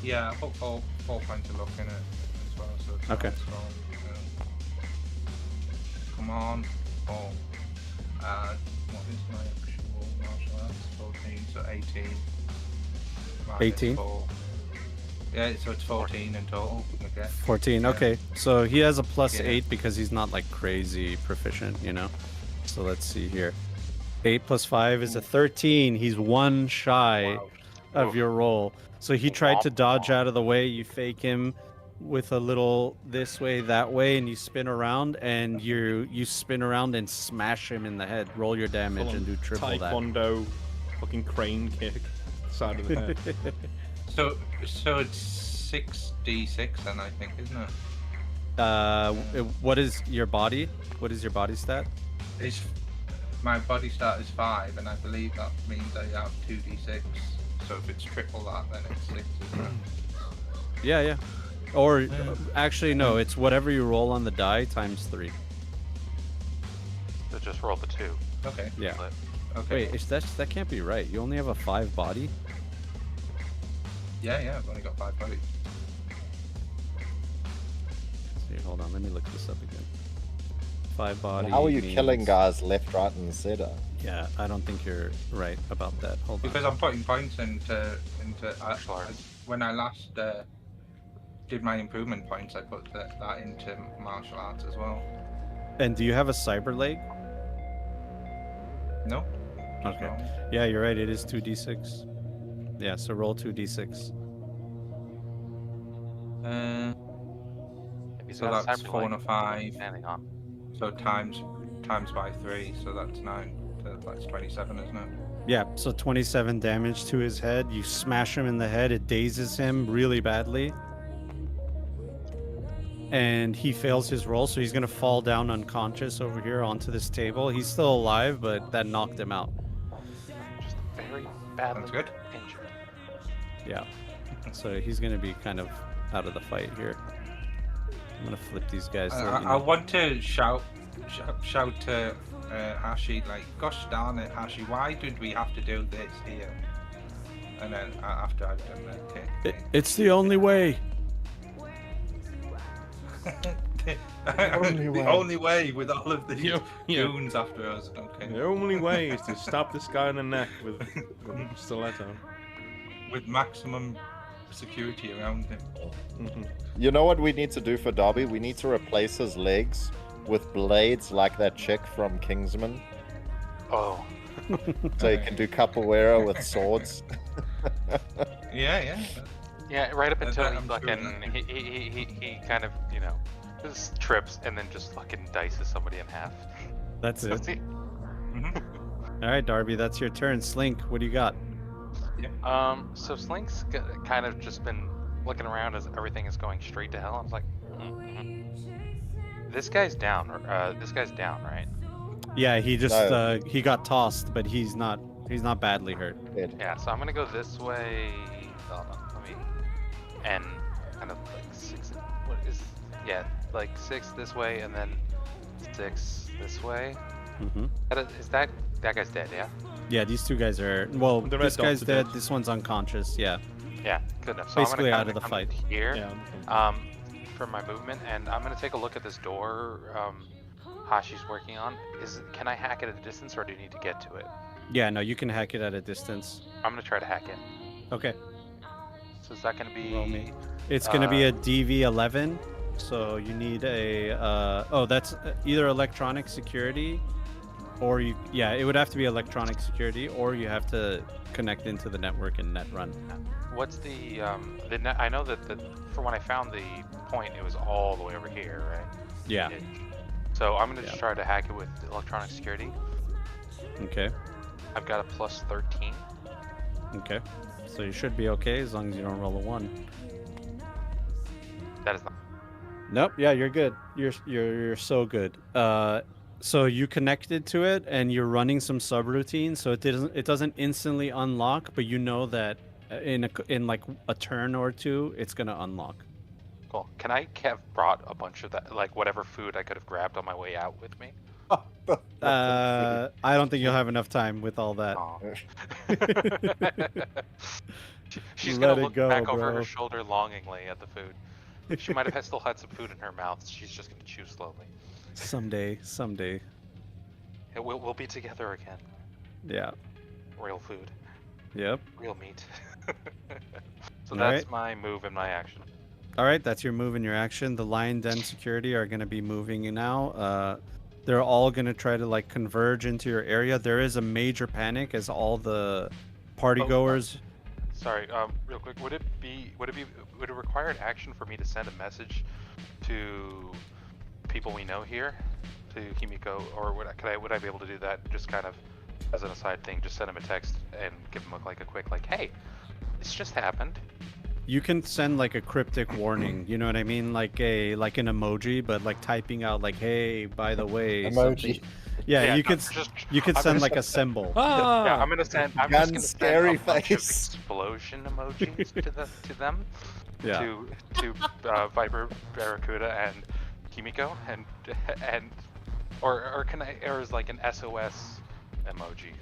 Yeah, I put four points of luck in it as well. So it's Okay. nice roll, come on. Oh. What is my actual martial arts? 14, so 18. Minus 18? 4. Yeah, so it's 14 in total. Okay. 14. Okay, so he has a +8 Yeah. because he's not like crazy proficient, you know. So let's see here. 8 + 5 is a 13. He's one shy of your roll. So he tried to dodge out of the way. You fake him with a little this way, that way, and you spin around, and you spin around and smash him in the head. Roll your damage Full-on and do triple that. Taekwondo, fucking crane kick, side of the head. So it's 6d6 then, I think, isn't it? What is your body? What is your body stat? My body stat is 5, and I believe that means I have 2d6. So if it's triple that, then it's 6, isn't it? Yeah. Or actually, no. It's whatever you roll on the die times 3. So just roll the 2. Okay. Yeah. Okay. Wait, that can't be right. You only have a 5 body. Yeah, I've only got 5 bodies. See, hold on. Let me look this up again. 5 body. How are you means- killing guys left, right, and center? Yeah, I don't think you're right about that. Hold on. Because I'm putting points into when I last did my improvement points, I put that into martial arts as well. And do you have a cyber leg? No. Okay. No. Yeah, you're right. It is 2d6. Yeah, so roll 2d6. So that's 4 and a 5. Hang on. So times by 3, so that's 9. That's 27, isn't it? Yeah, so 27 damage to his head. You smash him in the head. It dazes him really badly. And he fails his roll, so he's going to fall down unconscious over here onto this table. He's still alive, but that knocked him out. Just very badly That's good. injured. Yeah. So he's going to be kind of out of the fight here. I'm going to flip these guys. to let you I know. want to shout to Hashi, like, gosh darn it, Hashi, why did we have to do this here? And then after I've done that kick. It's the only way. The only way with all of the Yeah. goons after us. Okay. The only way is to stab this guy in the neck with a stiletto. With maximum security around him. You know what we need to do for Darby? We need to replace his legs with blades like that chick from Kingsman. Oh. So he can do capoeira with swords. Yeah. Yeah, right up until I'm he sure fucking he kind of, you know, just trips and then just fucking dices somebody in half. That's it. That's it. All right, Darby, that's your turn. Slink, what do you got? So Slink's kind of just been looking around as everything is going straight to hell. I was like, this guy's down. This guy's down, right? Yeah, he just he got tossed, but he's not badly hurt. Yeah, so I'm gonna go this way. Hold on, let me. And kind of like 6. What is? Yeah, like 6 this way, and then 6 this way. Mm-hmm. Is that guy's dead? Yeah. Yeah, these two guys are. Well, The red this guy's dots are dead. dead. This one's unconscious. Yeah. Yeah, good enough. So Basically I'm gonna out of the come fight. here. Yeah. for my movement, and I'm gonna take a look at this door Hashi's working on. Can I hack it at a distance, or do you need to get to it? Yeah, no, you can hack it at a distance. I'm gonna try to hack it. Okay. So is that gonna be? Roll me. It's gonna be a DV11. So you need a. Oh, that's either electronic security, or you. Yeah, it would have to be electronic security, or you have to connect into the network and net run. What's the net? I know that for when I found the point, it was all the way over here, right? Yeah. So I'm gonna just try to hack it with electronic security. Okay. I've got a plus 13. Okay. So you should be okay as long as you don't roll a 1. That is not. Nope. Yeah, you're good. You're so good. So you connected to it and you're running some subroutine, so it doesn't instantly unlock, but you know that in like a turn or two, it's gonna unlock. Cool. Can I have brought a bunch of that, like whatever food I could have grabbed on my way out with me? I don't think you'll have enough time with all that. She's Let gonna it look go, back over bro. her shoulder longingly at the food. She might have still had some food in her mouth. She's just gonna chew slowly. Someday. We'll be together again. Yeah. Real food. Yep. Real meat. So All that's right. my move and my action. All right, that's your move and your action. The Lion Den security are going to be moving now. They're all going to try to like converge into your area. There is a major panic as all the party goers. Sorry, real quick, would it require an action for me to send a message to people we know here, to Himiko, or would I be able to do that just kind of as an aside thing, just send him a text and give him a quick hey, this just happened. You can send like a cryptic warning, you know what I mean? Like an emoji, but like typing out like, hey, by the way, Emoji. something. Yeah, you could send like a symbol. Yeah, I'm just gonna scary send a bunch of face. explosion emojis to them. Yeah. To Viper, Barracuda, and Kimiko, or is like an SOS emoji.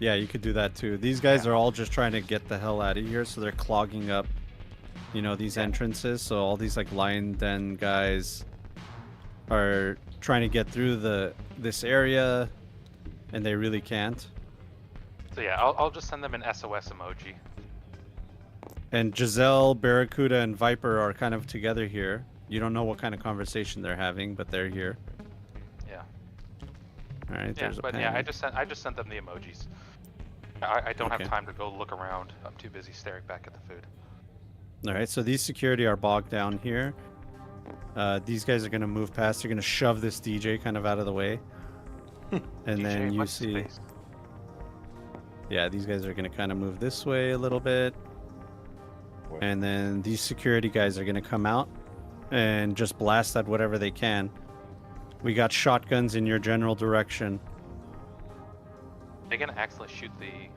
Yeah, you could do that too. These guys are all just trying to get the hell out of here, so they're clogging up, these entrances. So all these like Lion Den guys are trying to get through this area, and they really can't. So yeah, I'll just send them an SOS emoji. And Giselle, Barracuda, and Viper are kind of together here. You don't know what kind of conversation they're having, but they're here. Yeah. All right. Yeah, There's a but panic. yeah, I just sent them the emojis. I don't Okay. have time to go look around. I'm too busy staring back at the food. All right. So these security are bogged down here. These guys are gonna move past. They're gonna shove this DJ kind of out of the way, and then you what's see. space? Yeah, these guys are gonna kind of move this way a little bit, and then these security guys are gonna come out and just blast at whatever they can. We got shotguns in your general direction. Are they gonna accidentally shoot the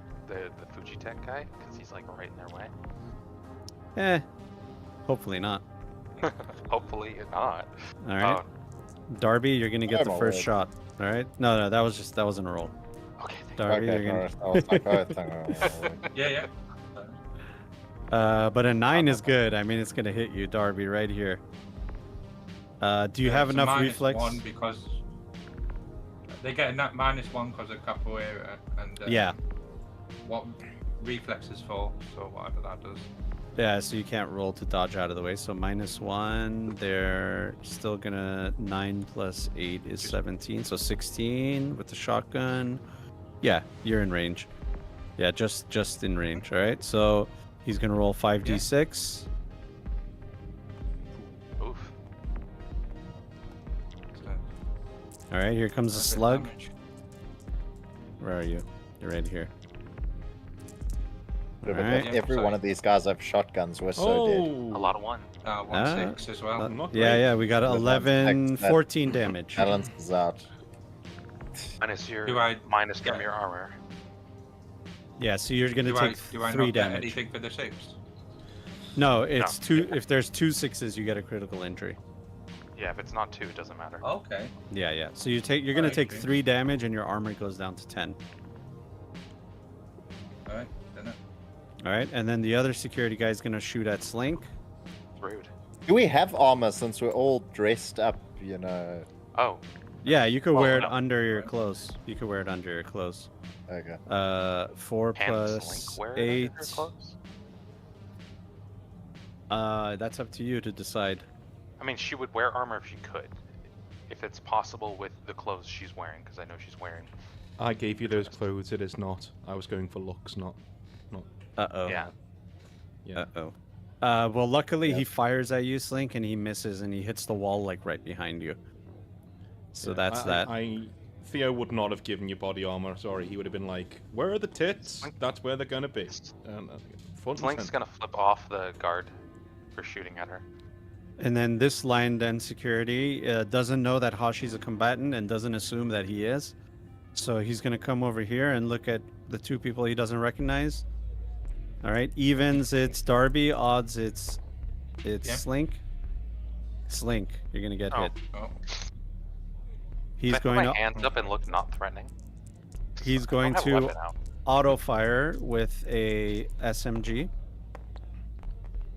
Fujitech guy because he's like right in their way? Hopefully not. Hopefully not. All right. Darby, you're gonna get the I'm first aware. shot. All right. No, that wasn't a roll. Okay. Darby, Okay, you're Yeah. gonna. But a 9 is good. I mean, it's gonna hit you, Darby, right here. Do you have It's a enough minus reflex? 1 because they get a -1 because of capoeira and Yeah. what reflexes for, so whatever that does. Yeah, so you can't roll to dodge out of the way. So -1. They're still gonna 9 plus 8 is 17. So 16 with the shotgun. Yeah, you're in range. Yeah, just in range. All right. So he's gonna roll 5d6. Oof. All right. Here comes a slug. Where are you? You're right here. But Alright. every one of these guys have shotguns. We're so dead. A lot of one. 1/6 as well. Yeah, we got The 11, one that 14 damage. Balances out. Minus your Do I minus from get- your armor. Yeah, so you're gonna Do I take do I 3 not get damage. anything for the 6? No, it's 2. If there's 2 6s, you get a critical injury. Yeah, if it's not 2, it doesn't matter. Okay. Yeah. So you're gonna Alright, take okay. 3 damage, and your armor goes down to 10. All right. Then All right, and then the other security guy is gonna shoot at Slink. Rude. Do we have armor since we're all dressed up, you know? Oh. Yeah, you could Well, wear it no. under your clothes. You could wear it under your clothes. Okay. 4 Can plus Slink wear it under 8. her clothes? That's up to you to decide. I mean, she would wear armor if she could. If it's possible with the clothes she's wearing, because I know she's wearing. I gave you those clothes. It is not. I was going for looks, not. Uh-oh. Yeah. Yeah. Uh-oh. Well, luckily he fires at you, Slink, and he misses, and he hits the wall, like, right behind you. So Yeah, that's that. Theo would not have given you body armor. Sorry, he would have been like, "Where are the tits? That's where they're gonna be." Slink's gonna flip off the guard for shooting at her. And then this line, then security, doesn't know that Hashi's a combatant and doesn't assume that he is. So he's going to come over here and look at the 2 people he doesn't recognize. All right. Evens, it's Darby. Odds, it's Slink. Slink, you're going to get hit. Oh. He's Can I going put my to... hands up and look not threatening. He's going I don't have a to weapon out. auto fire with a SMG.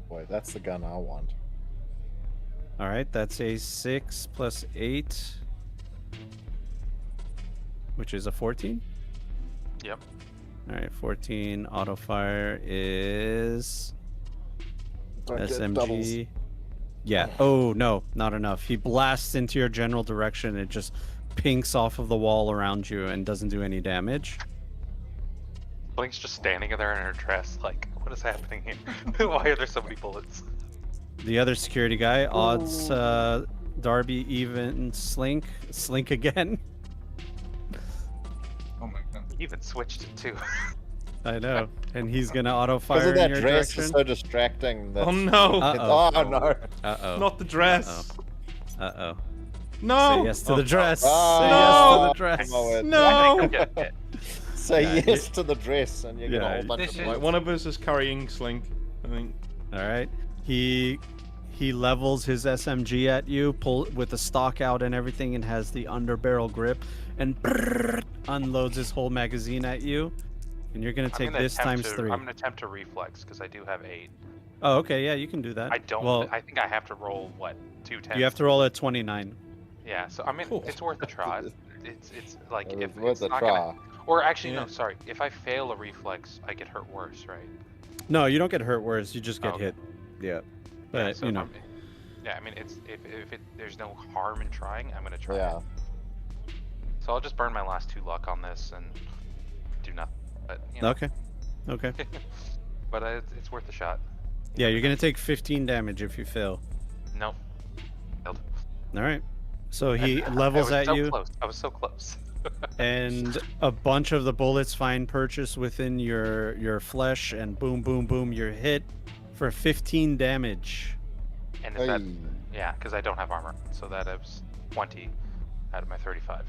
Boy, that's the gun I want. All right, that's a 6 plus 8, which is a 14. Yep. All right, 14 auto fire is Don't get doubles. SMG. Yeah. Oh no, not enough. He blasts into your general direction. It just pinks off of the wall around you and doesn't do any damage. Blink's just standing there in her dress, like, what is happening here? Why are there so many bullets? The other security guy, odds, Darby, even Slink again. Oh my god. Even switched it too. I know, and he's gonna auto Because fire of that in your dress direction. is so distracting. That Oh no! Uh-oh. Oh no! Uh-oh. Not the dress. Uh-oh. No! Say yes to the dress. Oh, Say no! yes to the dress. No! Say Yeah, yes to the dress, and you get a yeah, whole bunch of Like, one of us is carrying Slink, I think. All right. He levels his SMG at you, pull with the stock out and everything, and has the underbarrel grip, and unloads his whole magazine at you. And you're gonna take this times 3. I'm gonna attempt to reflex because I do have 8. Oh, okay, yeah, you can do that. I don't. Well, I think I have to roll what 2 10s. you have to roll at 29. Yeah, so I mean, it's worth a try. It's like if worth it's a not try. gonna. Or actually, Yeah. no, sorry. If I fail a reflex, I get hurt worse, right? No, you don't get hurt worse. You just get Okay. hit. Yeah. Yeah, But so you if know. I'm- Yeah, I mean, it's if there's no harm in trying, I'm gonna try. Yeah. It. So I'll just burn my last 2 luck on this and do nothing. But you know. Okay. Okay. But it's worth a shot. Yeah, you're gonna take 15 damage if you fail. No. Failed. All right. So he levels I was at so you. Close. I was so close. And a bunch of the bullets find purchase within your flesh, and boom, boom, boom, you're hit for 15 damage. And is that? Yeah, because I don't have armor, so that is 20 out of my 35.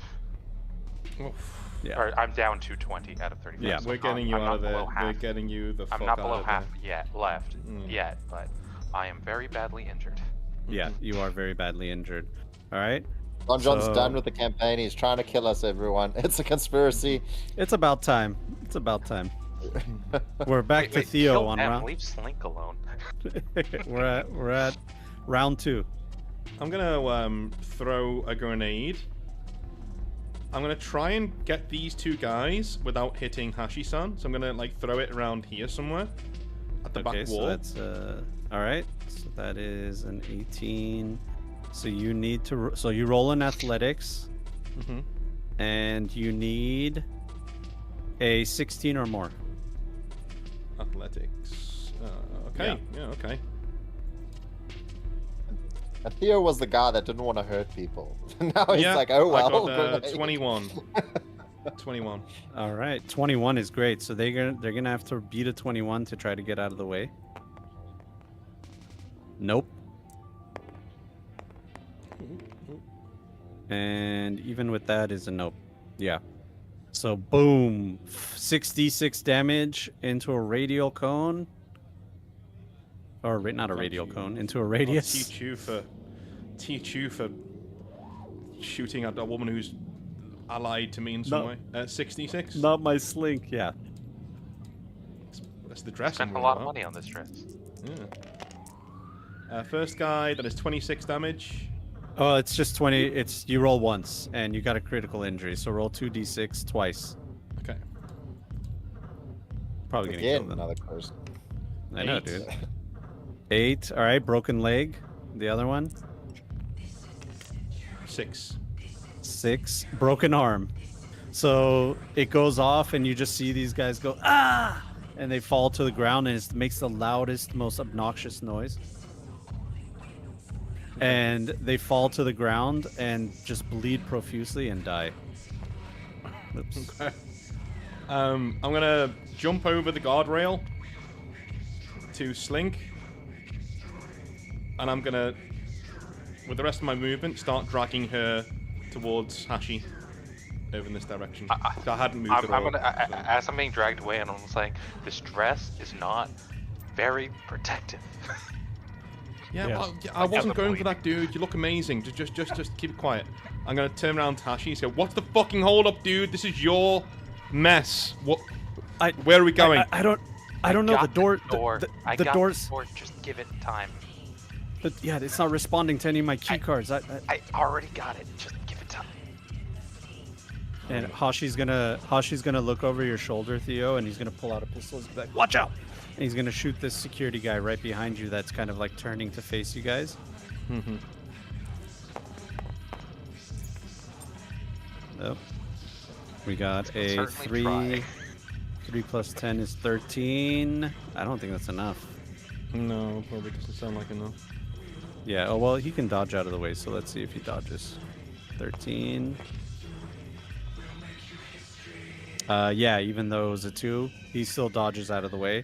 Yeah. Or I'm down to 20 out of 35. Yeah, so We're getting you I'm out not of there. below We're half. getting you the fuck I'm not out below of half there. yet left yet, but I am very badly injured. Yeah, you are very badly injured. All right. Don John's So- done with the campaign. He's trying to kill us, everyone. It's a conspiracy. It's about time. It's about time. We're back to Theo kill on them, round. Leave Slink alone. we're at round 2. I'm gonna throw a grenade. I'm gonna try and get these 2 guys without hitting Hashi-san. So I'm gonna like throw it around here somewhere at the Okay, back so wall. that's all right. So that is an 18. So you need to so you roll in athletics, Mhm. and you need a 16 or more. Athletics. Okay. Yeah. Okay. And Theo was the guy that didn't want to hurt people. Now he's Yeah, like, oh well. I got, grenade. 21. 21. All right, 21 is great. So they're gonna have to beat a 21 to try to get out of the way. Nope. And even with that is a nope. Yeah. So boom, 66 damage into a radial cone. Or not a radial cone, into a radius. Teach you for shooting at a woman who's allied to me in some No. way. 66. Not my Slink, yeah. That's the dress. Spent a lot of money on this dress. Yeah. First guy, that is 26 damage. Oh, it's just 20. It's you roll once, and you got a critical injury. So roll 2d6 twice. Okay. Probably gonna Again, kill them. another person. I know, dude. 8. All right, broken leg. The other one. 6. 6. Broken arm. So it goes off, and you just see these guys go ah, and they fall to the ground, and it makes the loudest, most obnoxious noise. And they fall to the ground and just bleed profusely and die. Oops. Okay. I'm gonna jump over the guardrail to Slink, and I'm gonna, with the rest of my movement, start dragging her towards Hashi over in this direction. I hadn't moved at all. As I'm being dragged away, and I'm saying, this dress is not very protective. Yeah, well, I wasn't going for that, dude. You look amazing. Just keep it quiet. I'm gonna turn around to Hashi and say, "What's the fucking hold up, dude? This is your mess. What? Where are we going?" I don't know. The door. The doors. Just give it time. But yeah, it's not responding to any of my key cards. I already got it. Just give it time. And Hashi's gonna look over your shoulder, Theo, and he's gonna pull out a pistol. He's gonna be like, "Watch out!" And he's gonna shoot this security guy right behind you. That's kind of like turning to face you guys. Mm-hmm. Oh, we got a 3. 3 plus 10 is 13. I don't think that's enough. No, probably doesn't sound like enough. Yeah. Oh well, he can dodge out of the way. So let's see if he dodges. 13. Yeah, even though it was a 2, he still dodges out of the way.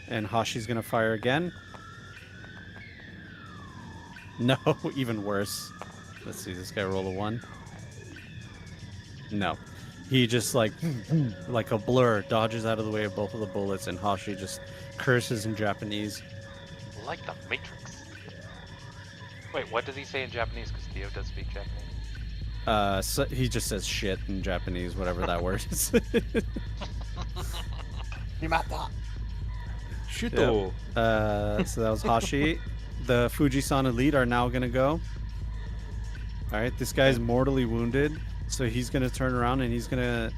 And Hashi's gonna fire again. No, even worse. Let's see, this guy roll a 1. No. He just like a blur dodges out of the way of both of the bullets, and Hashi just curses in Japanese. Like the Matrix. Wait, what does he say in Japanese? Because Theo does speak Japanese. So he just says shit in Japanese, whatever that word is. Himata. Shuto. So that was Hashi. The Fujisan Elite are now gonna go. Alright, this guy's mortally wounded, so he's gonna turn around and he's gonna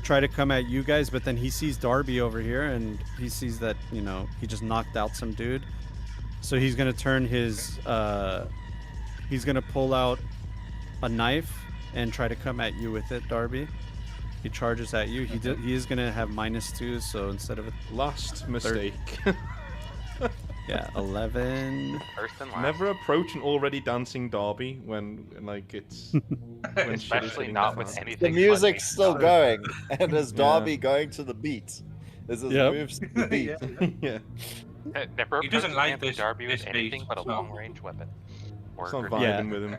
try to come at you guys, but then he sees Darby over here and he sees that, you know, he just knocked out some dude. So he's gonna turn his he's gonna pull out a knife and try to come at you with it, Darby. He charges at you. He is gonna have -2, so instead of a last mistake. Yeah, 11. First and last. Never approach an already dancing Darby when like it's when especially not with anything. The music's still going, and as Darby going to the beat, as his Yep. moves to the beat. Yeah. Never He doesn't approach like this- Darby with this anything beat, but a so- long-range weapon. It's not grenade. vibing with him.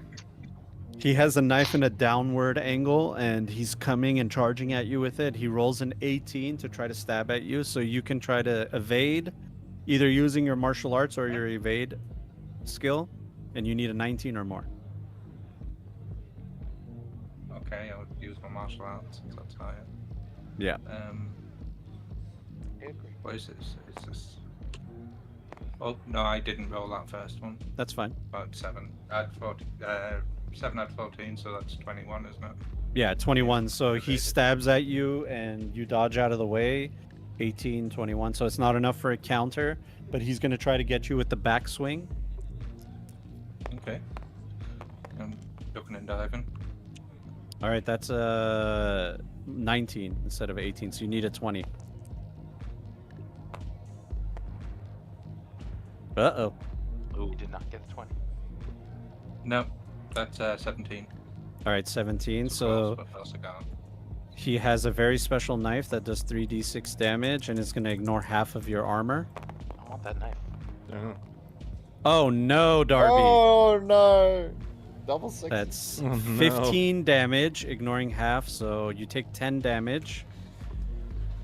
He has a knife in a downward angle, and he's coming and charging at you with it. He rolls an 18 to try to stab at you, so you can try to evade, either using your martial arts or your evade skill, and you need a 19 or more. Okay, I'll use my martial arts since that's higher. Yeah. What is this? Is this? Oh no, I didn't roll that first one. That's fine. About 7. 7 out of 14, so that's 21, isn't it? Yeah, 21. So he stabs at you, and you dodge out of the way. 18, 21. So it's not enough for a counter, but he's going to try to get you with the backswing. Okay. I'm ducking and diving. All right, that's 19 instead of 18, so you need a 20. Uh-oh. Ooh, did not get a 20. No, that's 17. All right, 17. So he has a very special knife that does 3d6 damage, and it's going to ignore half of your armor. I want that knife. Oh no, Darby. Oh no! Double 6. That's Oh, no. 15 damage, ignoring half, so you take 10 damage,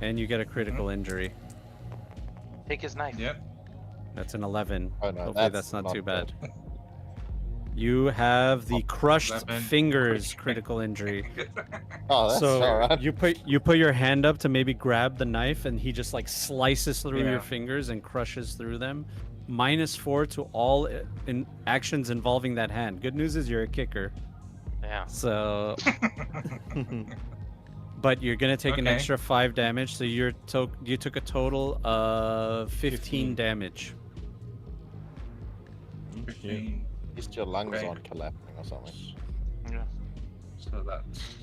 and you get a critical injury. Take his knife. Yep. That's an 11. Oh, no, Hopefully that's not too bad. You have the crushed 11. fingers critical injury. Oh, that's So alright. you put your hand up to maybe grab the knife, and he just like slices through Yeah. your fingers and crushes through them. -4 to all in actions involving that hand. Good news is you're a kicker. Yeah. So, but you're gonna take an Okay. extra 5 damage. So you took a total of 15 damage. 15. Just your lungs Okay. aren't collapsing or something. Yeah. So that's.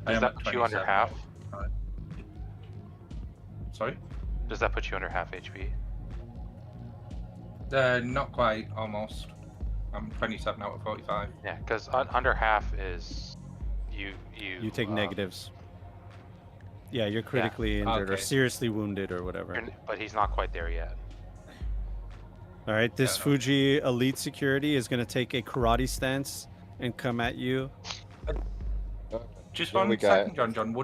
Does Does that put you under half? Right. Sorry? Does that put you under half HP? Not quite, almost. I'm 27 out of 45. Yeah, because under half is you take negatives. Yeah, you're critically injured or Okay. seriously wounded or whatever. But he's not quite there yet. All right, this Fuji elite security is going to take a karate stance and come at you. Just Here we 1 go. second, John.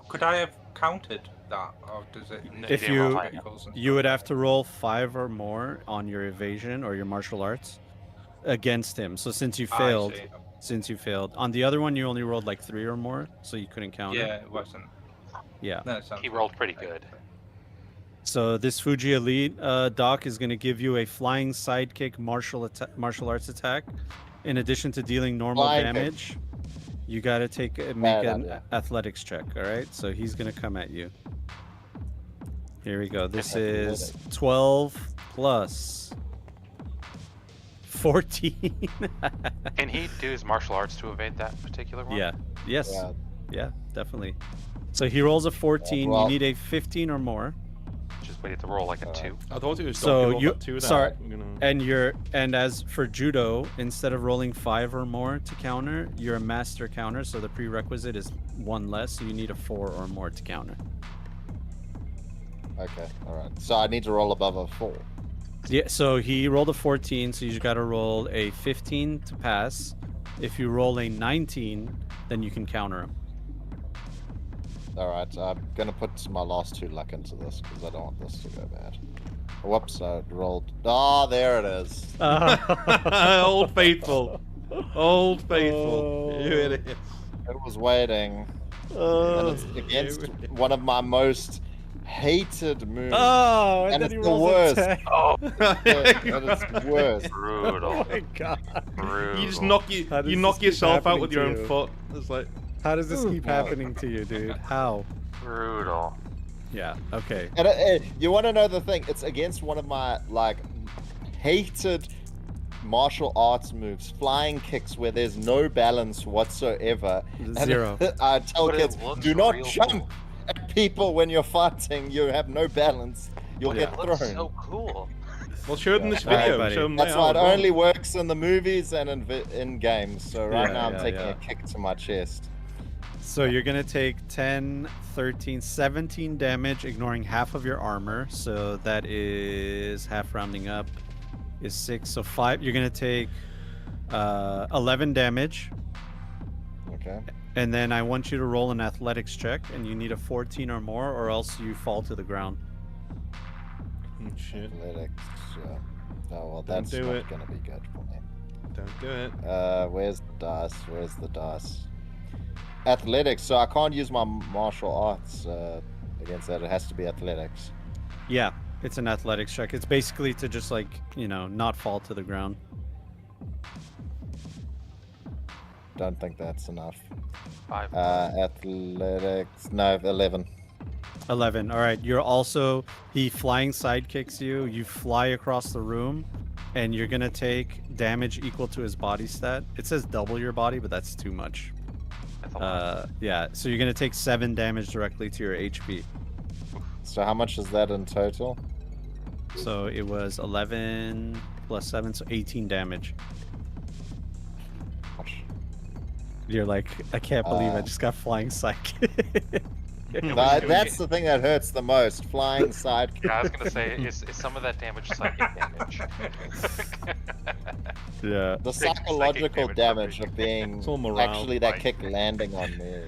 Could I have counted that, or does it? If you would have to roll 5 or more on your evasion or your martial arts against him. So since you failed, on the other one you only rolled like 3 or more, so you couldn't count Yeah, it. it wasn't. Yeah. No, it sounds He rolled pretty good. So this Fuji elite doc is going to give you a flying sidekick martial arts attack. In addition to dealing normal Flying kick. damage, you got to make an athletics check. All right, so he's going to come at you. Here we go. This is 12 plus 14. Can he do his martial arts to evade that particular one? Yeah. Yes. Yeah, definitely. So he rolls a 14. well- You need a 15 or more. Just waited to roll like a 2. I thought it was So you two sorry, that. and as for judo, instead of rolling 5 or more to counter, you're a master counter. So the prerequisite is 1 less. So you need a 4 or more to counter. Okay, alright. So I need to roll above a 4. Yeah. So he rolled a 14. So you just got to roll a 15 to pass. If you roll a 19, then you can counter him. Alright, I'm gonna put my last 2 luck into this because I don't want this to go bad. Whoops, I rolled. Ah, there it is. Old faithful. Old faithful. Here it is. It was waiting. And it's against one of my most hated moves. Oh, and then it's he the rolls a worst. 10. Oh, And it's worst. brutal. Oh my god. Brutal. You just How knock does knock this keep yourself out with your happening own to foot. It's like How does this keep happening to you, dude? How? Brutal. Yeah. Okay. And you want to know the thing? It's against one of my like hated martial arts moves, flying kicks, where there's no balance whatsoever. And 0. I tell But it kids, looks do not real jump cool. at people when you're fighting. You have no balance. You'll Yeah. get It looks thrown. so cool. well, show them this Alright, video. buddy. Show them That's now why it as well. only works in the movies and in games. So right Yeah, now I'm yeah, taking yeah. a kick to my chest. So you're gonna take 10, 13, 17 damage, ignoring half of your armor. So that is half rounding up is 6. So 5. You're gonna take 11 damage, Okay. and then I want you to roll an athletics check, and you need a 14 or more, or else you fall to the ground. Shit. Athletics. Oh well, Don't that's do not it. gonna be good for me. Don't do it. Where's the dice? Where's the dice? Athletics. So I can't use my martial arts against that. It has to be athletics. Yeah, it's an athletics check. It's basically to just like, not fall to the ground. Don't think that's enough. 5. Athletics. No, 11. 11. All right. He flying sidekicks you. You fly across the room, and you're gonna take damage equal to his body stat. It says double your body, but that's too much. That's a lot. Yeah. So you're gonna take 7 damage directly to your HP. So how much is that in total? So it was 11 plus 7, so 18 damage. You're like, I can't believe I just got flying sidekick. That's the thing that hurts the most. Flying side. Yeah, I was gonna say, is some of that damage psychic damage? Yeah. The Psychic psychological damage damage of being It's all morale, actually that like- kick landing on me.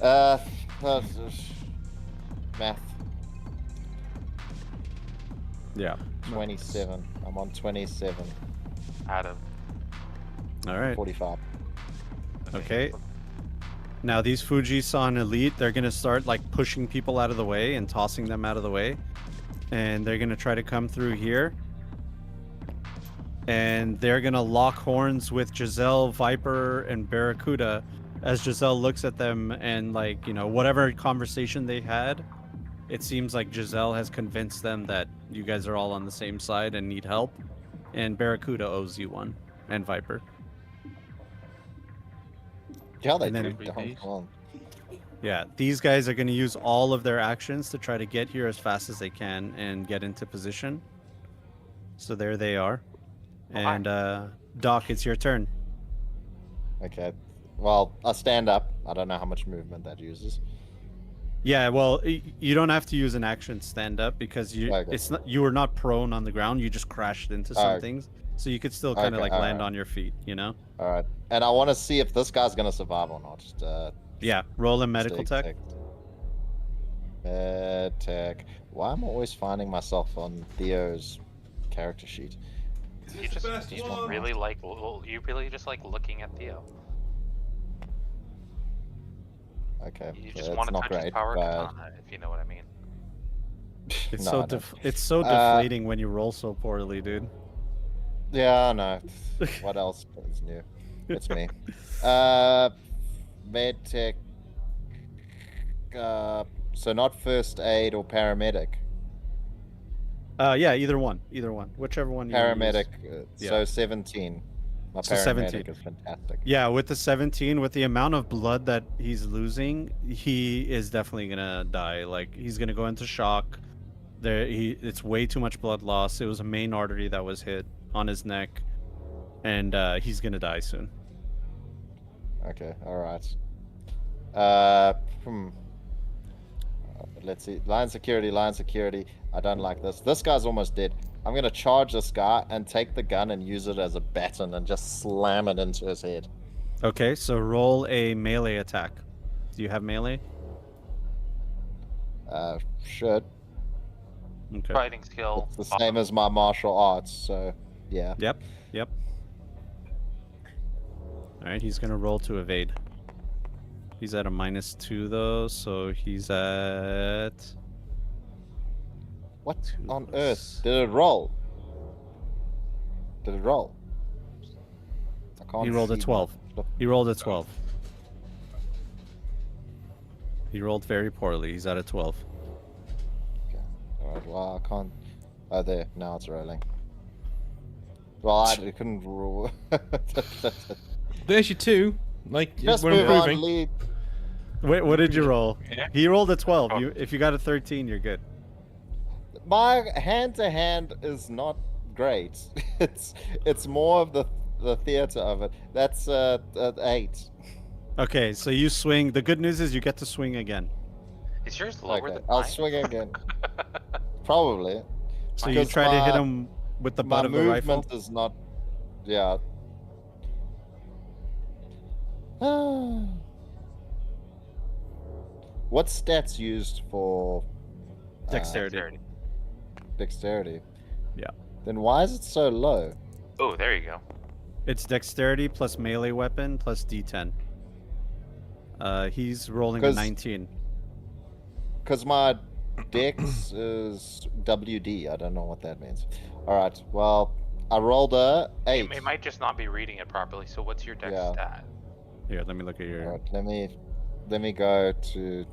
Yeah. Math. Yeah. 27. I'm on 27. Out of All right. 45. Okay. Now these Fuji-san elite, they're gonna start like pushing people out of the way and tossing them out of the way. and they're gonna try to come through here. And they're gonna lock horns with Giselle, Viper, and Barracuda as Giselle looks at them and, like, you know, whatever conversation they had, it seems like Giselle has convinced them that you guys are all on the same side and need help. And Barracuda owes you one, and Viper. Yeah, they And then- do. Come on. Yeah, these guys are going to use all of their actions to try to get here as fast as they can and get into position. So there they are. And Doc, it's your turn. Okay. Well, I'll stand up. I don't know how much movement that uses. Yeah, well, you don't have to use an action stand up because you were not prone on the ground. You just crashed into some things, so you could still kind of land on your feet. You know. All right. And I want to see if this guy's gonna survive or not. Just, yeah. Roll a medical tech. Tech. Why am I always finding myself on Theo's character sheet? You just really like you really just like looking at Theo. Okay. You just want to touch his power katana, if you know what I mean. It's No, it's so deflating when you roll so poorly, dude. Yeah, I know. What else is new? It's me. Medtech. So not first aid or paramedic. Yeah, either one, whichever one. Paramedic. Yeah. So 17. My So paramedic 17. is fantastic. Yeah, with the 17, with the amount of blood that he's losing, he is definitely gonna die. Like, he's gonna go into shock. It's way too much blood loss. It was a main artery that was hit on his neck, and he's gonna die soon. Okay, all right. Let's see. Line security. I don't like this. This guy's almost dead. I'm gonna charge this guy and take the gun and use it as a baton and just slam it into his head. Okay, so roll a melee attack. Do you have melee? Should. Okay. Fighting skill. It's the same as my martial arts, so yeah. Yep. Alright, he's gonna roll to evade. He's at a -2 though, so he's at... What on earth? Did it roll? I can't He rolled a see 12. my- He rolled a 12. He rolled very poorly. He's at a 12. Okay. Alright, well, I can't... Oh, there. Now it's rolling. Well, I couldn't roll. There's your 2. Like, Just we're move on, improving. lead. Wait, what did you roll? He rolled a 12. If you got a 13, you're good. My hand-to-hand is not great. It's more of the theater of it. That's 8. Okay, so you swing. The good news is you get to swing again. Is yours lower Okay, than I'll mine? swing again. Probably. So you Because try to hit my- him with the My butt of the rifle. movement is not... Yeah. What stats used for Dexterity. dexterity? Yeah. Then why is it so low? Oh, there you go. It's dexterity plus melee weapon plus D10. He's rolling a 'Cause- 19. Because my dex is WD. I don't know what that means. Alright, well, I rolled a 8. It might just not be reading it properly. So what's your dex Yeah. stat? Here, let me look at your... Alright, let me go to...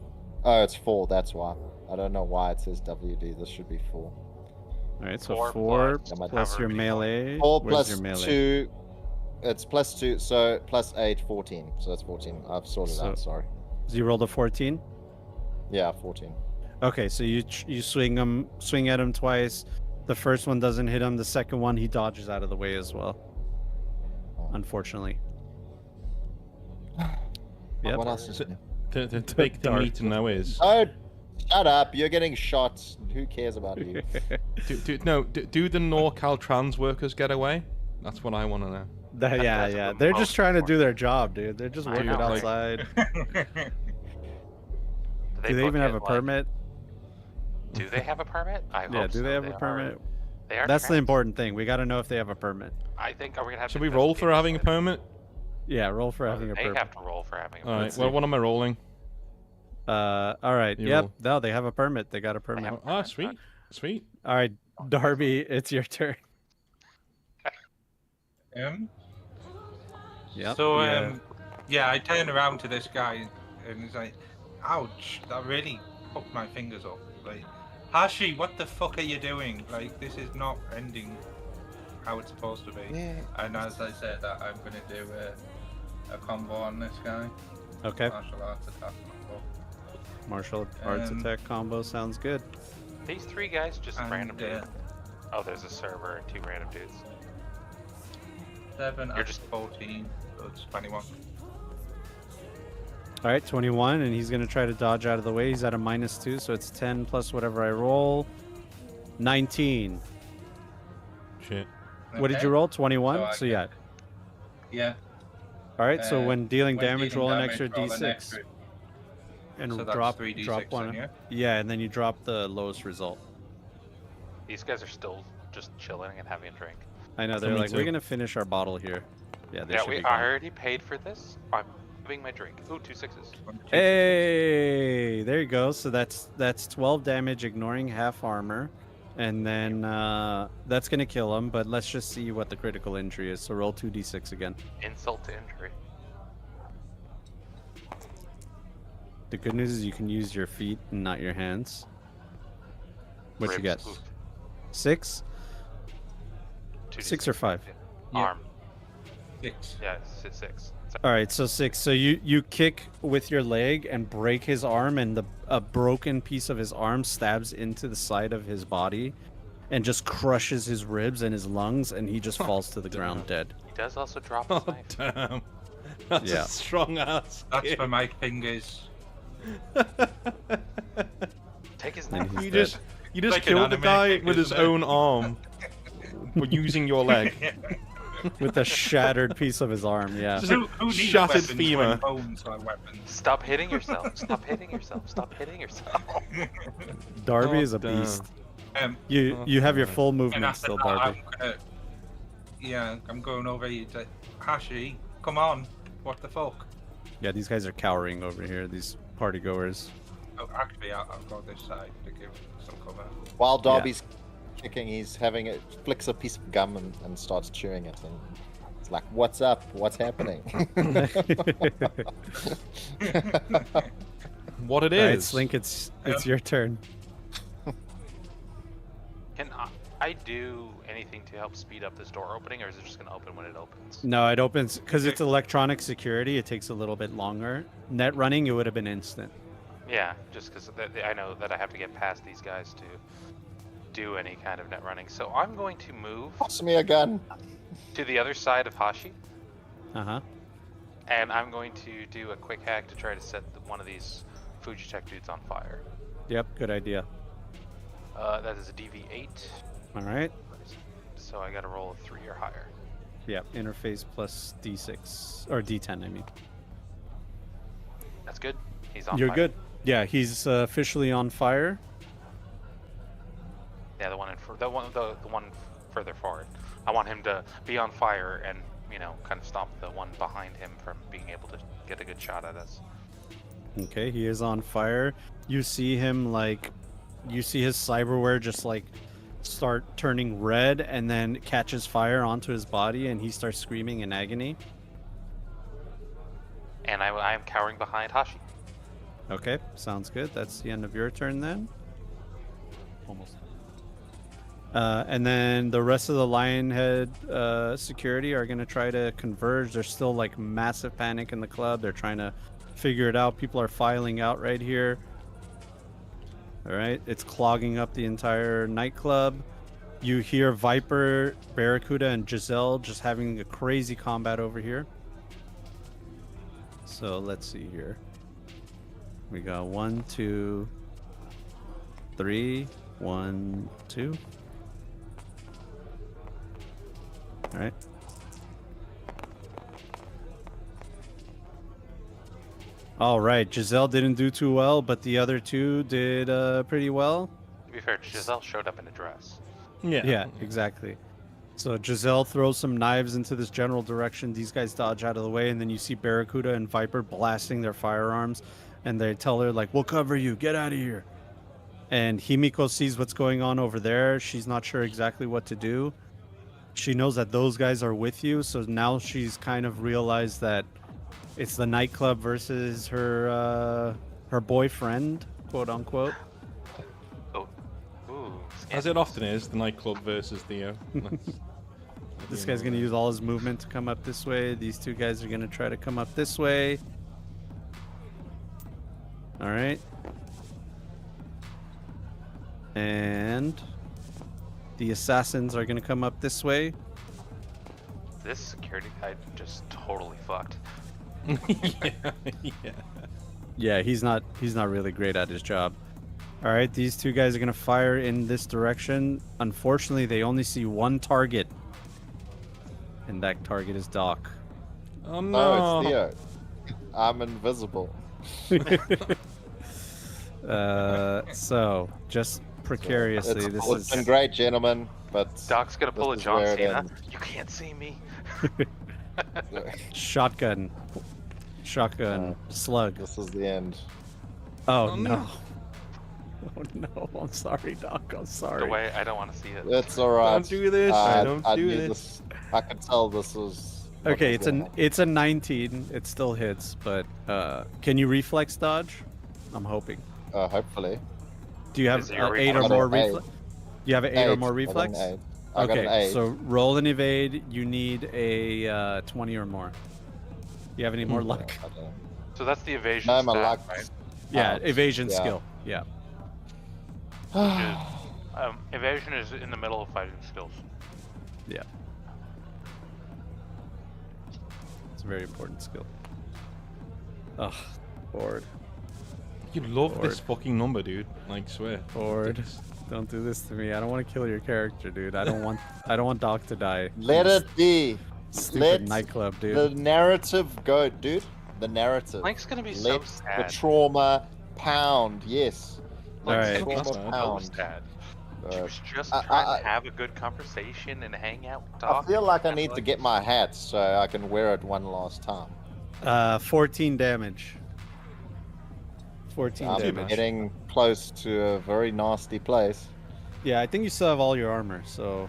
Oh, it's 4, that's why. I don't know why it says WD. This should be 4. Alright, so 4 4 plus plus your melee. 4 Where's plus your melee? 2. It's plus 2, so plus 8, 14. So that's 14. I've sorted out, sorry. So you rolled a 14? Yeah, 14. Okay, so you swing at him twice. The first one doesn't hit him. The second one, he dodges out of the way as well. Unfortunately. Yep. What else is new? The big thing we need to know is... Oh, shut up. You're getting shot. Who cares about you? do the NorCal trans workers get away? That's what I want to know. Yeah. They're just trying to do their job, dude. They're just working know, like- outside. Do Do they book even have it, a permit? Do they have a permit? I hope Yeah, do they so. have a permit? They are That's the trans. important thing. We got to know if they have a permit. I think are we gonna have Should to we roll for investigate having a this? permit? Yeah, roll for having a They permit. have to roll for having a Alright, permit. well, what am I rolling? All right. You Yep. roll. No, they have a permit. They got a permit. Ah, sweet. Sweet. All right, Darby, it's your turn. Yep. So, yeah. yeah, I turn around to this guy and he's like, ouch, that really fucked my fingers up. Like, Hashi, what the fuck are you doing? Like, this is not ending how it's supposed to be. Yeah. And as I said, that I'm going to do a combo on this guy. Okay. Martial arts attack combo. Martial arts attack combo sounds good. These three guys just And, random dudes. Oh, there's a server and 2 random dudes. 7 You're and just 14, so it's 21. All right, 21, and he's going to try to dodge out of the way. He's at a -2, so it's 10 plus whatever I roll. 19. Shit. What did Okay. you roll? 21? So I So yeah. Yeah. All right, so when dealing damage, roll an damage, extra roll an d6. extra. And So that's drop 3d6 one. then, yeah? Yeah, and then you drop the lowest result. These guys are still just chilling and having a drink. I know, For they're me like, too. we're going to finish our bottle here. Yeah, they Yeah, should be I gone. already paid for this. I'm having my drink. Ooh, 2 6s. Hey, there you go. So that's 12 damage, ignoring half armor, and then that's gonna kill him. But let's just see what the critical injury is. So roll 2d6 again. Insult to injury. The good news is you can use your feet and not your hands. What you Ribs, get? oof. 6? 2d6. 6 or 5? Arm. 6. Yeah, 6. All right, so 6. So you kick with your leg and break his arm, and a broken piece of his arm stabs into the side of his body, and just crushes his ribs and his lungs, and he just falls to the ground dead. He does also drop his Oh, knife. damn. That's Yeah. a strong ass. That's for my fingers. Take his And knife. he's You dead. just Like an killed the anime guy figure, with his isn't it? own arm for using your leg. With a shattered piece of his arm. Yeah. Just a Who needs shattered weapons when femur. bones are weapons? Stop hitting yourself. Stop hitting yourself. Stop hitting yourself. Darby Oh, is a damn. beast. Um, You have your full and movement after still, that, Darby. I'm going over here to Hashi. Come on, what the fuck? Yeah, these guys are cowering over here. These party goers. Oh, actually, I'll go this side to give some cover. While Darby's kicking, he's having it, flicks a piece of gum and starts chewing it. And it's like, what's up? What's happening? What it All right, is. Slink, it's your turn. Can I do anything to help speed up this door opening, or is it just going to open when it opens? No, it opens because it's electronic security. It takes a little bit longer. Net running, it would have been instant. Yeah, just because I know that I have to get past these guys to do any kind of net running. So I'm going to move Toss me a gun. to the other side of Hashi, Uh-huh. and I'm going to do a quick hack to try to set one of these Fujitech dudes on fire. Yep, good idea. That is a DV8. All right. So I got to roll a 3 or higher. Yep, interface plus D6 or D10, I mean. That's good. He's on You're fire. good. Yeah, he's officially on fire. Yeah, the one further forward. I want him to be on fire and, kind of stop the one behind him from being able to get a good shot at us. Okay, he is on fire. You see him you see his cyberware just start turning red and then catches fire onto his body and he starts screaming in agony. And I am cowering behind Hashi. Okay, sounds good. That's the end of your turn then. Almost. And then the rest of the Lionhead security are going to try to converge. There's still massive panic in the club. They're trying to figure it out. People are filing out right here. All right, it's clogging up the entire nightclub. You hear Viper, Barracuda, and Giselle just having a crazy combat over here. So let's see here. We got 1, 2, 3, 1, 2. All right. All right, Giselle didn't do too well, but the other two did pretty well. To be fair, Giselle showed up in a dress. Yeah, exactly. So Giselle throws some knives into this general direction. These guys dodge out of the way, and then you see Barracuda and Viper blasting their firearms, and they tell her, we'll cover you. Get out of here. And Himiko sees what's going on over there. She's not sure exactly what to do. She knows that those guys are with you, so now she's kind of realized that it's the nightclub versus her boyfriend, quote unquote. Oh, ooh. As it often is, the nightclub versus Theo. This guy's gonna use all his movement to come up this way. These two guys are gonna try to come up this way. All right. And the assassins are gonna come up this way. This security guy just totally fucked. Yeah. Yeah, he's not really great at his job. All right, these two guys are gonna fire in this direction. Unfortunately, they only see one target, and that target is Doc. Oh No, no! it's Theo. I'm invisible. So just precariously, It's been great, gentlemen, but Doc's gonna pull a this is John where it Cena. ends. You can't see me. shotgun, slug. This is the end. Oh, Oh, no. no. Oh no! I'm sorry, Doc. I'm sorry. The way I don't want to see it. It's alright. Don't do this. Don't do knew this. I could tell this was. what Okay, was gonna it's a 19. It still hits, but can you reflex dodge? I'm hoping. happen. Hopefully. Do you have Is it your 8 or reflex? more I got an reflex? You have an 8 or more I got an reflex? eight. I got an Okay, 8. so roll and evade. You need a 20 or more. You have any more luck? I don't know. So that's the evasion No, my stat, luck. right? Yeah, evasion yeah. skill. Yeah. Evasion is in the middle of fighting skills. Yeah. It's a very important skill. Ugh, bored. You love Lord. this fucking number, dude. Like, swear. Bored. Don't do this to me. I don't want to kill your character, dude. I don't want Doc to die. Let it be. Stupid Let nightclub, dude. the narrative go, dude. The narrative. Link's gonna be so Let the sad. trauma pound. Yes. Link's Alright. gonna be Trauma so pound. sad. She was just I- trying I- to have a good conversation and hang out with I Doc. feel like I need to get my hat so I can wear it one last time. 14 damage. 14 I'm damage. getting close to a very nasty place. Yeah, I think you still have all your armor, so...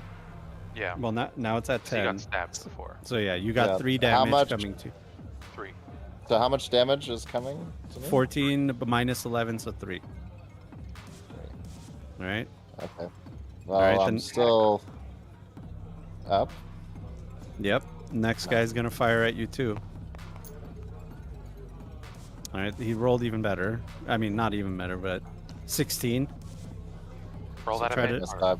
Yeah. Well, now it's at So you 10. got stabbed before. So yeah, you got Yeah, 3 how damage much- coming to... 3. So how much damage is coming to me? 14 but minus 11, so 3. Alright. Okay. Well, Alright, I'm then- still up. Yep. Next guy's gonna fire at you too. Alright, he rolled even better. I mean, not even better, but 16. Roll that try evade. to- Or-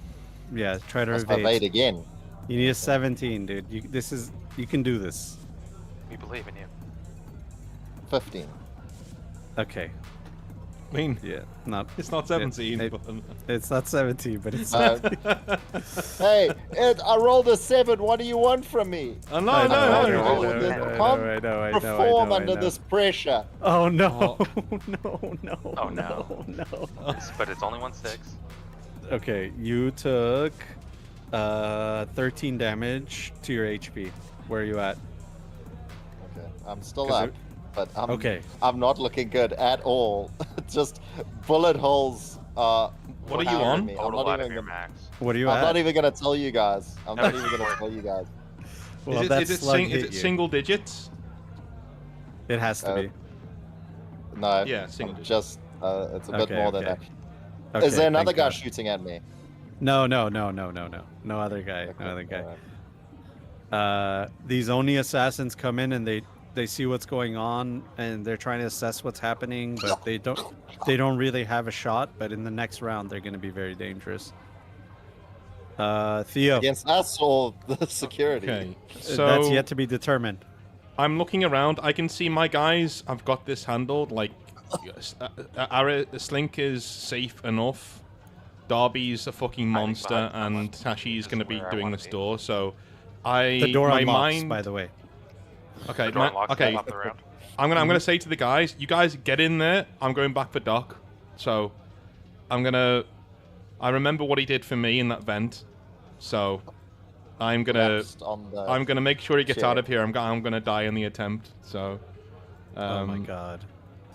Yeah, try to Let's evade. evade again. You need a 17, dude. You can do this. We believe in you. 15. Okay. I mean, Yeah, not. it's not 17, it- but... It's not 17, but it's. Hey, Ed, I rolled a 7. What do you want from me? Oh, no, I no, know, no, I no, know, no, I no, know, no. I know, Can't I know, I know, perform I under know. this pressure. Oh no! Oh. No! Oh, no. No! But it's only 1/6. Okay, you took 13 damage to your HP. Where are you at? Okay, I'm still 'Cause up, but Okay. I'm not looking good at all. Just bullet holes. What are you powering on? me. I'm Total not out of even your gonna, max. What are you I'm at? not even gonna tell you guys. I'm No, not even gonna it's tell you guys. Well, Is that it, slug is hit it you. single digits? It has to be. No. Yeah, single I'm digit. just. It's a bit Okay, more than okay. that. Is Okay, there another thank guy God. shooting at me? No other guy. Okay, No other guy. alright. These Oni assassins come in and they see what's going on and they're trying to assess what's happening, but they don't really have a shot. But in the next round, they're going to be very dangerous. Theo, Against us or the security? Okay, so... that's yet to be determined. I'm looking around. I can see my guys. I've got this handled. Like, Slink is safe enough. Darby's a fucking monster, and Tashi's going to be where I doing wanna this be. door. So, The door my unlocks, mind. by the way. Okay, The door unlocks okay. top of the round. I'm gonna say to the guys, you guys get in there. I'm going back for Doc. So, I remember what he did for me in that vent. So, I'm gonna make sure he gets out of here. I'm gonna die in the attempt. So, Oh my God.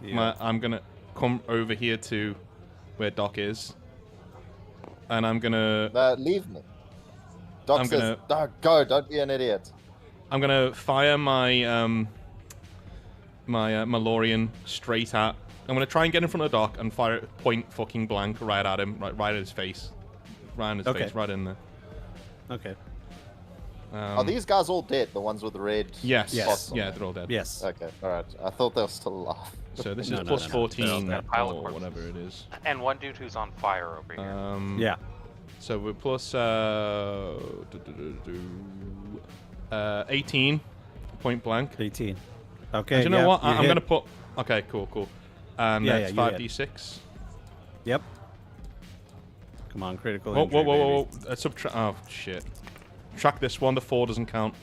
Theo. I'm gonna come over here to where Doc is. And I'm gonna... leave me. Doc I'm says, Doc, go, don't be an idiot. I'm gonna fire my my Malorian straight at... I'm gonna try and get in front of Doc and fire it point fucking blank right at him, right at his face. Right in his face, right in there. Okay. Are these guys all dead? The ones with the red Yes. spots on Yeah, them? they're all dead. Yes. Okay, alright. I thought they were still alive. So this No, is no, plus no, no. 14 They're pile of or corpses. whatever it is. And one dude who's on fire over here. Yeah. So we're plus 18 point blank. 18. Okay. And you know yeah, what? you I'm hit. gonna put. Okay, cool. And Yeah, that's yeah, you 5d6. Yep. Come on, critical Whoa, injury, whoa. baby. Oh shit. Track this one. The 4 doesn't count.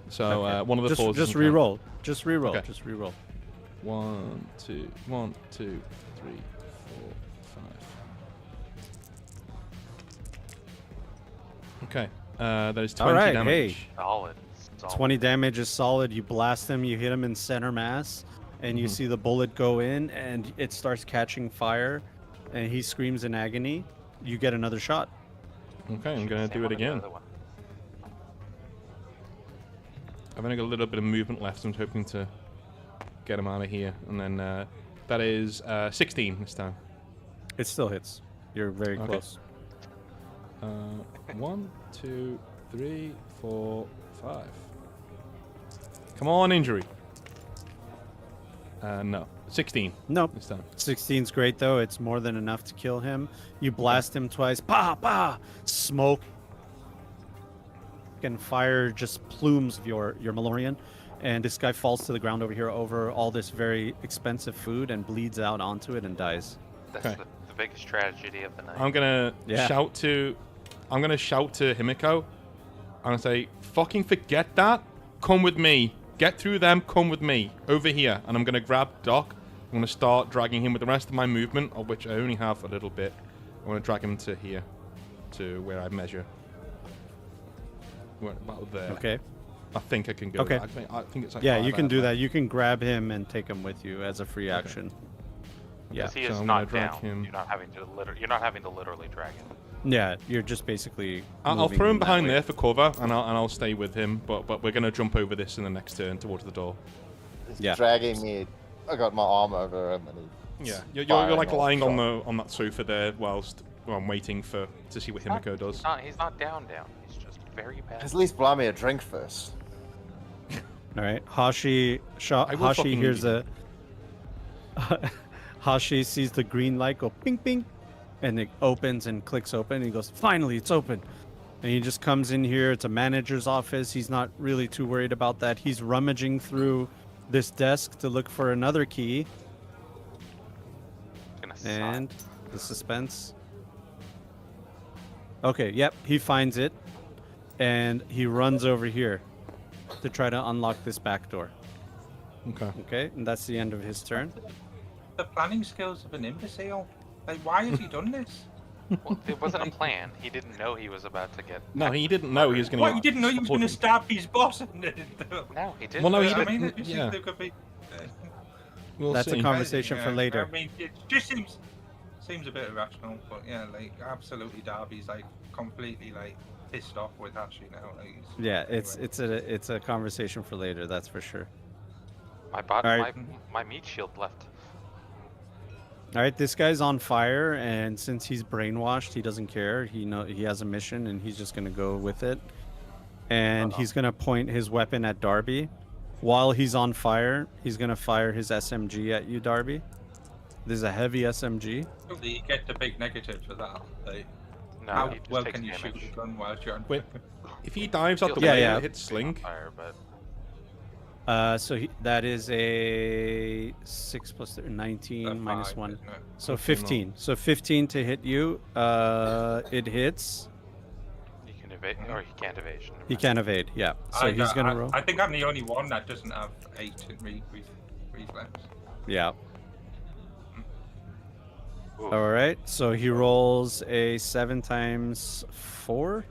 So Okay. one of the 4s. Just doesn't count. re-roll. Just re-roll. Okay. Just re-roll. 1, 2, 3, 4, 5. Okay. That is 20 All right, damage. hey. Solid. 20 damage is solid. You blast him, you hit him in center mass, and you see the bullet go in, and it starts catching fire, and he screams in agony. You get another shot. Okay, I'm gonna do it again. I've only got a little bit of movement left. I'm hoping to get him out of here, and then that is 16 this time. It still hits. You're very Okay. close. 1, 2, 3, 4, 5. Come on, injury. No, 16. Nope. This time. 16's great though. It's more than enough to kill him. You blast him twice. Pa pa. Smoke and fire just plumes of your Malorian, and this guy falls to the ground over here over all this very expensive food and bleeds out onto it and dies. That's the biggest tragedy of the night. I'm gonna shout to Himiko. I'm gonna say, "Fucking forget that. Come with me. Get through them. Come with me over here." And I'm gonna grab Doc. I'm gonna start dragging him with the rest of my movement, of which I only have a little bit. I'm gonna drag him to here, to where I measure. About there. Okay. I think I can go. Okay. I think it's like Yeah, 5 you can out do of that. You can grab him and take him with you as a free action. Yeah. Because he so is I'm not gonna drag down. him. You're not having to literally drag him. Yeah, you're just basically. I'll moving throw him that behind way. there for cover, and I'll stay with him. But we're gonna jump over this in the next turn towards the door. He's dragging me. I got my arm over him, and he's Yeah, you're firing like all lying on shots. that sofa there whilst I'm waiting to see what Himiko does. He's not down. He's just very bad. At least buy me a drink first. All right, Hashi fucking hears leave a. Hashi sees the green light go ping ping, and it opens and clicks open. And he goes, "Finally, it's open!" And he just comes in here. It's a manager's office. He's not really too worried about that. He's rummaging through this desk to look for another key. And the suspense. Okay, yep, he finds it, and he runs over here to try to unlock this back door. Okay. Okay, and that's the end of his turn. The planning skills of an imbecile. Like, why has he done this? Well, it wasn't a plan. He didn't know he was about to get. No, he didn't know he was going to. What? He didn't know he was going to stab his boss. No, he didn't. Well, no, he I didn't. mean, it just Yeah. seems there could be. We'll That's see. a conversation for Yeah, later. I mean, it just seems a bit irrational, but yeah, like absolutely, Darby's like completely like pissed off with Hashi now. Like, Yeah, it's a conversation for later. That's for sure. My meat shield left. All right, this guy's on fire, and since he's brainwashed, he doesn't care. He has a mission, and he's just gonna go with it. And he's gonna point his weapon at Darby. While he's on fire, he's gonna fire his SMG at you, Darby. This is a heavy SMG. you get the big negative for that. Like, No, how he just well takes can you shoot damage. a gun whilst you're on Wait, if he dives out the Feels way yeah. and hits Sling, fire, but That is a 6 plus 19 minus 5, 1. isn't it? So 15. So 15 to hit you. It hits. you can evade, or he can't evade. He can't evade, yeah. So he's going to roll. I think I'm the only one that doesn't have 8 in reflex. Yeah. All right. So he rolls a 7 times 4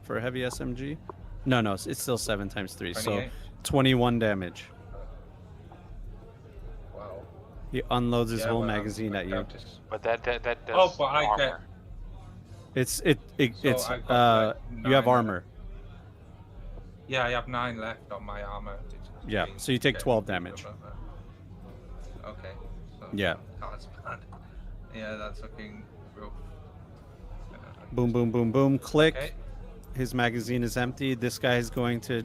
for a heavy SMG. No, it's still 7 times 3. So 28. 21 damage. Wow. He unloads his Yeah, whole well, magazine at you. But that does Oh, but I get. armor. It's So I've got, like, you have 9 armor. Yeah, I have 9 left on my armor. Yeah, so you take 12 damage. Okay. So Yeah. That's bad. Yeah, that's looking rough. Boom, boom, boom, boom. Click. Okay. His magazine is empty. This guy is going to,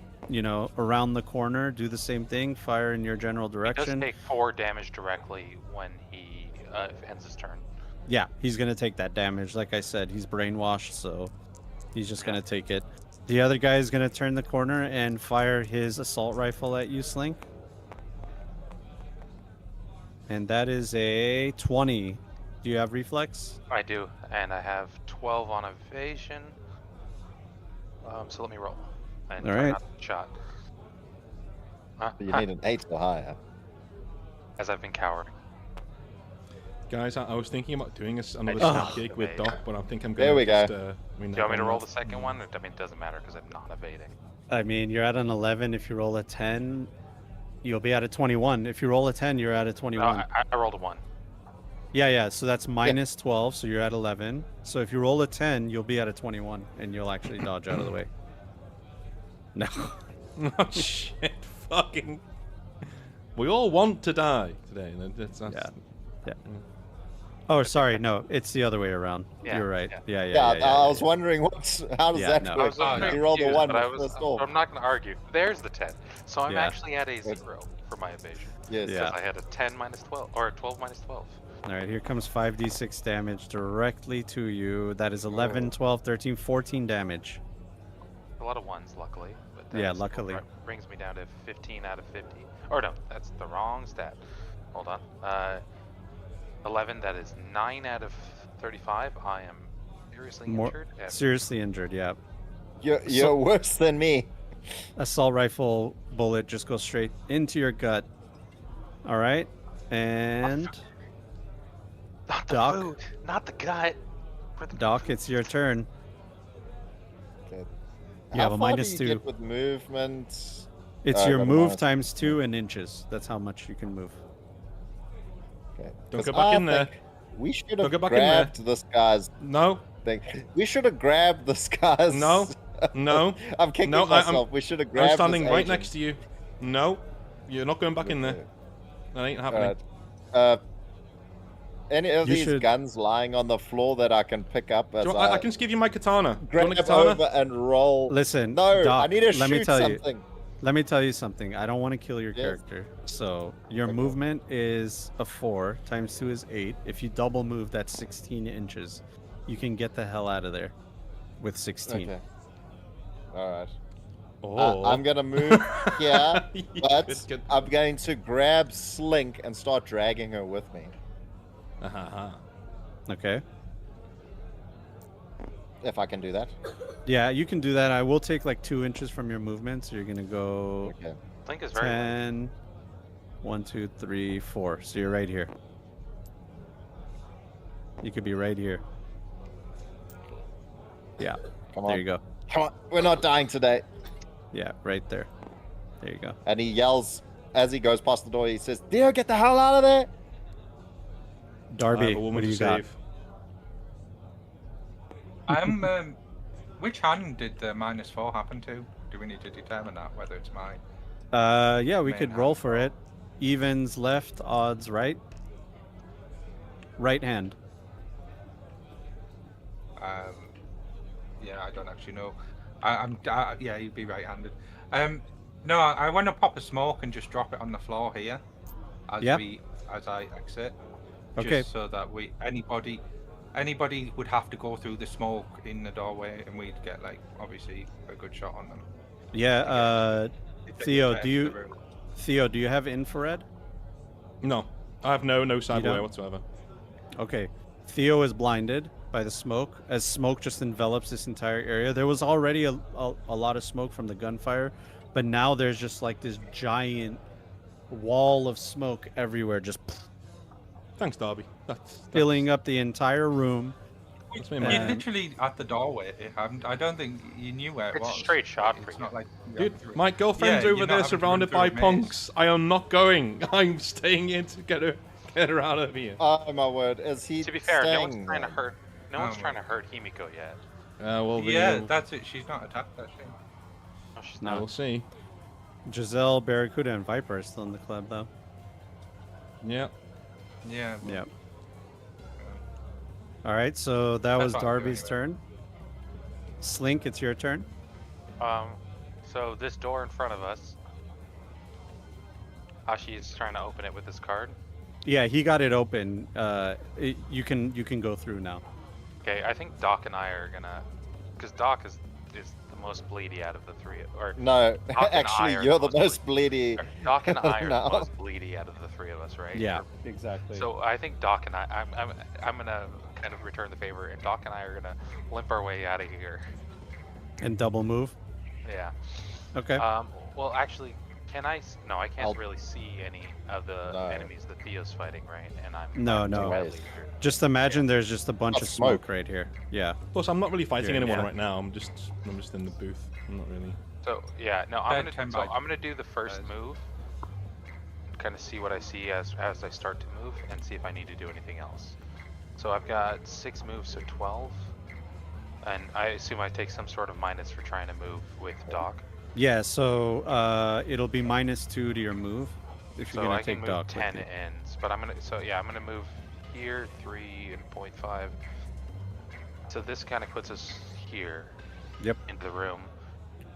around the corner, do the same thing, fire in your general He direction. does take 4 damage directly when he ends his turn. Yeah, he's going to take that damage. Like I said, he's brainwashed, so he's just going to take it. The other guy is going to turn the corner and fire his assault rifle at you, Slink. And that is a 20. Do you have reflex? I do, and I have 12 on evasion. So let me roll. And All try right. not to shot. You need an 8 or higher. As I've been cowering. Guys, I was thinking about doing another just snap gig with evade. Doc, but I think I'm There gonna we go. just Do you want me to roll the second one? I mean, it doesn't matter because I'm not evading. I mean, you're at an 11. If you roll a 10, you'll be at a 21. If you roll a 10, you're at a No, 21. I rolled a 1. Yeah, so that's minus 12, so you're at 11. So if you roll a 10, you'll be at a 21, and you'll actually dodge out of the way. No. Oh shit! Fucking. We all want to die today. That's. Yeah. Oh, sorry, no, it's the other way around. Yeah, You're right. yeah. Yeah. I was wondering how does Yeah, that no. work? I was You rolled a confused, 1 but I with was, first roll. I'm not going to argue. There's the 10. So I'm Yeah. actually at a 0 for my evasion. Yes. Because I had a 10 minus 12, or a 12 minus 12. All right, here comes 5d6 damage directly to you. That is 11, 12, 13, 14 damage. A lot of 1s, luckily. But that Yeah, is- luckily. Brings me down to 15 out of 50. Or no, that's the wrong stat. Hold on. 11, that is 9 out of 35. I am seriously injured. and- Seriously injured, yeah. You're worse than me. Assault rifle bullet just goes straight into your gut. All right, and Not the Doc. food, not the gut. Doc, it's your turn. Okay. You have a How far minus do you 2. get with movement? It's I your got a move minus times 2 in inches. That's how much you can move. Okay. Don't 'Cause go back I in there. think We should Don't have go back in there. grabbed this guy's No. thing. We should have grabbed this guy's. No. No. I'm kicking No, myself. We should have grabbed. I'm standing this right agent. next to you. No. You're not going back in there. That ain't happening. Alright. Any of You these should- guns lying on the floor that I can pick up as Do you want- I can just give you my katana. Do you grab want a katana? over and roll? Listen, No, Doc, I need to let shoot me tell something. you. Let me tell you something. I don't want to kill your Yes. character. So your movement is a 4 times 2 is 8. If you double move, that's 16 inches. You can get the hell out of there with 16. Okay. All right. Oh. I'm gonna move here, but Good. I'm going to grab Slink and start dragging her with me. Okay. If I can do that. Yeah, you can do that. I will take like 2 inches from your movement, so you're gonna go Okay. Link is very light. 10, 1, 2, 3, 4. So you're right here. You could be right here. Yeah. Come on. There you go. Come on. We're not dying today. Yeah, right there. There you go. And he yells as he goes past the door. He says, "Dio, get the hell out of there!" I Darby, have a woman what do to you got? save. Which hand did the -4 happen to? Do we need to determine that, whether it's mine? Yeah, we Main could roll hand. for it. Evens left, odds right. Right hand. Yeah, I don't actually know. Yeah, you'd be right-handed. No, I want to pop a smoke and just drop it on the floor here, as Yeah. as I exit. Okay. Just so that anybody would have to go through the smoke in the doorway, and we'd get like obviously a good shot on them. Yeah, If they Theo, get do to you the room. Theo, do you have infrared? No. I have no don't? cyberware whatsoever. Okay. Theo is blinded by the smoke, as smoke just envelops this entire area. There was already a lot of smoke from the gunfire, but now there's just like this giant wall of smoke everywhere, just Thanks, Darby. That's filling up the entire room. That's me, You're man. literally at the doorway. I don't think you knew where it It's was. a straight shot for It's you. not like Dude, my girlfriend's Yeah, over you're not there having to run surrounded through by a maze. punks. I am not going. I'm staying in to get her Get her out of here. Oh my word! Is he? To be fair, no one's staying trying to then? hurt. No one's Oh, trying to hurt Himiko yet. Well, Yeah, that's it. She's not attacked that thing. No, she's now not. we'll see. Giselle, Barracuda, and Viper are still in the club, though. Yeah. Yeah. Yep. All right, so that was That's what I'm doing Darby's turn. Slink, it's your turn. So this door in front of us. Hashi's trying to open it with this card. Yeah, he got it open. You can go through now. Okay, I think Doc and I are gonna, because Doc is the most bleedy out of the three. Or No, Doc and I actually, are you're the most bleedy. Doc and I are No. the most bleedy out of the three of us, right? Yeah, exactly. So I think Doc and I'm gonna kind of return the favor, and Doc and I are gonna limp our way out of here. And double move. Yeah. Okay. Well, actually, can I? No, I can't I'll- really see any of the enemies that Theo's fighting, right? And I'm No, I'm no. badly injured. Just imagine there's just a bunch of smoke right here. Yeah. Plus, I'm not really fighting Here, anyone yeah. right now. I'm just in the booth. I'm not really. So yeah, no, Bad time by- I'm gonna do the first move. Kind of see what I see as I start to move, and see if I need to do anything else. So I've got 6 moves, so 12, and I assume I take some sort of minus for trying to move with Doc. Yeah, so it'll be -2 to your move if So you're gonna I can take move Doc 10 with you. ends, but I'm gonna move here 3 and 0.5. So this kind of puts us here. Yep. Into the room.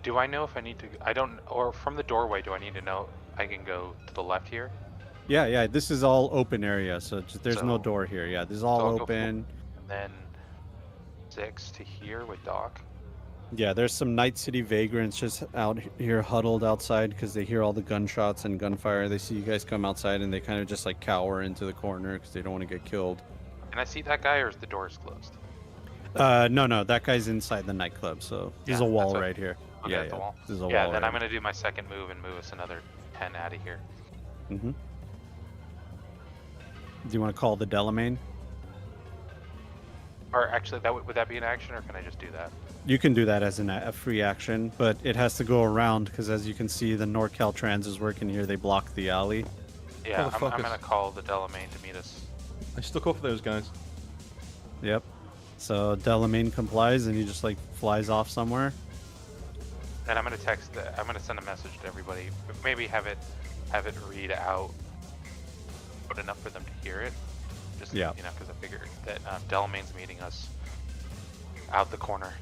Do I know if I need to? I don't. Or from the doorway, do I need to know I can go to the left here? Yeah. This is all open area, so there's no So- door here. Yeah, this is all I'll go open. And then 6 to here with Doc. Yeah, there's some Night City vagrants just out here huddled outside because they hear all the gunshots and gunfire. They see you guys come outside and they kind of just like cower into the corner because they don't want to get killed. Can I see that guy, or is the doors closed? No, that guy's inside the nightclub, so there's Yeah, a wall that's right here. Okay, yeah, that's a wall. There's a yeah, wall then right I'm gonna do my second move and move us another 10 out of here. Mm-hmm. Do you want to call the Delamain? Or actually, would that be an action, or can I just do that? You can do that as a free action, but it has to go around because, as you can see, the NorCal Trans is working here. They block the alley. Yeah, I'm Motherfuckers. gonna call the Delamain to meet us. I stuck up for those guys. Yep. So Delamain complies, and he just like flies off somewhere. And I'm gonna I'm gonna send a message to everybody. Maybe have it read out loud enough for them to hear it. Just Yeah. because I figured that Delamain's meeting us out the corner.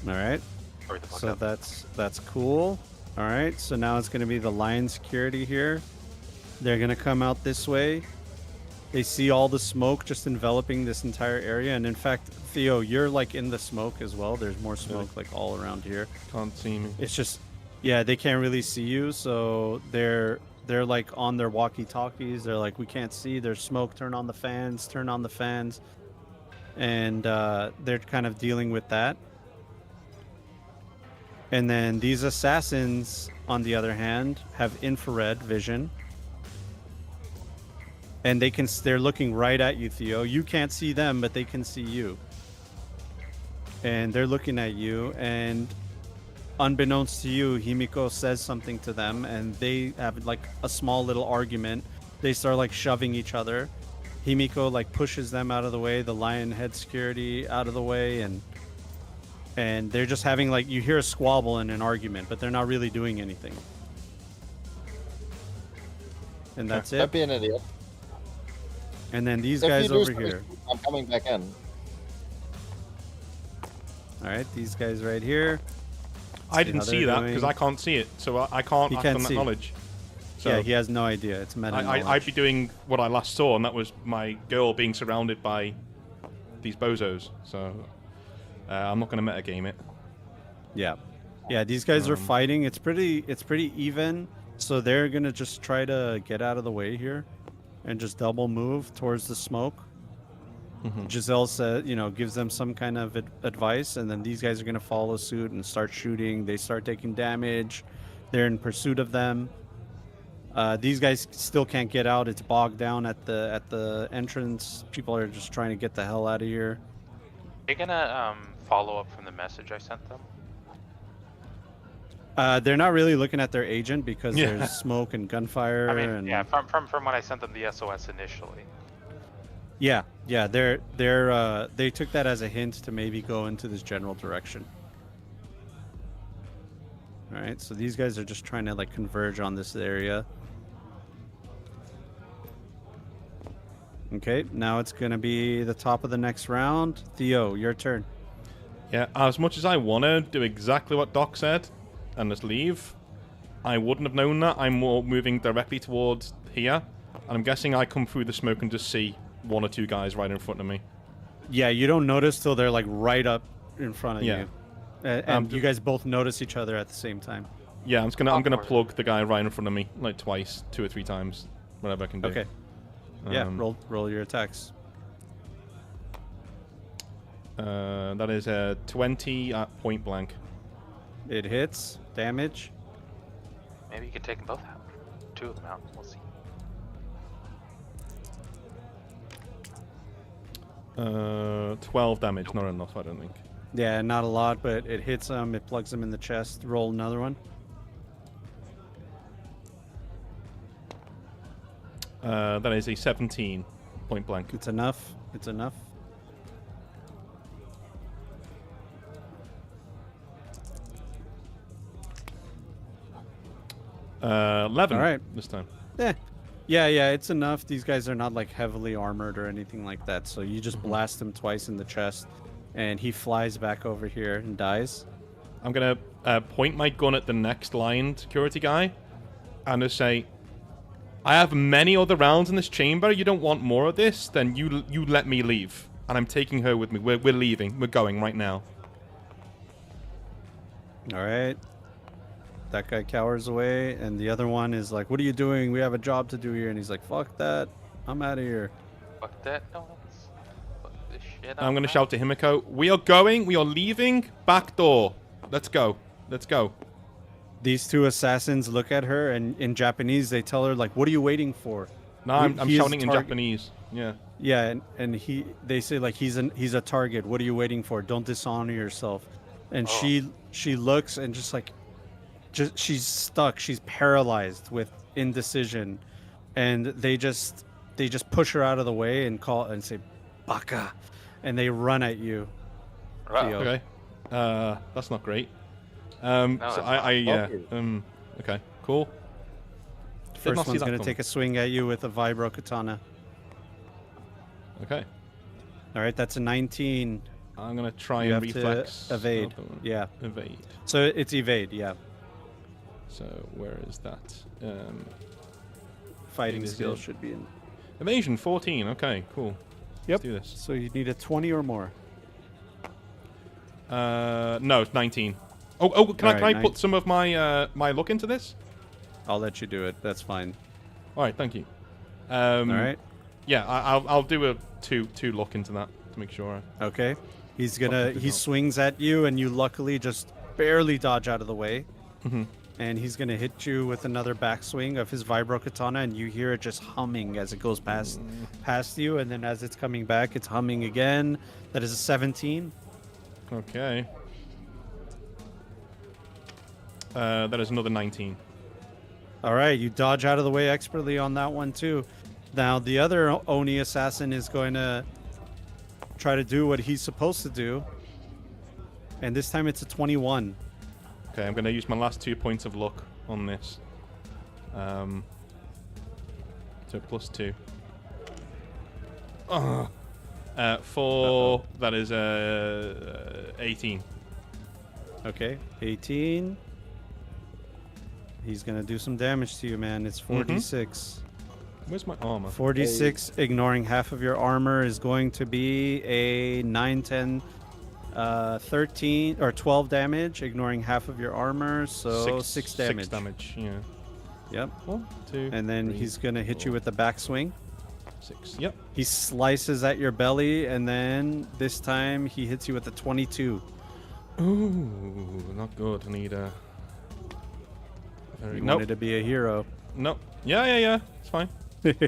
All right. Or the fuck So up. that's cool. All right. So now it's going to be the line security here. They're going to come out this way. They see all the smoke just enveloping this entire area, and in fact, Theo, you're like in the smoke as well. There's more smoke like all around here. Can't see me. It's just, yeah, they can't really see you, so they're like on their walkie-talkies. They're like, we can't see. There's smoke. Turn on the fans. Turn on the fans. And they're kind of dealing with that. And then these assassins, on the other hand, have infrared vision. And they're looking right at you, Theo. You can't see them, but they can see you. And they're looking at you, and unbeknownst to you, Himiko says something to them, and they have like a small little argument. They start like shoving each other. Himiko like pushes them out of the way, the lion head security out of the way, and they're just having like, you hear a squabble and an argument, but they're not really doing anything. And that's it. Don't be an idiot. And then these If you guys do over something here. stupid, I'm coming back in. All right, these guys right here. I didn't how see they're that because doing. I can't see it, so I can't He act can't on that see. knowledge. So Yeah, he has no idea. It's meta knowledge. I'd be doing what I last saw, and that was my girl being surrounded by these bozos. So I'm not going to metagame it. Yeah, these guys are fighting. It's pretty even. So they're gonna just try to get out of the way here, and just double move towards the smoke. Giselle said, gives them some kind of advice, and then these guys are gonna follow suit and start shooting. They start taking damage. They're in pursuit of them. These guys still can't get out. It's bogged down at the entrance. People are just trying to get the hell out of here. Are you gonna follow up from the message I sent them? They're not really looking at their agent because Yeah. there's smoke and gunfire. I mean, and yeah, from when I sent them the SOS initially. yeah. They took that as a hint to maybe go into this general direction. All right, so these guys are just trying to like converge on this area. Okay, now it's gonna be the top of the next round. Theo, your turn. Yeah, as much as I want to do exactly what Doc said and just leave, I wouldn't have known that. I'm more moving directly towards here. And I'm guessing I come through the smoke and just see one or two guys right in front of me. Yeah, you don't notice till they're like right up in front of Yeah. you. And you guys both notice each other at the same time. Yeah, I'm gonna plug the guy right in front of me like twice, 2 or 3 times, whatever I can do. Okay. Yeah, roll your attacks. That is a 20 at point blank. It hits. Damage. Maybe you could take them both out. 2 of them out. We'll see. 12 damage, not enough, I don't think. Yeah, not a lot, but it hits him. It plugs him in the chest. Roll another one. That is a 17 point blank. It's enough. It's enough. Uh, 11 All right. this time. Yeah, it's enough. These guys are not like heavily armored or anything like that. So you just blast him twice in the chest, and he flies back over here and dies. I'm gonna point my gun at the next line security guy, and just say, "I have many other rounds in this chamber. You don't want more of this? Then you let me leave." And I'm taking her with me. We're leaving. We're going right now. All right. That guy cowers away, and the other one is like, "What are you doing? We have a job to do here." And he's like, "Fuck that. I'm out of here." Fuck that noise. Fuck this shit. I'm gonna shout to Himiko, "We are going. We are leaving. Back door. Let's go. Let's go." These 2 assassins look at her, and in Japanese they tell her like, "What are you waiting for?" No, I'm shouting in Japanese. Yeah. Yeah, and they say like he's a target. What are you waiting for? Don't dishonor yourself. And she looks and just she's stuck. She's paralyzed with indecision, and they just push her out of the way and call and say, "Baka," and they run at you. Theo. Okay. That's not great. No, so okay, cool. Did not First see one's that gonna coming. take a swing at you with a vibro katana. Okay. All right, that's a 19. I'm gonna try You and have to reflex. evade. Yeah. Evade. So it's evade. Yeah. So where is that? Fighting is skill it. should be in. Evasion 14. Okay, cool. Yep. Let's do this. So you need a 20 or more. No, it's 19. Oh, can I put some of my my luck into this? I'll let you do it. That's fine. All right, thank you. All right. Yeah, I'll do a two luck into that to make sure. Okay. He swings at you, and you luckily just barely dodge out of the way. Mm-hmm. And he's gonna hit you with another backswing of his vibro katana, and you hear it just humming as it goes past you, and then as it's coming back, it's humming again. That is a 17. Okay. That is another 19. All right, you dodge out of the way expertly on that one too. Now the other Oni assassin is going to try to do what he's supposed to do, and this time it's a 21. Okay, I'm going to use my last 2 points of luck on this. So +2. That is 18. Okay, 18. He's gonna do some damage to you, man. It's 4d6. Where's my armor? 4d6, ignoring half of your armor, is going to be a 9, 10, 13 or 12 damage, ignoring half of your armor, so 6 damage. 6 damage, yeah. Yep. 1, 2. And then 3, he's gonna hit 4, you with the backswing. 6. Yep. He slices at your belly, and then this time he hits you with a 22. Ooh, not good. I need a. You wanted to be a hero. Nope. Yeah. It's fine. There he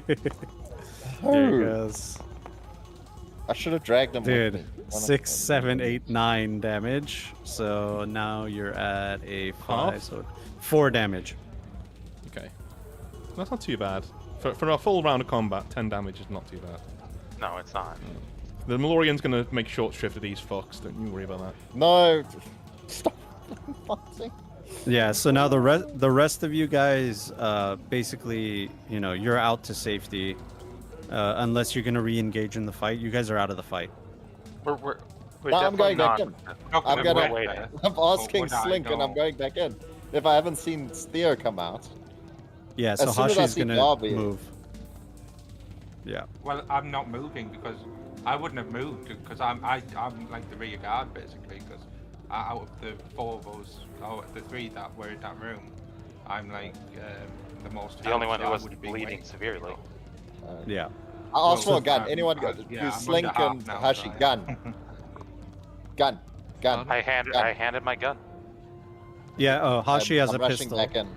goes. I should have dragged him. Dude, with me. 6, 7, 8, 9 damage. So now you're at a 5, so 4 damage. Okay. That's not too bad. For a full round of combat, 10 damage is not too bad. No, it's not. The Malorian's gonna make short shrift of these fucks. Don't you worry about that. No. Stop fighting. Yeah, so now the rest of you guys, basically, you know, you're out to safety. Unless you're gonna re-engage in the fight, you guys are out of the fight. We're No, I'm going back in. Not I'm gonna gonna. wait. I'm asking Would I Slink, and go? I'm going back in. If I haven't seen Theo come out. Yeah, so As soon as I Hashi's see gonna Darby- move. Yeah. Well, I'm not moving because I wouldn't have moved because I'm like the rear guard basically because out of the 4 of us, or the 3 that were in that room, I'm like the most. The only one who so I wasn't would've been bleeding waiting. severely. Yeah. I'll ask for a gun. I'm- Anyone I'm- got yeah, I'm Slink under half and now, Hashi? so I- Gun. Gun. I handed my gun. Yeah, Hashi has I'm a rushing pistol. back in.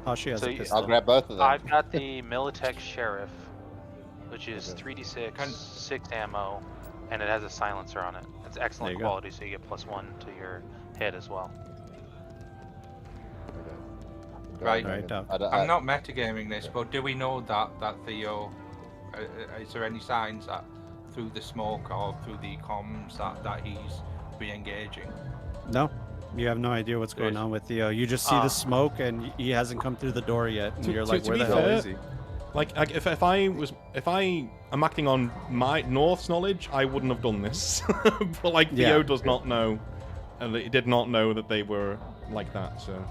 Hashi has So a you- pistol. I'll grab both of them. I've got the Militech Sheriff, which is 3d6, 6 ammo, and it has a silencer on it. It's excellent There you go. quality, so you get +1 to your hit as well. Right. I- I'm not metagaming this, but do we know that Theo? Is there any signs that through the smoke or through the comms that he's re-engaging? No, you have no idea what's going on with Theo. You just see the smoke, and he hasn't come through the door yet. And you're like, to where be the hell fair, is he? Like if I am acting on my North's knowledge, I wouldn't have done this. But like Theo does not know, and he did not know that they were like that. So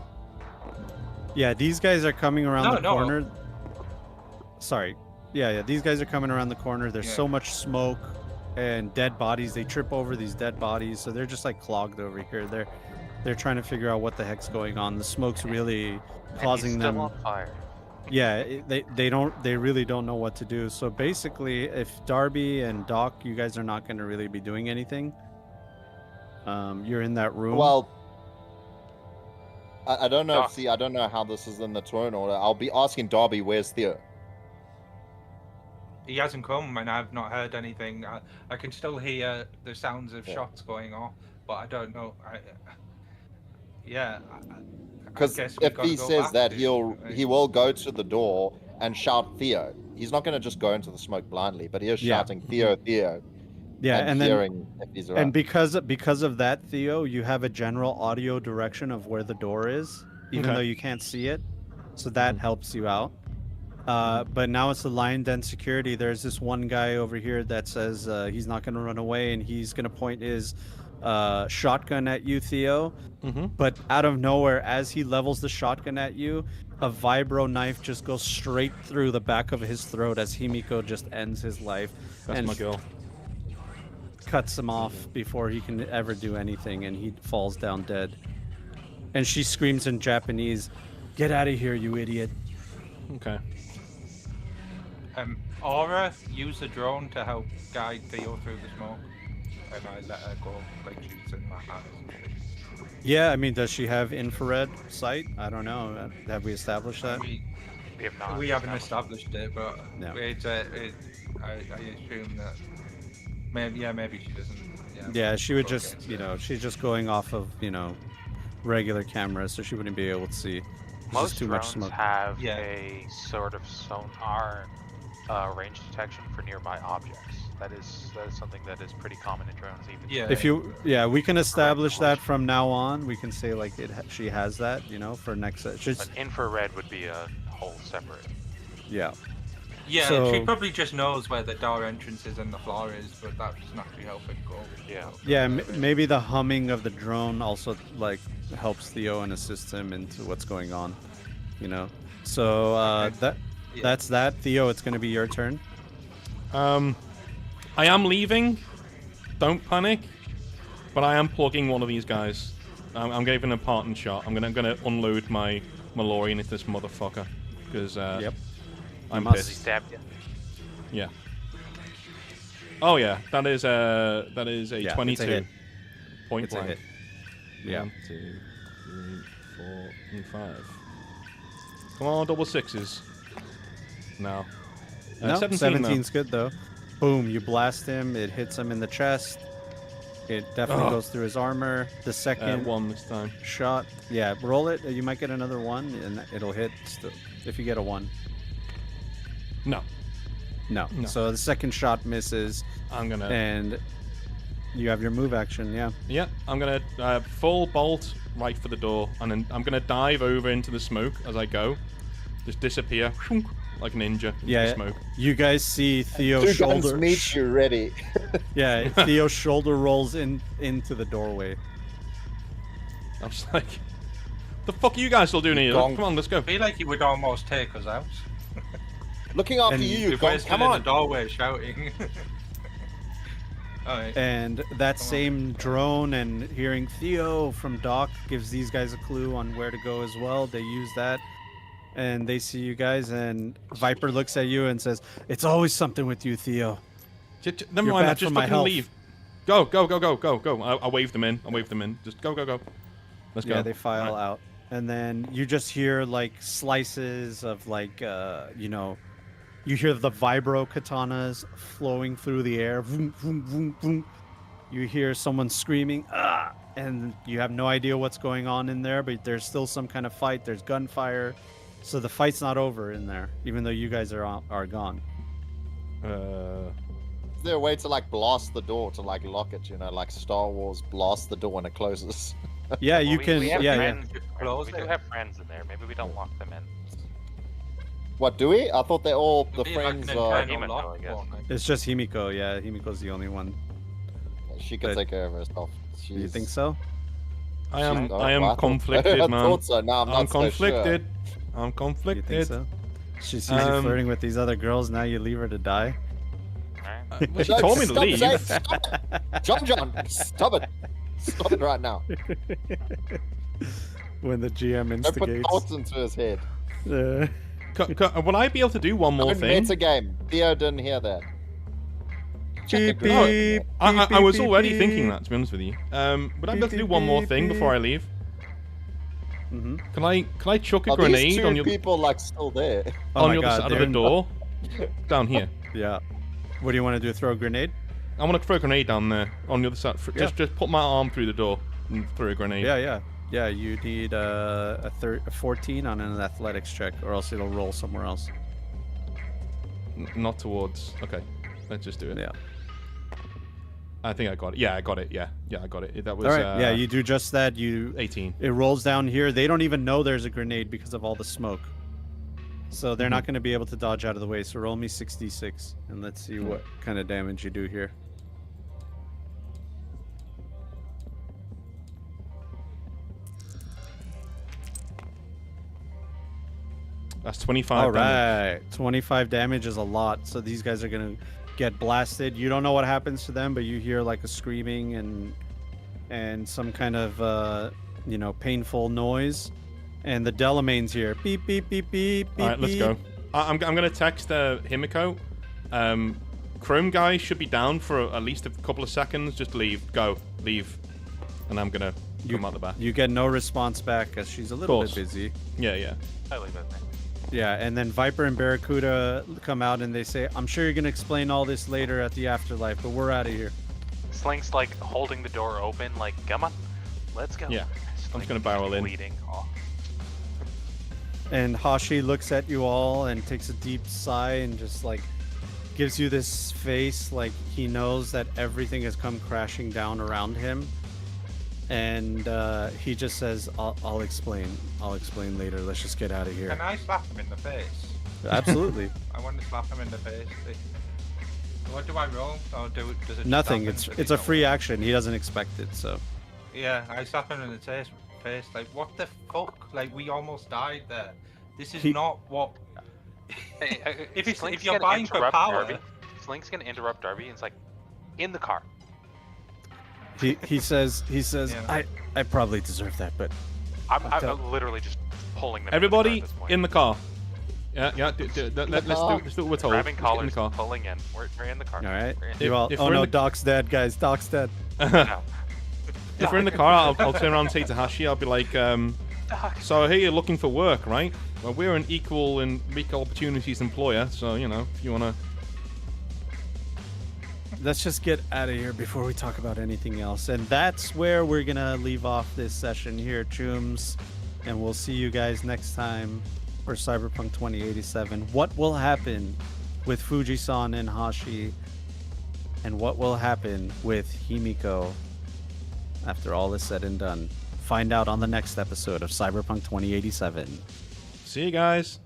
Yeah, these guys are coming around the No. corner. Sorry. Yeah, these guys are coming around the corner. There's so much smoke and dead bodies. They trip over these dead bodies, so they're just like clogged over here. They're trying to figure out what the heck's going on. The smoke's really causing and he's still them. on fire. Yeah, they really don't know what to do. So basically, if Darby and Doc, you guys are not going to really be doing anything. You're in that room. Well, I don't know. See, I don't know how this is in the turn order. I'll be asking Darby, where's Theo? He hasn't come, and I've not heard anything. I can still hear the sounds of shots going off, but I don't know. Because if he says that, he will go to the door and shout Theo. He's not going to just go into the smoke blindly, but he is shouting Theo, Theo. Yeah, and then hearing if he's around. and because of that, Theo, you have a general audio direction of where the door is, even though you can't see it. So that helps you out. But now it's the lion den security. There's this one guy over here that says he's not going to run away, and he's going to point his shotgun at you, Theo. But out of nowhere, as he levels the shotgun at you, a vibro knife just goes straight through the back of his throat as Himiko just ends his life. That's and my girl. Cuts him off before he can ever do anything, and he falls down dead. And she screams in Japanese, "Get out of here, you idiot!" Okay. Aura, use the drone to help guide Theo through the smoke. And I let her go, like she's in my hands. Yeah, I mean, does she have infrared sight? I don't know. Have we established that? We have not. We haven't established it, but No. I assume that maybe she doesn't. Yeah, she would just, she's just going off of, regular cameras, so she wouldn't be able to see. There's Most just too much drones smoke. have a sort of sonar range detection for nearby objects. That is something that is pretty common in drones. Even If we can establish that from now on. We can say like she has that, for next. But infrared would be a whole separate. Yeah. Yeah, So- she probably just knows where the door entrance is and the floor is, but that's not actually helping go. Yeah. Yeah, maybe the humming of the drone also like helps Theo and assist him into what's going on, So that's that. Theo, it's gonna be your turn. I am leaving. Don't panic. But I am plugging one of these guys. I'm giving a parting shot. I'm gonna unload my Malorian into this motherfucker because I'm Does he pissed. stab you? Yeah. Oh yeah, that is a It's a 22 hit. point It's a blank. hit. Yeah. 1, 2, 3, 4, and 5. Come on, double sixes. No. No, 17 though. 17's good though. boom, you blast him. It hits him in the chest. It definitely goes through his armor. The second one this time. shot, yeah, roll it. You might get another one, and it'll hit if you get a 1. No. No. So the second shot misses. I'm gonna. And you have your move action, yeah. Yeah, I'm gonna full bolt right for the door, and then I'm gonna dive over into the smoke as I go. Just disappear like a ninja into the smoke. You guys see Theo's Two shoulder. guns meet you ready. Yeah, Theo's shoulder rolls into the doorway. I'm just like, the fuck are you guys still doing here? Come on, let's go. I feel like he would almost take us out. Looking after you, If we're come still in on. the doorway shouting. Alright. And that same drone and hearing Theo from Doc gives these guys a clue on where to go as well. They use that. And they see you guys, and Viper looks at you and says, "It's always something with you, Theo." Never You're mind, bad just for my fucking health. leave. Go. I waved them in. Just go. Let's go. Yeah, they file out. And then you just hear like slices of like, you hear the vibro katanas flowing through the air. Vroom, vroom, vroom, vroom. You hear someone screaming, "Ah!" And you have no idea what's going on in there, but there's still some kind of fight. There's gunfire. So the fight's not over in there, even though you guys are gone. Is there a way to like blast the door to like lock it? Like Star Wars, blast the door when it closes. Yeah, you can. We have Yeah. friends. We do have friends in there. Maybe we don't lock them in. What, do we? I thought they're all the Maybe like friends. an internal lock I guess. one, like- It's just Himiko. Yeah, Himiko's the only one. She can take care of herself. You think so? I am I conflicted, man. thought so. No, I'm not so conflicted. sure. I'm conflicted. You think so? She sees you flirting with these other girls. Now you leave her to die. Well, she told me to leave. Stop it. John, stop it. Stop it right now. When the GM Don't put instigates. thoughts into his head. Will I be able to do one more thing? It's a game. Theo didn't hear that. Beep, No, beep, I was beep, already beep, thinking beep. that, to be honest with you. But I'd be able to do Beep, one more beep, thing before I beep. leave. Mm-hmm. Can I chuck a Are grenade these two on your people like still there? on the other side of the door? Down here. Yeah. What do you want to do? Throw a grenade? I want to throw a grenade down there on the other side. Yeah. Just put my arm through the door and throw a grenade. Yeah. You need a 14 on an athletics check, or else it'll roll somewhere else. Not towards. Okay, let's just do it. Yeah. I think I got it. Yeah, I got it. Yeah, I got it. That was. All right. Yeah, you do just that. 18. It rolls down here. They don't even know there's a grenade because of all the smoke. So they're not going to be able to dodge out of the way. So roll me 66, and let's see what kind of damage you do here. That's 25. All damage. right, 25 damage is a lot. So these guys are gonna get blasted. You don't know what happens to them, but you hear like a screaming and some kind of painful noise. And the Delamain's here. Beep beep beep beep beep. All right, let's beep. go. I'm gonna text Himiko. Chrome guy should be down for at least a couple of seconds. Just leave. Leave. And I'm gonna come out the back. You get no response back as she's a little bit busy. Yeah. I leave it there. Yeah, and then Viper and Barracuda come out and they say, "I'm sure you're gonna explain all this later at the afterlife, but we're out of here." Slink's like holding the door open, like, come on, let's go. Yeah, I'm just gonna barrel in. Bleeding. Oh. And Hashi looks at you all and takes a deep sigh and just like gives you this face like he knows that everything has come crashing down around him. And he just says, I'll explain. I'll explain later. Let's just get out of here. Can I slap him in the face? Absolutely. I want to slap him in the face. What do I roll? Or does it just Nothing. happen It's if it's he a don't free want- action. He doesn't expect it, so. Yeah, I slap him in the face. Like, what the fuck? Like, we almost died there. This is not what. if you're buying for power. Darby, Slink's gonna interrupt Darby and it's like, in the car. He says Yeah. I probably deserve that, but I'm literally just pulling them. Everybody in in the car. Yeah. Let's do what we're told. Grabbing Just get in collars, the car. pulling in. We're in the car. all right. We're in. You all, if oh we're in no, the- Doc's dead, guys. Doc's dead. No. If we're in the car, I'll turn around and say to Hashi, I'll be like, so I hear you're looking for work, right? Well, we're an equal opportunities employer, so, if you want to... let's just get out of here before we talk about anything else. And that's where we're going to leave off this session here, Chooms. And we'll see you guys next time for Cyberpunk 2087. What will happen with Fujisan and Hashi? And what will happen with Himiko after all is said and done? Find out on the next episode of Cyberpunk 2087. See you guys.